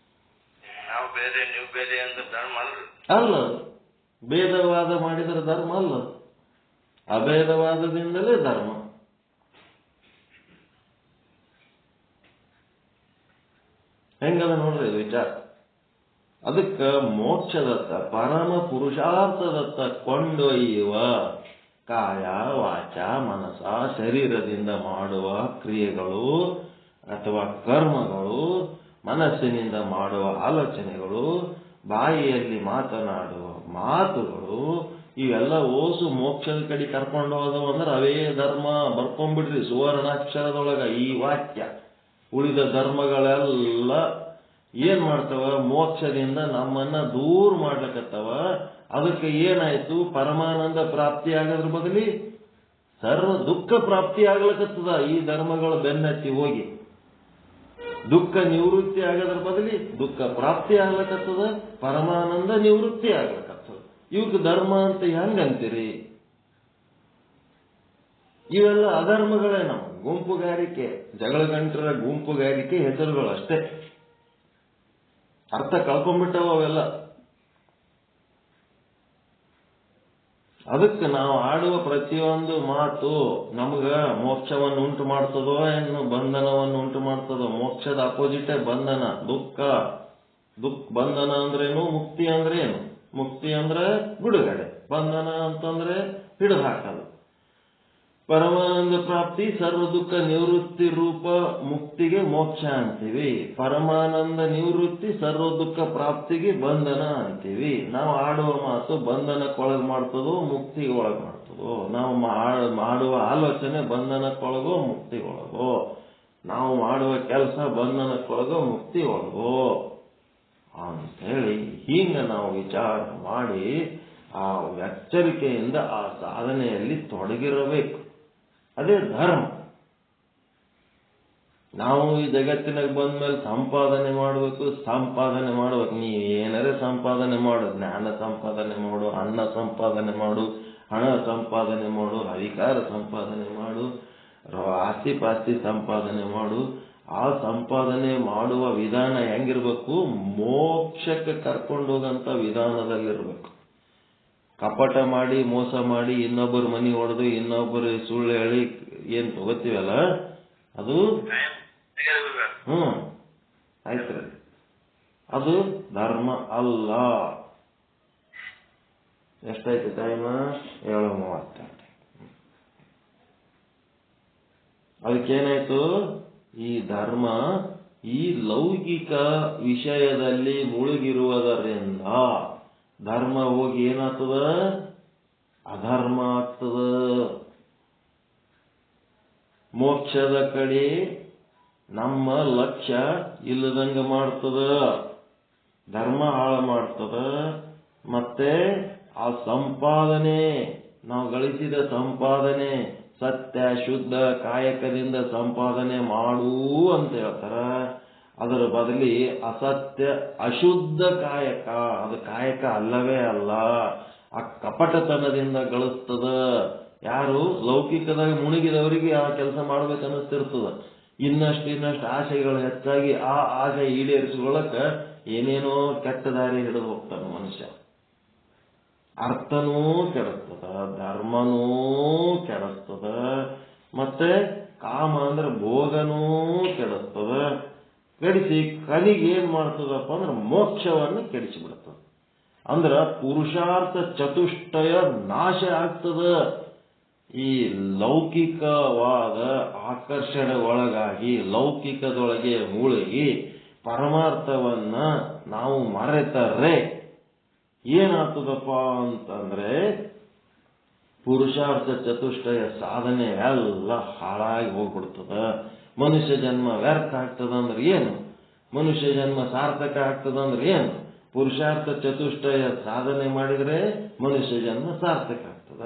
ನಾವು ಬೇರೆ ನೀವು ಬೇರೆ ಅಂದ್ರೆ ಧರ್ಮ ಅಲ್ಲ. ಭೇದವಾದ ಮಾಡಿದರೆ ಧರ್ಮ ಅಲ್ಲ. ಅಭೇದವಾದದಿಂದಲೇ ಧರ್ಮ. ಹೆಂಗದ ನೋಡ್ರಿ ಇದು ವಿಚಾರ. ಅದಕ್ಕ ಮೋಕ್ಷದತ್ತ, ಪರಮ ಪುರುಷಾರ್ಥದತ್ತ ಕೊಂಡೊಯ್ಯುವ ಕಾಯ ವಾಚ ಮನಸ ಶರೀರದಿಂದ ಮಾಡುವ ಕ್ರಿಯೆಗಳು ಅಥವಾ ಕರ್ಮಗಳು, ಮನಸ್ಸಿನಿಂದ ಮಾಡುವ ಆಲೋಚನೆಗಳು, ಬಾಯಿಯಲ್ಲಿ ಮಾತನಾಡುವ ಮಾತುಗಳು, ಇವೆಲ್ಲ ಓಸು ಮೋಕ್ಷದ ಕಡೆ ಕರ್ಕೊಂಡು ಹೋದವು ಅಂದ್ರೆ ಅವೇ ಧರ್ಮ. ಬರ್ಕೊಂಡ್ಬಿಡ್ರಿ ಸುವರ್ಣಾಕ್ಷರದೊಳಗ ಈ ವಾಕ್ಯ. ಉಳಿದ ಧರ್ಮಗಳೆಲ್ಲ ಏನ್ ಮಾಡ್ತಾವ? ಮೋಕ್ಷದಿಂದ ನಮ್ಮನ್ನ ದೂರ ಮಾಡ್ಲಕತ್ತವ. ಅದಕ್ಕೆ ಏನಾಯ್ತು? ಪರಮಾನಂದ ಪ್ರಾಪ್ತಿ ಆಗೋದ್ರ ಬದಲಿ ಸರ್ವ ದುಃಖ ಪ್ರಾಪ್ತಿ ಆಗ್ಲಕತ್ತದ. ಈ ಧರ್ಮಗಳ ಬೆನ್ನತ್ತಿ ಹೋಗಿ ದುಃಖ ನಿವೃತ್ತಿ ಆಗೋದ್ರ ಬದಲಿ ದುಃಖ ಪ್ರಾಪ್ತಿ ಆಗ್ಲಕತ್ತದ, ಪರಮಾನಂದ ನಿವೃತ್ತಿ ಆಗ್ಲಕತ್ತದ. ಇವಕ್ಕೆ ಧರ್ಮ ಅಂತ ಹೆಂಗಂತೀರಿ? ಇವೆಲ್ಲ ಅಧರ್ಮಗಳೇ. ನಮ್ಮ ಗುಂಪುಗಾರಿಕೆ, ಜಗಳ ಗಂಟರ ಗುಂಪುಗಾರಿಕೆ ಹೆಸರುಗಳು ಅಷ್ಟೇ. ಅರ್ಥ ಕಳ್ಕೊಂಡ್ಬಿಟ್ಟವ ಅವೆಲ್ಲ. ಅದಕ್ಕೆ ನಾವು ಆಡುವ ಪ್ರತಿಯೊಂದು ಮಾತು ನಮಗ ಮೋಕ್ಷವನ್ನು ಉಂಟು ಮಾಡ್ತದೋ ಏನು ಬಂಧನವನ್ನು ಉಂಟು ಮಾಡ್ತದೋ? ಮೋಕ್ಷದ ಅಪೋಸಿಟೇ ಬಂಧನ, ದುಃಖ. ಬಂಧನ ಅಂದ್ರೇನು? ಮುಕ್ತಿ ಅಂದ್ರೆ ಏನು? ಮುಕ್ತಿ ಅಂದ್ರೆ ಬಿಡುಗಡೆ, ಬಂಧನ ಅಂತಂದ್ರೆ ಹಿಡಿದು ಹಾಕೋದು. ಪರಮಾನಂದ ಪ್ರಾಪ್ತಿ ಸರ್ವ ದುಃಖ ನಿವೃತ್ತಿ ರೂಪ ಮುಕ್ತಿಗೆ ಮೋಕ್ಷ ಅಂತೀವಿ. ಪರಮಾನಂದ ನಿವೃತ್ತಿ ಸರ್ವ ದುಃಖ ಪ್ರಾಪ್ತಿಗೆ ಬಂಧನ ಅಂತೀವಿ. ನಾವು ಆಡುವ ಮಾತು ಬಂಧನಕ್ಕೊಳಗ್ ಮಾಡ್ತದೋ ಮುಕ್ತಿಗೆ ಒಳಗ್ ಮಾಡ್ತದೋ? ನಾವು ಮಾಡುವ ಆಲೋಚನೆ ಬಂಧನಕ್ಕೊಳಗೋ ಮುಕ್ತಿಗೊಳಗೋ? ನಾವು ಮಾಡುವ ಕೆಲಸ ಬಂಧನಕ್ಕೊಳಗೋ ಮುಕ್ತಿ ಒಳಗೋ ಅಂತೇಳಿ ಹಿಂಗ ನಾವು ವಿಚಾರ ಮಾಡಿ ಆ ಎಚ್ಚರಿಕೆಯಿಂದ ಆ ಸಾಧನೆಯಲ್ಲಿ ತೊಡಗಿರಬೇಕು. ಅದೇ ಧರ್ಮ. ನಾವು ಈ ಜಗತ್ತಿನಾಗ ಬಂದ್ಮೇಲೆ ಸಂಪಾದನೆ ಮಾಡ್ಬೇಕು. ನೀವು ಏನಾರೇ ಸಂಪಾದನೆ ಮಾಡು, ಜ್ಞಾನ ಸಂಪಾದನೆ ಮಾಡು, ಅನ್ನ ಸಂಪಾದನೆ ಮಾಡು, ಹಣ ಸಂಪಾದನೆ ಮಾಡು, ಅಧಿಕಾರ ಸಂಪಾದನೆ ಮಾಡು, ಆಸ್ತಿ ಪಾಸ್ತಿ ಸಂಪಾದನೆ ಮಾಡು. ಆ ಸಂಪಾದನೆ ಮಾಡುವ ವಿಧಾನ ಹೆಂಗಿರ್ಬೇಕು? ಮೋಕ್ಷಕ್ಕೆ ಕರ್ಕೊಂಡು ಹೋಗಂತ ವಿಧಾನದಲ್ಲಿರ್ಬೇಕು. ಕಪಟ ಮಾಡಿ, ಮೋಸ ಮಾಡಿ, ಇನ್ನೊಬ್ಬರ ಮನಿ ಹೊಡೆದು, ಇನ್ನೊಬ್ಬರು ಸುಳ್ಳು ಹೇಳಿ ಏನ್ ತಗೋತೀವಲ್ಲ, ಅದು ಆಯ್ತ್ರಿ, ಅದು ಧರ್ಮ ಅಲ್ಲ. ಎಷ್ಟಾಯ್ತು ಟೈಮ್? 7:30. ಅದಕ್ಕೇನಾಯ್ತು? ಈ ಧರ್ಮ ಈ ಲೌಕಿಕ ವಿಷಯದಲ್ಲಿ ಮುಳುಗಿರುವುದರಿಂದ ಧರ್ಮ ಹೋಗಿ ಏನಾಗ್ತದ? ಅಧರ್ಮ ಆಗ್ತದ. ಮೋಕ್ಷದ ಕಡೆ ನಮ್ಮ ಲಕ್ಷ್ಯ ಇಲ್ಲದಂಗ ಮಾಡ್ತದ, ಧರ್ಮ ಹಾಳು ಮಾಡ್ತದ. ಮತ್ತೆ ಆ ಸಂಪಾದನೆ, ನಾವು ಗಳಿಸಿದ ಸಂಪಾದನೆ ಸತ್ಯ ಶುದ್ಧ ಕಾಯಕದಿಂದ ಸಂಪಾದನೆ ಮಾಡು ಅಂತ ಹೇಳ್ತಾರ. ಅದರ ಬದಲಿ ಅಸತ್ಯ ಅಶುದ್ಧ ಕಾಯಕ, ಅದು ಕಾಯಕ ಅಲ್ಲವೇ ಅಲ್ಲ, ಆ ಕಪಟತನದಿಂದ ಗಳಿಸ್ತದ. ಯಾರು ಲೌಕಿಕದಾಗ ಮುಳುಗಿದವರಿಗೆ ಆ ಕೆಲಸ ಮಾಡ್ಬೇಕನ್ನಿಸ್ತಿರ್ತದ. ಇನ್ನಷ್ಟು ಆಸೆಗಳು ಹೆಚ್ಚಾಗಿ ಆ ಆಸೆ ಈಡೇರಿಸಿಕೊಳ್ಳಕ ಏನೇನೋ ಕೆಟ್ಟ ದಾರಿ ಹಿಡಿದು ಹೋಗ್ತಾನೆ ಮನುಷ್ಯ. ಅರ್ಥನೂ ಕೆಡಿಸ್ತದ, ಧರ್ಮನೂ ಕೆಡಿಸ್ತದ, ಮತ್ತೆ ಕಾಮ ಅಂದ್ರೆ ಭೋಗನೂ ಕೆಡಿಸ್ತದ. ಕೆಡಿಸಿ ಕಲಿಗೆ ಏನ್ ಮಾಡ್ತದಪ್ಪ ಅಂದ್ರೆ ಮೋಕ್ಷವನ್ನು ಕೆಡಿಸಿಬಿಡ್ತದ. ಅಂದ್ರ ಪುರುಷಾರ್ಥ ಚತುಷ್ಟಯ ನಾಶ ಆಗ್ತದ. ಈ ಲೌಕಿಕವಾದ ಆಕರ್ಷಣೆ ಒಳಗಾಗಿ ಲೌಕಿಕದೊಳಗೆ ಮುಳುಗಿ ಪರಮಾರ್ಥವನ್ನ ನಾವು ಮರೆತರೆ ಏನಾಗ್ತದಪ್ಪ ಅಂತಂದ್ರೆ ಪುರುಷಾರ್ಥ ಚತುಷ್ಟಯ ಸಾಧನೆ ಎಲ್ಲ ಹಾಳಾಗಿ ಹೋಗ್ಬಿಡ್ತದ. ಮನುಷ್ಯ ಜನ್ಮ ವ್ಯರ್ಥ ಆಗ್ತದ ಅಂದ್ರೆ ಏನು? ಮನುಷ್ಯ ಜನ್ಮ ಸಾರ್ಥಕ ಆಗ್ತದ ಅಂದ್ರೆ ಏನು? ಪುರುಷಾರ್ಥ ಚತುಷ್ಟಯ ಸಾಧನೆ ಮಾಡಿದ್ರೆ ಮನುಷ್ಯ ಜನ್ಮ ಸಾರ್ಥಕ ಆಗ್ತದ.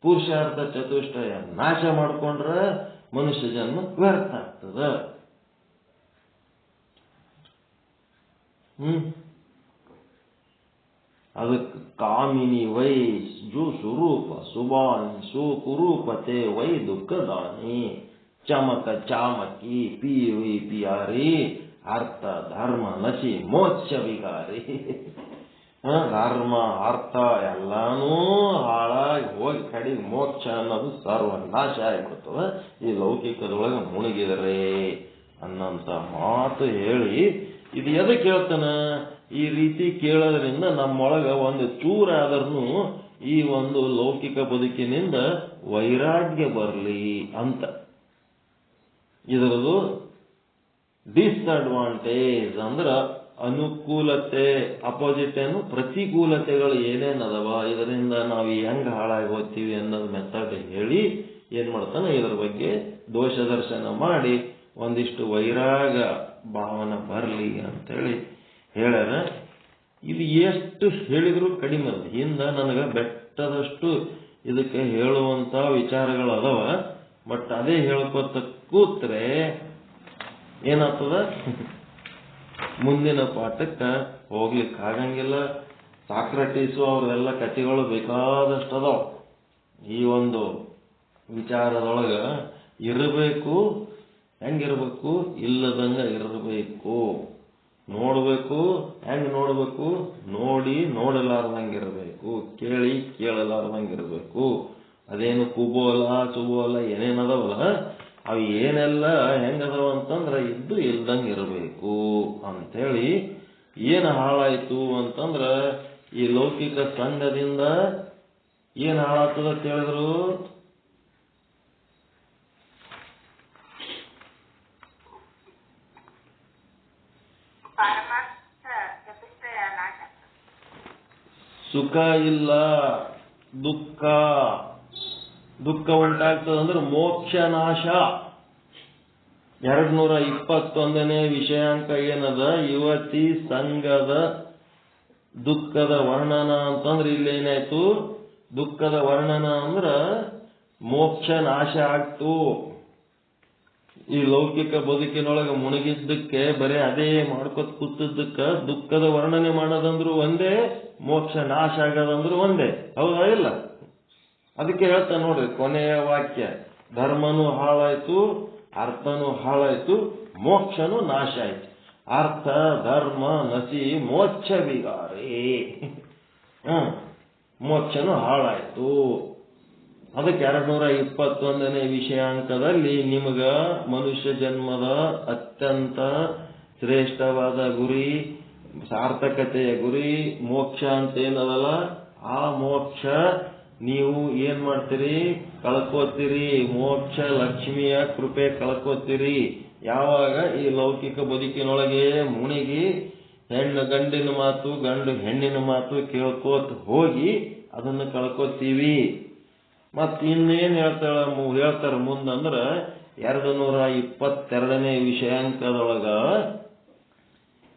ಪುರುಷಾರ್ಥ ಚತುಷ್ಟಯ ನಾಶ ಮಾಡ್ಕೊಂಡ್ರೆ ಮನುಷ್ಯ ಜನ್ಮ ವ್ಯರ್ಥ ಆಗ್ತದ. ಅದಕ್ಕೆ ಕಾಮಿನಿ ವೈ ಜು ಸ್ವರೂಪ ಸುಬಾನಿ ಸುಕುರೂಪತೆ ವೈ ದುಃಖದಾನಿ ಚಮಕ ಚಾಮಕಿ ಪಿ ವೈ ಪಿಯಾರಿ ಅರ್ಥ ಧರ್ಮ ನಶಿ ಮೋಕ್ಷ ವಿಕಾರಿ. ಧರ್ಮ ಅರ್ಥ ಎಲ್ಲಾನು ಹಾಳಾಗಿ ಹೋಗಿ ಕಡೆಗೆ ಮೋಕ್ಷ ಅನ್ನೋದು ಸರ್ವನಾಶ ಆಗಿಬಿಡ್ತದ ಈ ಲೌಕಿಕದೊಳಗೆ ಮುಳುಗಿದರೆ ಅನ್ನಂತ ಮಾತು ಹೇಳಿ, ಇದು ಎದಕ್ಕೆ ಹೇಳ್ತಾನ? ಈ ರೀತಿ ಕೇಳೋದ್ರಿಂದ ನಮ್ಮೊಳಗ ಒಂದು ಚೂರ ಆದ್ರೂ ಈ ಒಂದು ಲೌಕಿಕ ಬದುಕಿನಿಂದ ವೈರಾಗ್ಯ ಬರಲಿ ಅಂತ. ಇದರದು ಡಿಸ್ಅಡ್ವಾಂಟೇಜ್ ಅಂದ್ರ ಅನುಕೂಲತೆ, ಅಪೋಸಿಟ್ ಏನು ಪ್ರತಿಕೂಲತೆಗಳು ಏನೇನದವ, ಇದರಿಂದ ನಾವು ಹೆಂಗ್ ಹಾಳಾಗಿ ಹೋಗ್ತೀವಿ ಅನ್ನೋದು ಮೆಥಡ್ ಹೇಳಿ ಏನ್ ಮಾಡ್ತಾನೆ, ಇದರ ಬಗ್ಗೆ ದೋಷ ದರ್ಶನ ಮಾಡಿ ಒಂದಿಷ್ಟು ವೈರಾಗ ಭಾವನೆ ಬರಲಿ ಅಂತೇಳಿ ಹೇಳ್ಯಾರ. ಇದು ಎಷ್ಟು ಹೇಳಿದ್ರು ಕಡಿಮೆ ಅದ. ಹಿಂದ ನನಗೆ ಬೆಟ್ಟದಷ್ಟು ಇದಕ್ಕೆ ಹೇಳುವಂತ ವಿಚಾರಗಳು ಅದಾವ. ಬಟ್ ಅದೇ ಹೇಳ್ಕೊತ ಕೂತ್ರೆ ಏನಾಗ್ತದ, ಮುಂದಿನ ಪಾಠಕ್ಕೆ ಹೋಗ್ಲಿಕ್ಕೆ ಆಗಂಗಿಲ್ಲ. ಸಾಕ್ರಟೀಸು ಅವ್ರೆಲ್ಲ ಕಥೆಗಳು ಬೇಕಾದಷ್ಟು ಅದಾವ. ಈ ಒಂದು ವಿಚಾರದೊಳಗ ಇರಬೇಕು, ಹೆಂಗಿರ್ಬೇಕು, ಇಲ್ಲದಂಗ ಇರಬೇಕು. ನೋಡ್ಬೇಕು, ಹೆಂಗ್ ನೋಡ್ಬೇಕು, ನೋಡಿ ನೋಡಲಾರ್ದಂಗಿರ್ಬೇಕು, ಕೇಳಿ ಕೇಳಲಾರ್ದಂಗಿರ್ಬೇಕು. ಅದೇನು ಕುಬೋಲ ಸುಬೋಲ ಏನೇನದವಲ್ಲ ಅವು ಏನೆಲ್ಲ ಹೆಂಗದವ ಅಂತಂದ್ರ ಇದ್ದು ಇಲ್ದಂಗೆ ಇರಬೇಕು ಅಂತೇಳಿ. ಏನು ಹಾಳಾಯ್ತು ಅಂತಂದ್ರ ಈ ಲೌಕಿಕ ಸಂಘದಿಂದ ಏನು ಹಾಳಾಗ್ತದ ಅಂತ ಹೇಳಿದ್ರು, ಪರಮಾರ್ಥ ಜಪಿಸಿದ್ರೆ ನಾಶ ಆಗ್ತದೆ. ಸುಖ ಇಲ್ಲ, ದುಃಖ ಉಂಟಾಗ್ತದಂದ್ರೆ ಮೋಕ್ಷ ನಾಶ. 221ನೇ ವಿಷಯಾಂಕ ಏನದ? ಯುವತಿ ಸಂಘದ ದುಃಖದ ವರ್ಣನ ಅಂತಂದ್ರೆ ಇಲ್ಲೇನಾಯ್ತು? ದುಃಖದ ವರ್ಣನ ಅಂದ್ರ ಮೋಕ್ಷ ನಾಶ ಆಗ್ತು. ಈ ಲೌಕಿಕ ಬದುಕಿನೊಳಗೆ ಮುಳುಗಿದ್ದಕ್ಕೆ ಬರೀ ಅದೇ ಮಾಡ್ಕೊತ್ ಕೂತದ್ದಕ್ಕ ದುಃಖದ ವರ್ಣನೆ ಮಾಡೋದಂದ್ರು ಒಂದೇ, ಮೋಕ್ಷ ನಾಶ ಆಗೋದಂದ್ರು ಒಂದೇ. ಹೌದಾ ಇಲ್ಲ? ಅದಕ್ಕೆ ಹೇಳ್ತಾ ನೋಡ್ರಿ ಕೊನೆಯ ವಾಕ್ಯ, ಧರ್ಮನೂ ಹಾಳಾಯ್ತು, ಅರ್ಥನೂ ಹಾಳಾಯ್ತು, ಮೋಕ್ಷನೂ ನಾಶ ಆಯ್ತು. ಅರ್ಥ ಧರ್ಮ ನಸಿ ಮೋಕ್ಷ ಬಿಗಾರಿ. ಮೋಕ್ಷನೂ ಹಾಳಾಯ್ತು. ಅದಕ್ಕೆ 221ನೇ ವಿಷಯಾಂಕದಲ್ಲಿ ನಿಮಗ ಮನುಷ್ಯ ಜನ್ಮದ ಅತ್ಯಂತ ಶ್ರೇಷ್ಠವಾದ ಗುರಿ, ಸಾರ್ಥಕತೆಯ ಗುರಿ ಮೋಕ್ಷ ಅಂತ ಏನದಲ್ಲ, ಆ ಮೋಕ್ಷ ನೀವು ಏನ್ ಮಾಡ್ತೀರಿ? ಕಳ್ಕೋತೀರಿ. ಮೋಕ್ಷ ಲಕ್ಷ್ಮಿಯ ಕೃಪೆ ಕಳ್ಕೋತೀರಿ. ಯಾವಾಗ? ಈ ಲೌಕಿಕ ಬದುಕಿನೊಳಗೆ ಮುಣಿಗಿ ಹೆಣ್ಣು ಗಂಡಿನ ಮಾತು, ಗಂಡು ಹೆಣ್ಣಿನ ಮಾತು ಕೇಳ್ಕೋತ ಹೋಗಿ ಅದನ್ನು ಕಳ್ಕೋತೀವಿ. ಮತ್ ಇನ್ನೇನ್ ಹೇಳ್ತಾರ ಮುಂದಂದ್ರ 222ನೇ ವಿಷಯಾಂಕದೊಳಗ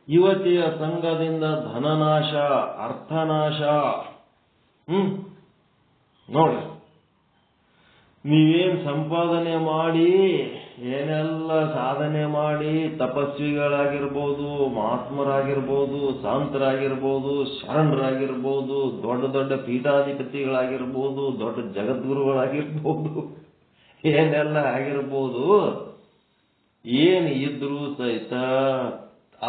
ಯುವತಿಯ ಸಂಘದಿಂದ ಧನನಾಶ, ಅರ್ಥನಾಶ. ನೋಡ್ರಿ, ನೀವೇನ್ ಸಂಪಾದನೆ ಮಾಡಿ ಏನೆಲ್ಲ ಸಾಧನೆ ಮಾಡಿ ತಪಸ್ವಿಗಳಾಗಿರ್ಬೋದು, ಮಹಾತ್ಮರಾಗಿರ್ಬೋದು, ಸಂತರಾಗಿರ್ಬೋದು, ಶರಣರಾಗಿರ್ಬೋದು, ದೊಡ್ಡ ದೊಡ್ಡ ಪೀಠಾಧಿಪತಿಗಳಾಗಿರ್ಬೋದು, ದೊಡ್ಡ ಜಗದ್ಗುರುಗಳಾಗಿರ್ಬೋದು, ಏನೆಲ್ಲ ಆಗಿರ್ಬೋದು, ಏನ್ ಇದ್ರೂ ಸಹಿತ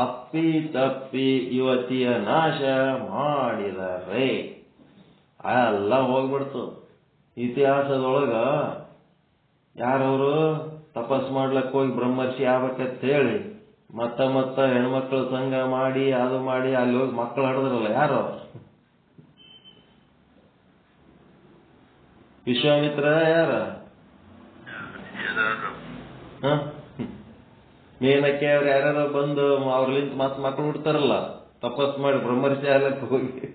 ಅಪ್ಪಿ ತಪ್ಪಿ ಯುವತಿಯ ನಾಶ ಮಾಡಿದರೆ ಎಲ್ಲ ಹೋಗ್ಬಿಡ್ತು. ಇತಿಹಾಸದೊಳಗ ಯಾರವರು ತಪಸ್ ಮಾಡ್ಲಕ್ ಹೋಗಿ ಬ್ರಹ್ಮರ್ಷಿ ಆಗ್ಬೇಕಂತ ಹೇಳಿ ಮತ್ತ ಹೆಣ್ಮಕ್ಳ ಸಂಘ ಮಾಡಿ ಅದು ಮಾಡಿ ಅಲ್ಲಿ ಹೋಗಿ ಮಕ್ಕಳು ಹಡಿದ್ರಲ್ಲ, ಯಾರು? ವಿಶ್ವಾಮಿತ್ರ ಯಾರ? ಮೇನಕ್ಕೆ ಅವ್ರು ಯಾರ್ಯಾರ ಬಂದು ಅವ್ರಲಿಂತ ಮಕ್ಕಳು ಹುಡ್ತಾರಲ್ಲ, ತಪಸ್ ಮಾಡಿ ಬ್ರಹ್ಮರ್ಷಿ ಆಗ್ಲಕ್ ಹೋಗಿ.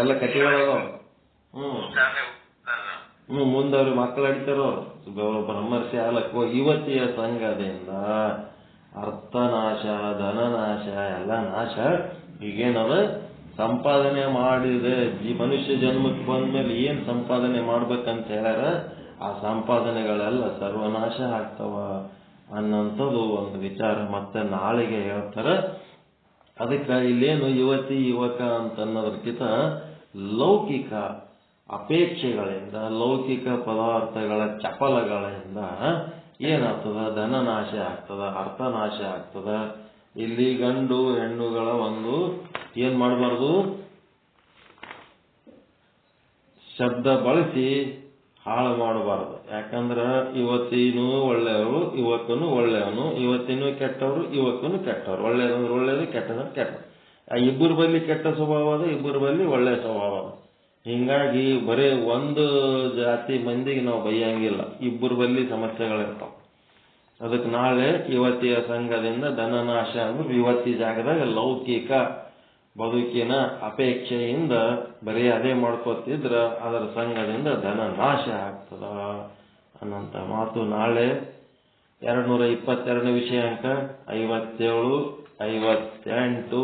ಎಲ್ಲ ಕಥೆಗಳವ. ಮುಂದವ್ರು ಮಕ್ಕಳು ಅಡಿತಾರೋ ಬ್ರಹ್ಮರ್ಷಿ ಆಗ್ಲಕ್ ಹೋಗಿ. ಯುವತಿಯ ಸಂಘದಿಂದ ಅರ್ಥನಾಶ, ಧನನಾಶ, ಎಲ್ಲ ನಾಶ. ಈಗೇನದ? ಸಂಪಾದನೆ ಮಾಡಿದೆ, ಈ ಮನುಷ್ಯ ಜನ್ಮಕ್ಕೆ ಬಂದ್ಮೇಲೆ ಏನ್ ಸಂಪಾದನೆ ಮಾಡ್ಬೇಕಂತ ಹೇಳ್ಯಾರ, ಆ ಸಂಪಾದನೆಗಳೆಲ್ಲ ಸರ್ವನಾಶ ಆಗ್ತಾವ ಅನ್ನಂಥದ್ದು ಒಂದು ವಿಚಾರ ಮತ್ತೆ ನಾಳೆಗೆ ಹೇಳ್ತಾರ. ಅದಕ್ಕೆ ಇಲ್ಲೇನು ಯುವತಿ ಯುವಕ ಅಂತನ್ನೋದಕ್ಕಿಂತ ಲೌಕಿಕ ಅಪೇಕ್ಷೆಗಳಿಂದ, ಲೌಕಿಕ ಪದಾರ್ಥಗಳ ಚಪಲಗಳಿಂದ ಏನಾಗ್ತದ? ಧನನಾಶ ಆಗ್ತದ, ಅರ್ಥನಾಶ ಆಗ್ತದ. ಇಲ್ಲಿ ಗಂಡು ಹೆಣ್ಣುಗಳ ಒಂದು ಏನ್ ಮಾಡಬಾರ್ದು? ಶಬ್ದ ಬಳಸಿ ಹಾಳು ಮಾಡಬಾರದು. ಯಾಕಂದ್ರ ಯುವತಿನೂ ಒಳ್ಳೆಯವರು, ಯುವಕನು ಒಳ್ಳೆಯವನು, ಯುವತಿನೂ ಕೆಟ್ಟವರು, ಯುವಕನು ಕೆಟ್ಟವರು. ಒಳ್ಳೆಯದಂದ್ರೆ ಒಳ್ಳೇದು, ಕೆಟ್ಟದಂದ್ರೆ ಕೆಟ್ಟದು. ಆ ಇಬ್ಬರ ಬಲ್ಲಿ ಕೆಟ್ಟ ಸ್ವಭಾವ ಅದ, ಇಬ್ಬರ ಬಲ್ಲಿ ಒಳ್ಳೆಯ ಸ್ವಭಾವ ಅದ. ಹಿಂಗಾಗಿ ಬರೀ ಒಂದು ಜಾತಿ ಮಂದಿಗೆ ನಾವು ಬೈಯಂಗಿಲ್ಲ, ಇಬ್ಬರ ಬಲ್ಲಿ ಸಮಸ್ಯೆಗಳಿರ್ತಾವ. ಅದಕ್ಕೆ ನಾಳೆ ಯುವತಿಯ ಸಂಘದಿಂದ ಧನನಾಶ ಅಂದ್ರೆ ಯುವತಿ ಜಾಗದಾಗ ಲೌಕಿಕ ಬದುಕಿನ ಅಪೇಕ್ಷೆಯಿಂದ ಬರೀ ಅದೇ ಮಾಡ್ಕೋತಿದ್ರ ಅದರ ಸಂಘದಿಂದ ಧನ ನಾಶ ಆಗ್ತದ ಅನ್ನಂತ ಮಾತು ನಾಳೆ 222ನೇ ವಿಷಯಾಂಕ 57, 58,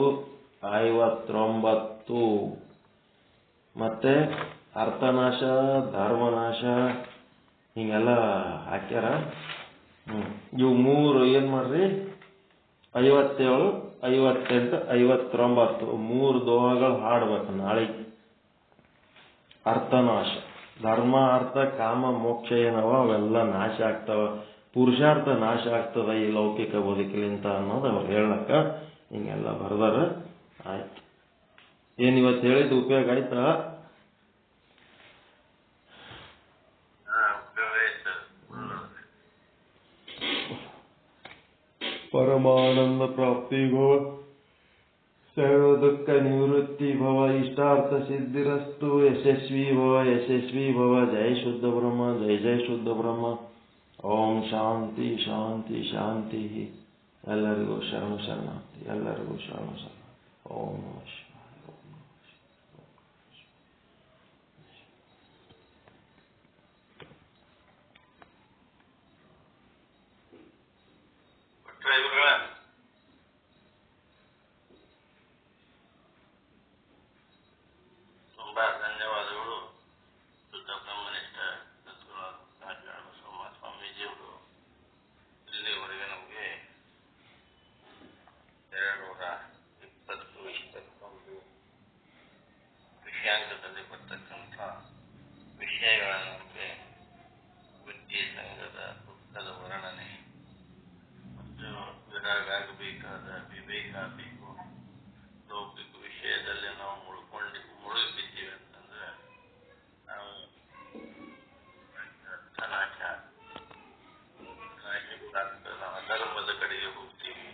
59 ಮತ್ತೆ ಅರ್ಥನಾಶ, ಧರ್ಮನಾಶ ಹಿಂಗೆಲ್ಲ ಹಾಕ್ಯಾರ. ಇವು ಮೂರು ಏನ್ ಮಾಡ್ರಿ? 57, 58, 59 ಮೂರು ದೋಹಗಳು ಹಾಡ್ಬೇಕು ನಾಳೆ. ಅರ್ಥನಾಶ, ಧರ್ಮ ಅರ್ಥ ಕಾಮ ಮೋಕ್ಷ ಏನವ ಅವೆಲ್ಲ ನಾಶ ಆಗ್ತಾವ, ಪುರುಷಾರ್ಥ ನಾಶ ಆಗ್ತದ ಈ ಲೌಕಿಕ ಬದುಕಲಿಂತ ಅನ್ನೋದು ಅವ್ರು ಹೇಳಕ್ಕ ಹಿಂಗೆಲ್ಲ ಬರ್ದಾರ. ಆಯ್ತು, ಏನ್ ಇವತ್ತು ಹೇಳಿದ ಉಪಯೋಗ ಆಯ್ತಾ? ಪರಮಾನಂದ ಪ್ರಾಪ್ತಿ ಭವ, ಸರ್ವ ದುಃಖ ನಿವೃತ್ತಿ ಭವ, ಇಷ್ಟಾರ್ಥ ಸಿದ್ಧಿರಸ್ತು, ಯಶಸ್ವಿ ಭವ, ಯಶಸ್ವಿ ಭವ. ಜಯ ಶುದ್ಧ ಬ್ರಹ್ಮ, ಜಯ ಜಯ ಶುದ್ಧ ಬ್ರಹ್ಮ. ಓಂ ಶಾಂತಿ ಶಾಂತಿ ಶಾಂತಿ. ಎಲ್ಲರಿಗೂ ಶರಣು ಶರಣಾರ್ಥಿ. ಎಲ್ಲರಿಗೂ ಶರಣು ಶರಣ. ಓಂ ನಮಃ ಶಿವಾಯ. ತುಂಬಾ ಧನ್ಯವಾದಗಳು. ಶುದ್ಧ ಬ್ರಹ್ಮನಿಷ್ಠ ಸ್ವಾಮೀಜಿಯವರು ಇಲ್ಲಿವರೆಗೆ ನಮಗೆ 221 ವಿಷಯಾಂಕದಲ್ಲಿ ಬರ್ತಕ್ಕಂಥ ವಿಷಯಗಳನ್ನು ನಮಗೆ ಬುದ್ಧಿ ಸಂಘದ ದುಃಖದ ವರ್ಣನೆ ಮತ್ತು ವಿರಾಗಾಗಬೇಕಾದ ವಿವೇಕ ಬೇಕು. ಲೌಕಿಕ ವಿಷಯದಲ್ಲಿ ನಾವು ಮುಳುಗಿಬಿದ್ದೀವಿ ಅಂತಂದ್ರೆ ನಾವು ಅರ್ಥನಾಶ ನಾವು ಅಧರ್ಮದ ಕಡೆಗೆ ಹೋಗ್ತೀವಿ.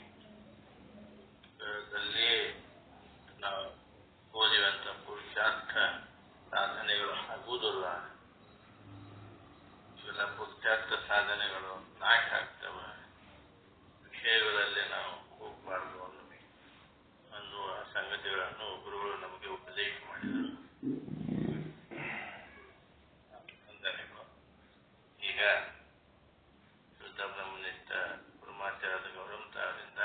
ನಾವು ಓದಿವಂತ ಪುರುಷಾರ್ಥ ಸಾಧನೆಗಳು ಆಗುವುದಿಲ್ಲ. ಇವೆಲ್ಲ ಪುರುಷಾರ್ಥ ಸಾಧನೆಗಳು ನಾಶ ಆಗ್ತವೆ. ವಿಷಯಗಳಲ್ಲಿ ನಾವು ಹೋಗಬಾರ್ದು ಅನ್ನುವ ಸಂಗತಿಗಳನ್ನು ಗುರುಗಳು ನಮಗೆ ಉಪದೇಶ ಮಾಡಿದರು. ಈಗ ಶುದ್ಧ ಬ್ರಹ್ಮನಿಷ್ಠ ಕುರುಮಾಚಾರ್ಯದ ಗೌರವಂತ ಅವರಿಂದ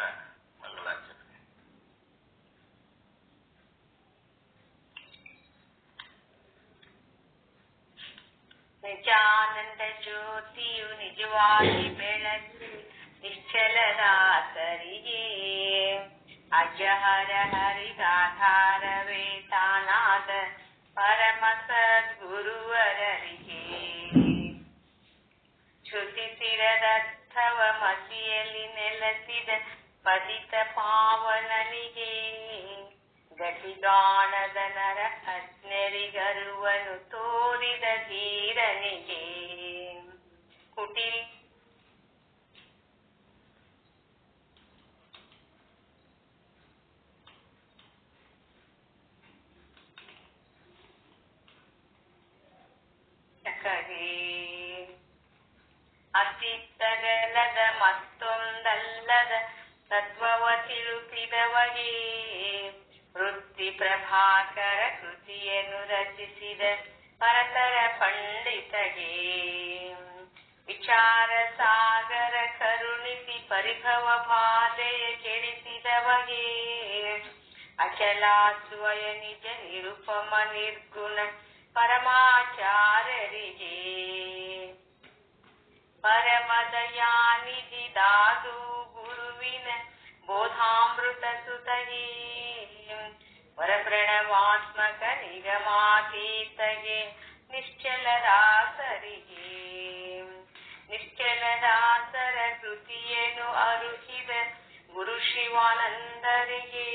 ಮಂಗಳಾಚರಣೆ. ನಿಜಾನಂದ ಜ್ಯೋತಿಯು ನಿಜವಾಗಿ ಬೆಳಗಿ ನಿಶ್ಚಲದಾಸರಿಗೆ ಅಜಹರ ಹರಿಗಾಧಾರವೇ ತಾನಾದ ಪರಮ ಸದ್ಗುರುವರರಿಗೆ ಶ್ರುತಿಸಿರದರ್ಥವ ಮತಿಯಲ್ಲಿ ನೆಲೆಸಿದ ಪತಿತ ಪಾವನನಿಗೆ ಗತಿಗಾಣದ ನರ ಅಜ್ಞರಿಗರುವನು ತೋರಿದ ಧೀರನಿಗೆ ಕುಟಿಲ್ ಅತಿತ್ತಗಲದ ಮತ್ತೊಂದಲ್ಲದ ತತ್ವವ ತಿಳಿಸಿದವಗೆ ವೃತ್ತಿ ಪ್ರಭಾಕರ ಕೃತಿಯನ್ನು ರಚಿಸಿದ ಪರತರ ಪಂಡಿತಗೆ ವಿಚಾರ ಸಾಗರ ಕರುಣಿಸಿ ಪರಿಭವ ಬಾಧೆಯ ಕೆಡಿಸಿದವಗೆ ಅಚಲಾಸ್ವಯ ನಿಜ ನಿರುಪಮ ನಿರ್ಗುಣ ಪರಮಾಚಾರ್ಯರಿಗೆ ಪರಮದಯಾನಿಧಿ ದಾದು ಗುರುವಿನ ಬೋಧಾಮೃತ ಸುತಗೆ ವರಪ್ರಣವಾತ್ಮಕ ನಿಗಮಾತೀತಗೆ ನಿಶ್ಚಲದಾಸರಿಗೆ ನಿಶ್ಚಲದಾಸರ ಕೃತಿಯನ್ನು ಅರುಹಿದ ಗುರು ಶಿವಾನಂದರಿಗೆ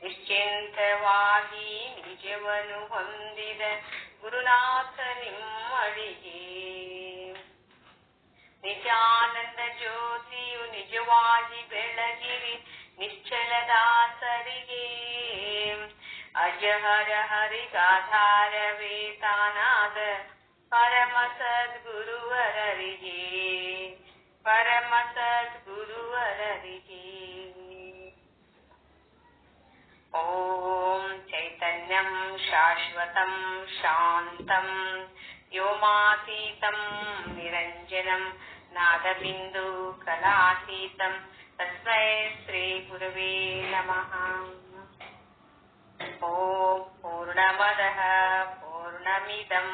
ನಿಶ್ಚಿಂತವಾಗಿ ನಿಜವನ್ನು ಹೊಂದಿದ ಗುರುನಾಥ ನಿಮ್ಮಡಿಗೆ ನಿಜಾನಂದ ಜ್ಯೋತಿಯು ನಿಜವಾಗಿ ಬೆಳಗಿರಿ ನಿಶ್ಚಲದಾಸರಿಗೆ ಅಜಹರ ಹರಿಗಾಧಾರವೇ ತಾನಾದ ಪರಮ ಸದ್ಗುರುವರರಿಗೆ ಪರಮ ಸದ್ಗುರುವರರಿಗೆ ಓಂ ಚೈತನ್ಯಂ ಶಾಶ್ವತಂ ಶಾಂತಂ ವ್ಯೋಮಾತೀತಂ ನಿರಂಜನಂ ನಾದಬಿಂದು ಕಲಾತೀತಂ ತಸ್ಮೈ ಶ್ರೀ ಗುರವೇ ನಮಃ. ಓಂ ಪೂರ್ಣಮದಃ ಪೂರ್ಣಮಿದಂ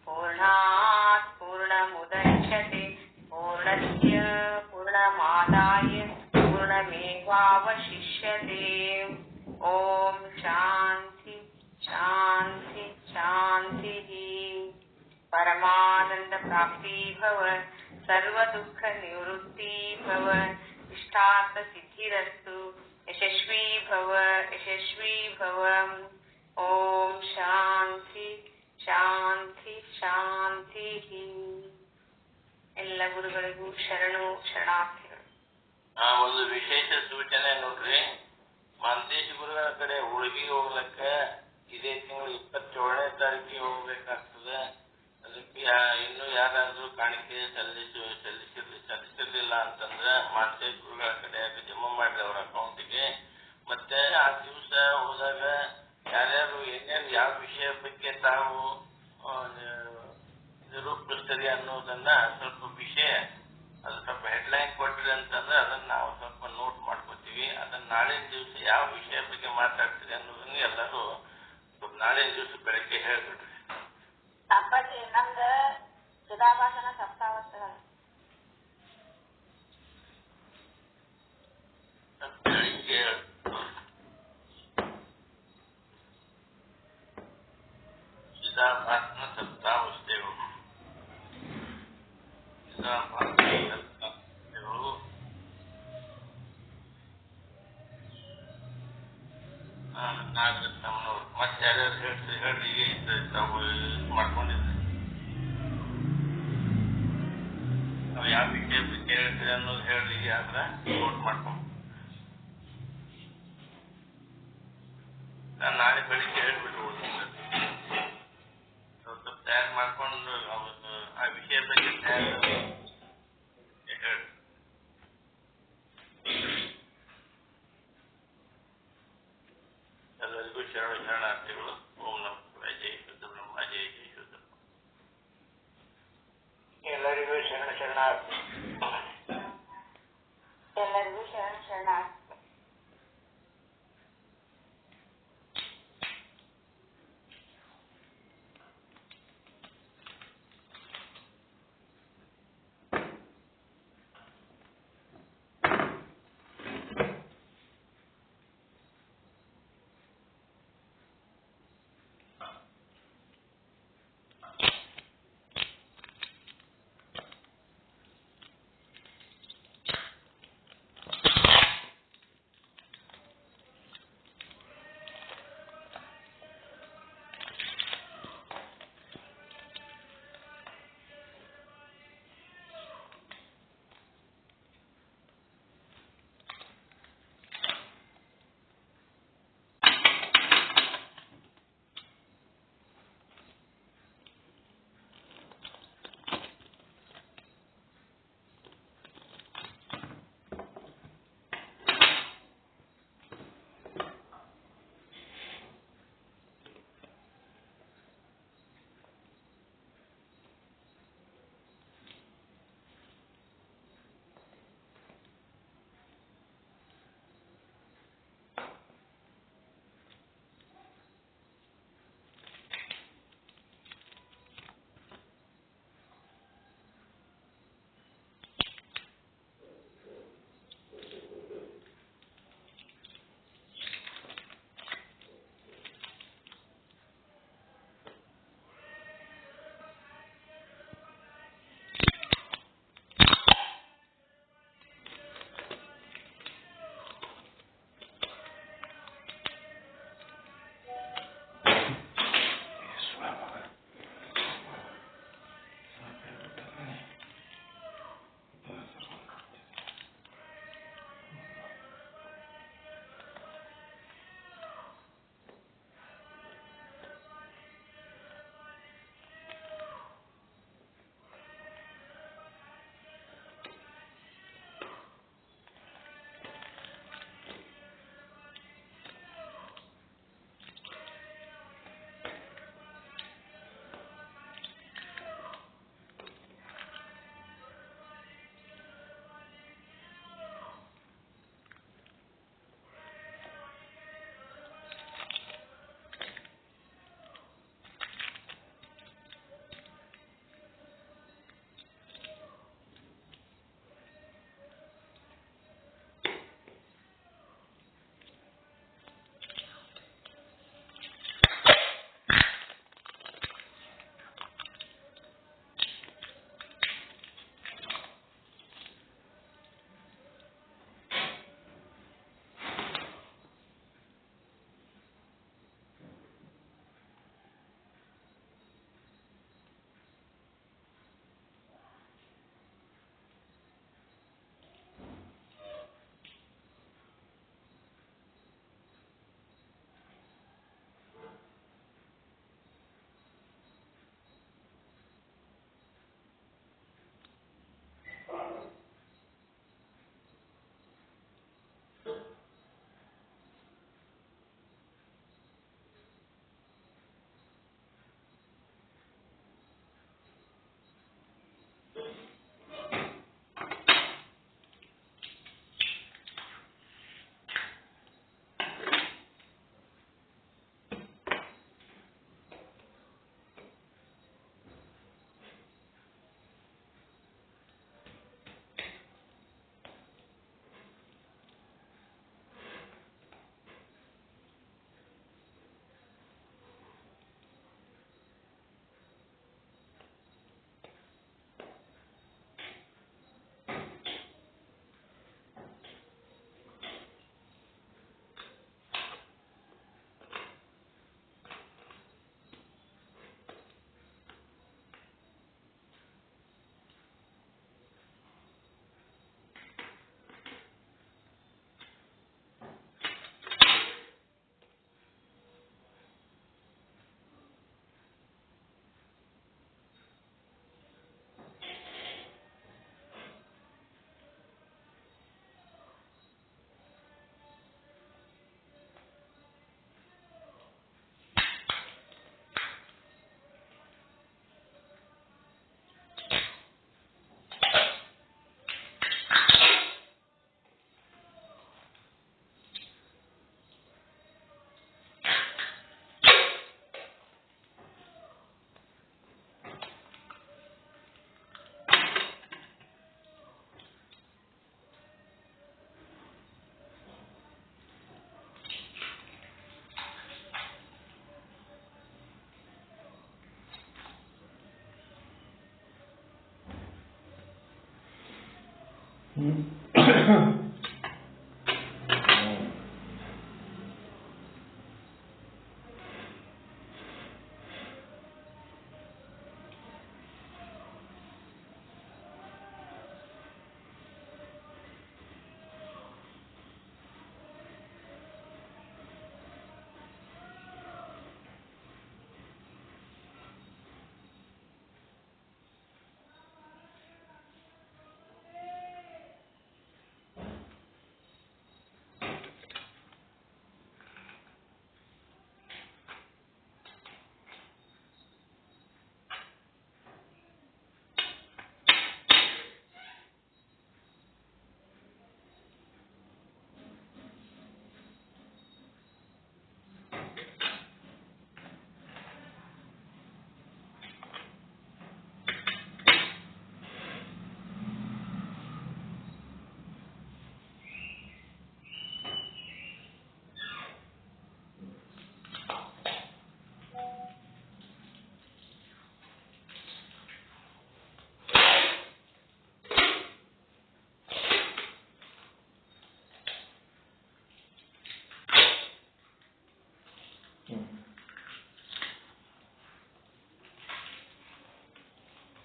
ಪೂರ್ಣಾತ್ ಪೂರ್ಣಮುದಚ್ಯತೆ ಪೂರ್ಣಸ್ಯ ಪೂರ್ಣಮಾದಾಯ ಪೂರ್ಣಮೇವಾವಶಿಷ್ಯತೆ. ಓಂ ಶಾಂತಿ ಶಾಂತಿ ಶಾಂತಿ. ಪರಮಾನಂದ ಪ್ರಾಪ್ತಿ ಭವ, ಸರ್ವ ದುಃಖ ನಿವೃತ್ತಿ ಭವ, ಇಷ್ಟಾರ್ಥ ಸಿದ್ಧಿರಸ್ತು, ಯಶಸ್ವಿ ಭವ ಯಶಸ್ವಿ ಭವ. ಓಂ ಶಾಂತಿ ಶಾಂತಿ ಶಾಂತಿ. ಎಲ್ಲ ಗುರುಗಳಿಗೂ ಶರಣು ಶರಣಾರ್ಥಿಗಳು. ಒಂದು ವಿಶೇಷ ಸೂಚನೆ ನೋಡ್ರಿ, ಮಾಂತೇಶ್ ಗುರುಗಳ ಕಡೆ ಉಳಿಗೆ ಹೋಗ್ಲಕ್ಕ ಇದೇ ತಿಂಗಳು 27ನೇ ತಾರೀಕಿಗೆ ಹೋಗ್ಬೇಕಾಗ್ತದೆ. ಅದಕ್ಕೆ ಇನ್ನೂ ಯಾರಾದ್ರೂ ಕಾಣಿಕೆ ಸಲ್ಲಿಸಿರ್ಲಿಲ್ಲ ಅಂತಂದ್ರೆ ಮಾಂತೇಶ್ ಗುರುಗಳ ಯಾವ ವಿಷಯ ಬಗ್ಗೆ ಮಾತಾಡ್ತೀರಿ ಅನ್ನೋದನ್ನ ಎಲ್ಲರೂ ನಾಳಿನ ದಿವಸ ಬೆಳಗ್ಗೆ ಹೇಳ್ಬಿಡ್ರಿ. ಅಪ್ಪಾಜಿ ನಮ್ದ ಚಿದಾಭಾಸನ ಸಪ್ತಾವಸ್ಥೆಗಳು ಬೆಳಿಗ್ಗೆ ಚಿದಾಭಾಸನ ಸಪ್ತಾವಸ್ಥೆಗಳು ನಾಗರತ್ನಮ್ಮನವ್ರು ಮತ್ತೆ ಯಾರ್ಯಾರು ಹೇಳ್ರಿ ತಾವು ಮಾಡ್ಕೊಂಡಿದ್ರಿ. ನಾವು ಯಾವ ವಿಷಯ ಬಗ್ಗೆ ಹೇಳ್ತೀರಿ ಅನ್ನೋದು ಹೇಳ್ರಿ, ಆದ್ರೆ ನೋಟ್ ಮಾಡ್ಕೊಂಡು ನಾನು ನಾಳೆ ಬೆಳಿಗ್ಗೆ ಹೇಳ್ಬಿಟ್ಟು ಸ್ವಲ್ಪ ತಯಾರು ಮಾಡ್ಕೊಂಡು ಆ ವಿಷಯ ಬಗ್ಗೆ ಹೇಳಿ. ಎಲ್ಲರಿಗೂ ಶರಣಾರ್ಥಿಗಳು. ಓಂ ನಮಃ ಜೈ ಶುದ್ಧ ಬ್ರಹ್ಮ ಜೈ ಜೈ ಶುದ್ಧ. ಎಲ್ಲರಿಗೂ ಶರಣಾರ್ಥಿ. ಎಲ್ಲರಿಗೂ ಶರಣಾರ್ಥಿ.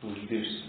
Push this.